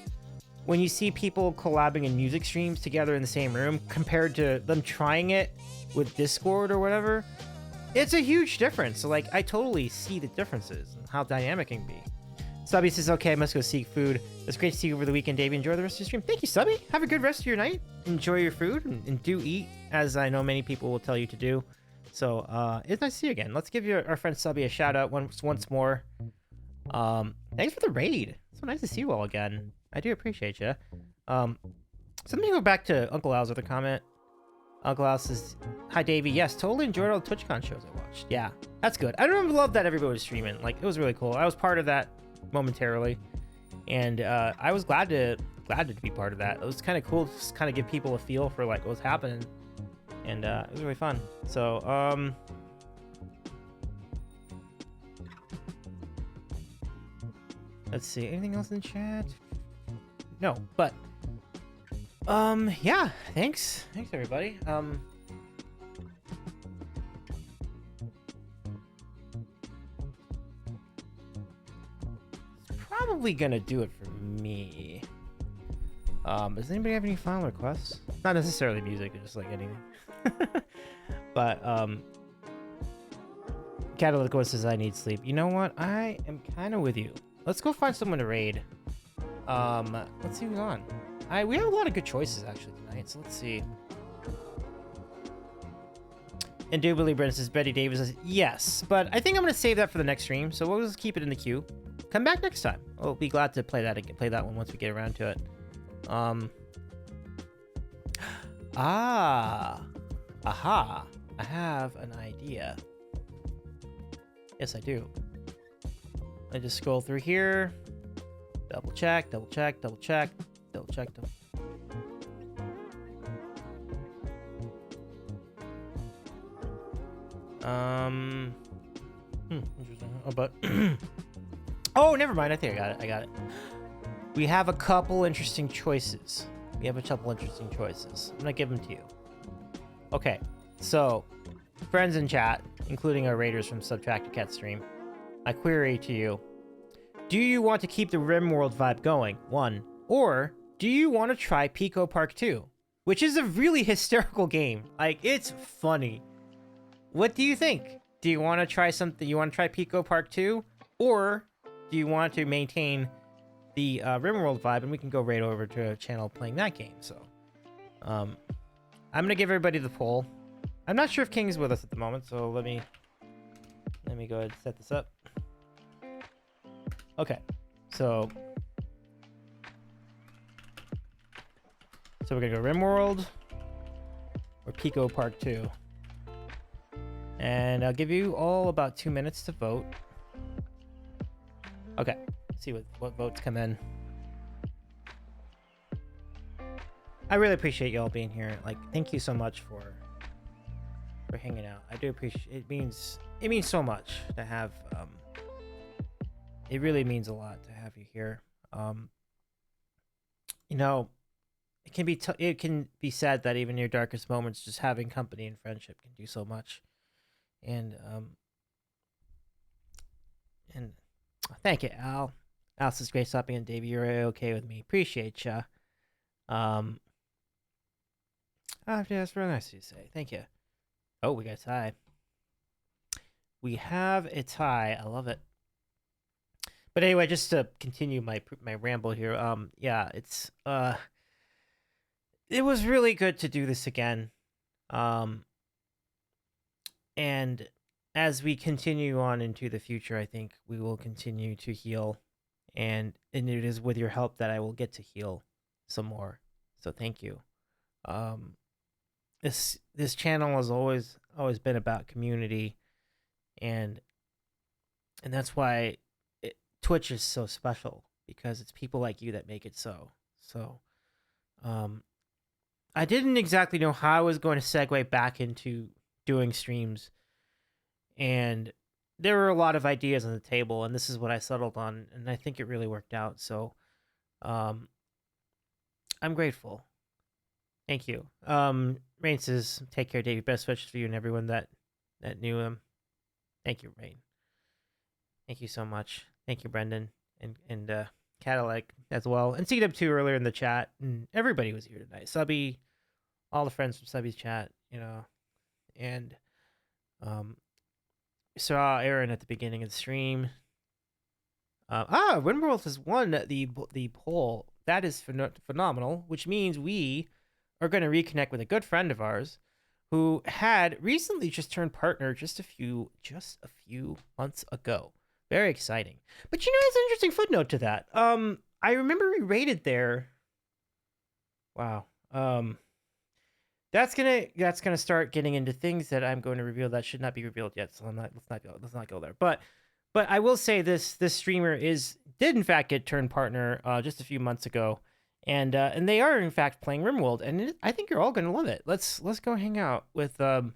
people collabing in music streams together in the same room compared to them trying it with Discord or whatever. It's a huge difference. So, like, I totally see the differences and how dynamic it can be. Subby says, okay, I must go seek food. It's great to see you over the weekend, Davey. Enjoy the rest of your stream. Thank you, Subby. Have a good rest of your night. Enjoy your food and do eat, as I know many people will tell you to do. So it's nice to see you again. Let's give our friend Subby a shout out once more. Thanks for the raid. It's so nice to see you all again. I do appreciate you. So let me go back to Uncle Al's other comment. Uncle Al says, hi, Davey. Yes, totally enjoyed all the TwitchCon shows I watched. Yeah, that's good. I really love that everybody was streaming. Like, it was really cool. I was part of that momentarily, and I was glad to be part of that. It was kind of cool to just kind of give people a feel for like what was happening, and it was really fun. So let's see, anything else in chat? No, but yeah, thanks everybody. Probably gonna do it for me. Does anybody have any final requests? Not necessarily music, just like anything. But Catalytico says I need sleep. You know what? I am kind of with you. Let's go find someone to raid. Let's see who's on. We have a lot of good choices actually tonight, so let's see. Indubitably, Brent says Betty Davis says yes, but I think I'm gonna save that for the next stream, so we'll just keep it in the queue. Come back next time. We'll be glad to play that again, play that one once we get around to it. Aha! I have an idea. Yes, I do. I just scroll through here. Double check. Interesting. Oh, but oh, never mind. I think I got it. We have a couple interesting choices. I'm gonna give them to you. Okay, so friends in chat, including our raiders from Subtracted Cat stream, my query to you: do you want to keep the RimWorld vibe going? 1, or do you want to try Pico Park 2, which is a really hysterical game? Like, it's funny. What do you think? Do you want to try something? You want to try Pico Park 2, or do you want to maintain the RimWorld vibe, and we can go right over to a channel playing that game? So, I'm gonna give everybody the poll. I'm not sure if King is with us at the moment, so let me go ahead and set this up. Okay, so we're gonna go RimWorld or Pico Park 2. And I'll give you all about 2 minutes to vote. Okay, let's see what votes come in. I really appreciate y'all being here. Like, thank you so much for hanging out. I do appreciate it. Means so much to have. It really means a lot to have you here. You know, it can be said that even your darkest moments, just having company and friendship can do so much. And thank you, Al. Al says great stopping in, Davey. You're okay with me. Appreciate ya. That's really nice of you to say. Thank you. Oh, we got a tie. We have a tie. I love it. But anyway, just to continue my ramble here. Yeah, it was really good to do this again. And as we continue on into the future, I think we will continue to heal, and it is with your help that I will get to heal some more. So thank you. This channel has always been about community, and that's why Twitch is so special, because it's people like you that make it so. So, I didn't exactly know how I was going to segue back into doing streams, and there were a lot of ideas on the table, and this is what I settled on, and I think it really worked out. So, I'm grateful. Thank you. Rain says, take care, Davey. Best wishes for you and everyone that knew him. Thank you, Rain. Thank you so much. Thank you, Brendan, and Cadillac as well, and CW2 earlier in the chat, and everybody was here tonight. Subby, all the friends from Subby's chat, you know, and saw Aaron at the beginning of the stream. Windworld has won the poll. That is phenomenal, which means we are going to reconnect with a good friend of ours who had recently just turned partner just a few months ago. Very exciting. But you know, it's an interesting footnote to that. I remember we rated there. Wow. That's gonna start getting into things that I'm going to reveal that should not be revealed yet. So let's not go there. But I will say this streamer did in fact get turned partner just a few months ago, and they are in fact playing RimWorld, and I think you're all gonna love it. Let's go hang out with our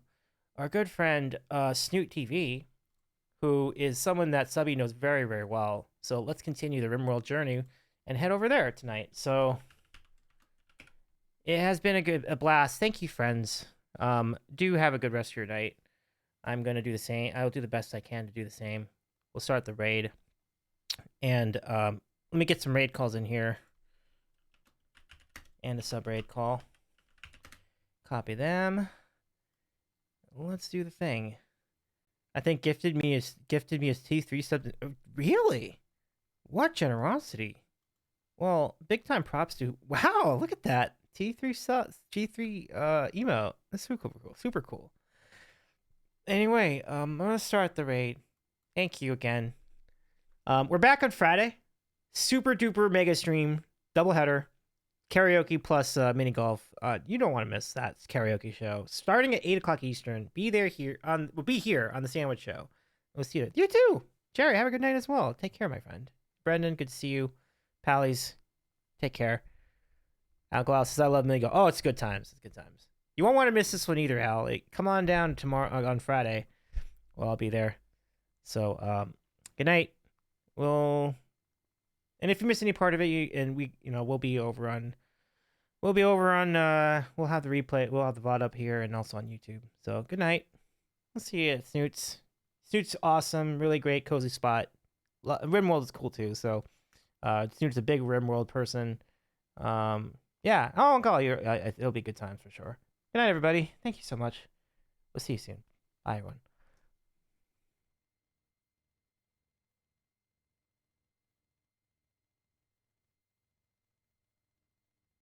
good friend Snoot TV, who is someone that Subby knows very, very well. So let's continue the RimWorld journey and head over there tonight. So it has been a blast. Thank you, friends. Do have a good rest of your night. I'm going to do the same. I'll do the best I can to do the same. We'll start the raid. And let me get some raid calls in here. And a sub-raid call. Copy them. Let's do the thing. I think gifted me as T3 subs. Really? What generosity? Well, big time props to. Wow, look at that. T3 subs, G3 emote. That's super cool. Super cool. Anyway, I'm gonna start the raid. Thank you again. We're back on Friday. Super duper mega stream, double header, karaoke plus mini golf. You don't want to miss that karaoke show. Starting at 8:00 Eastern. We'll be here on the Sandwich Show. We'll see you. You too, Jerry. Have a good night as well. Take care, my friend. Brendan, good to see you. Pallies, take care. Al Glau says I love mini golf. Oh, it's good times. It's good times. You won't want to miss this one either, Al. Come on down tomorrow on Friday. Well, I'll be there. So, good night. And if you miss any part of it, we'll be over on. We'll have the replay. We'll have the VOD up here and also on YouTube. So good night. We'll see you at Snoots. Snoots awesome, really great, cozy spot. RimWorld is cool too. So Snoots a big RimWorld person. Yeah, I'll call you. It'll be good times for sure. Good night, everybody. Thank you so much. We'll see you soon. Bye, everyone.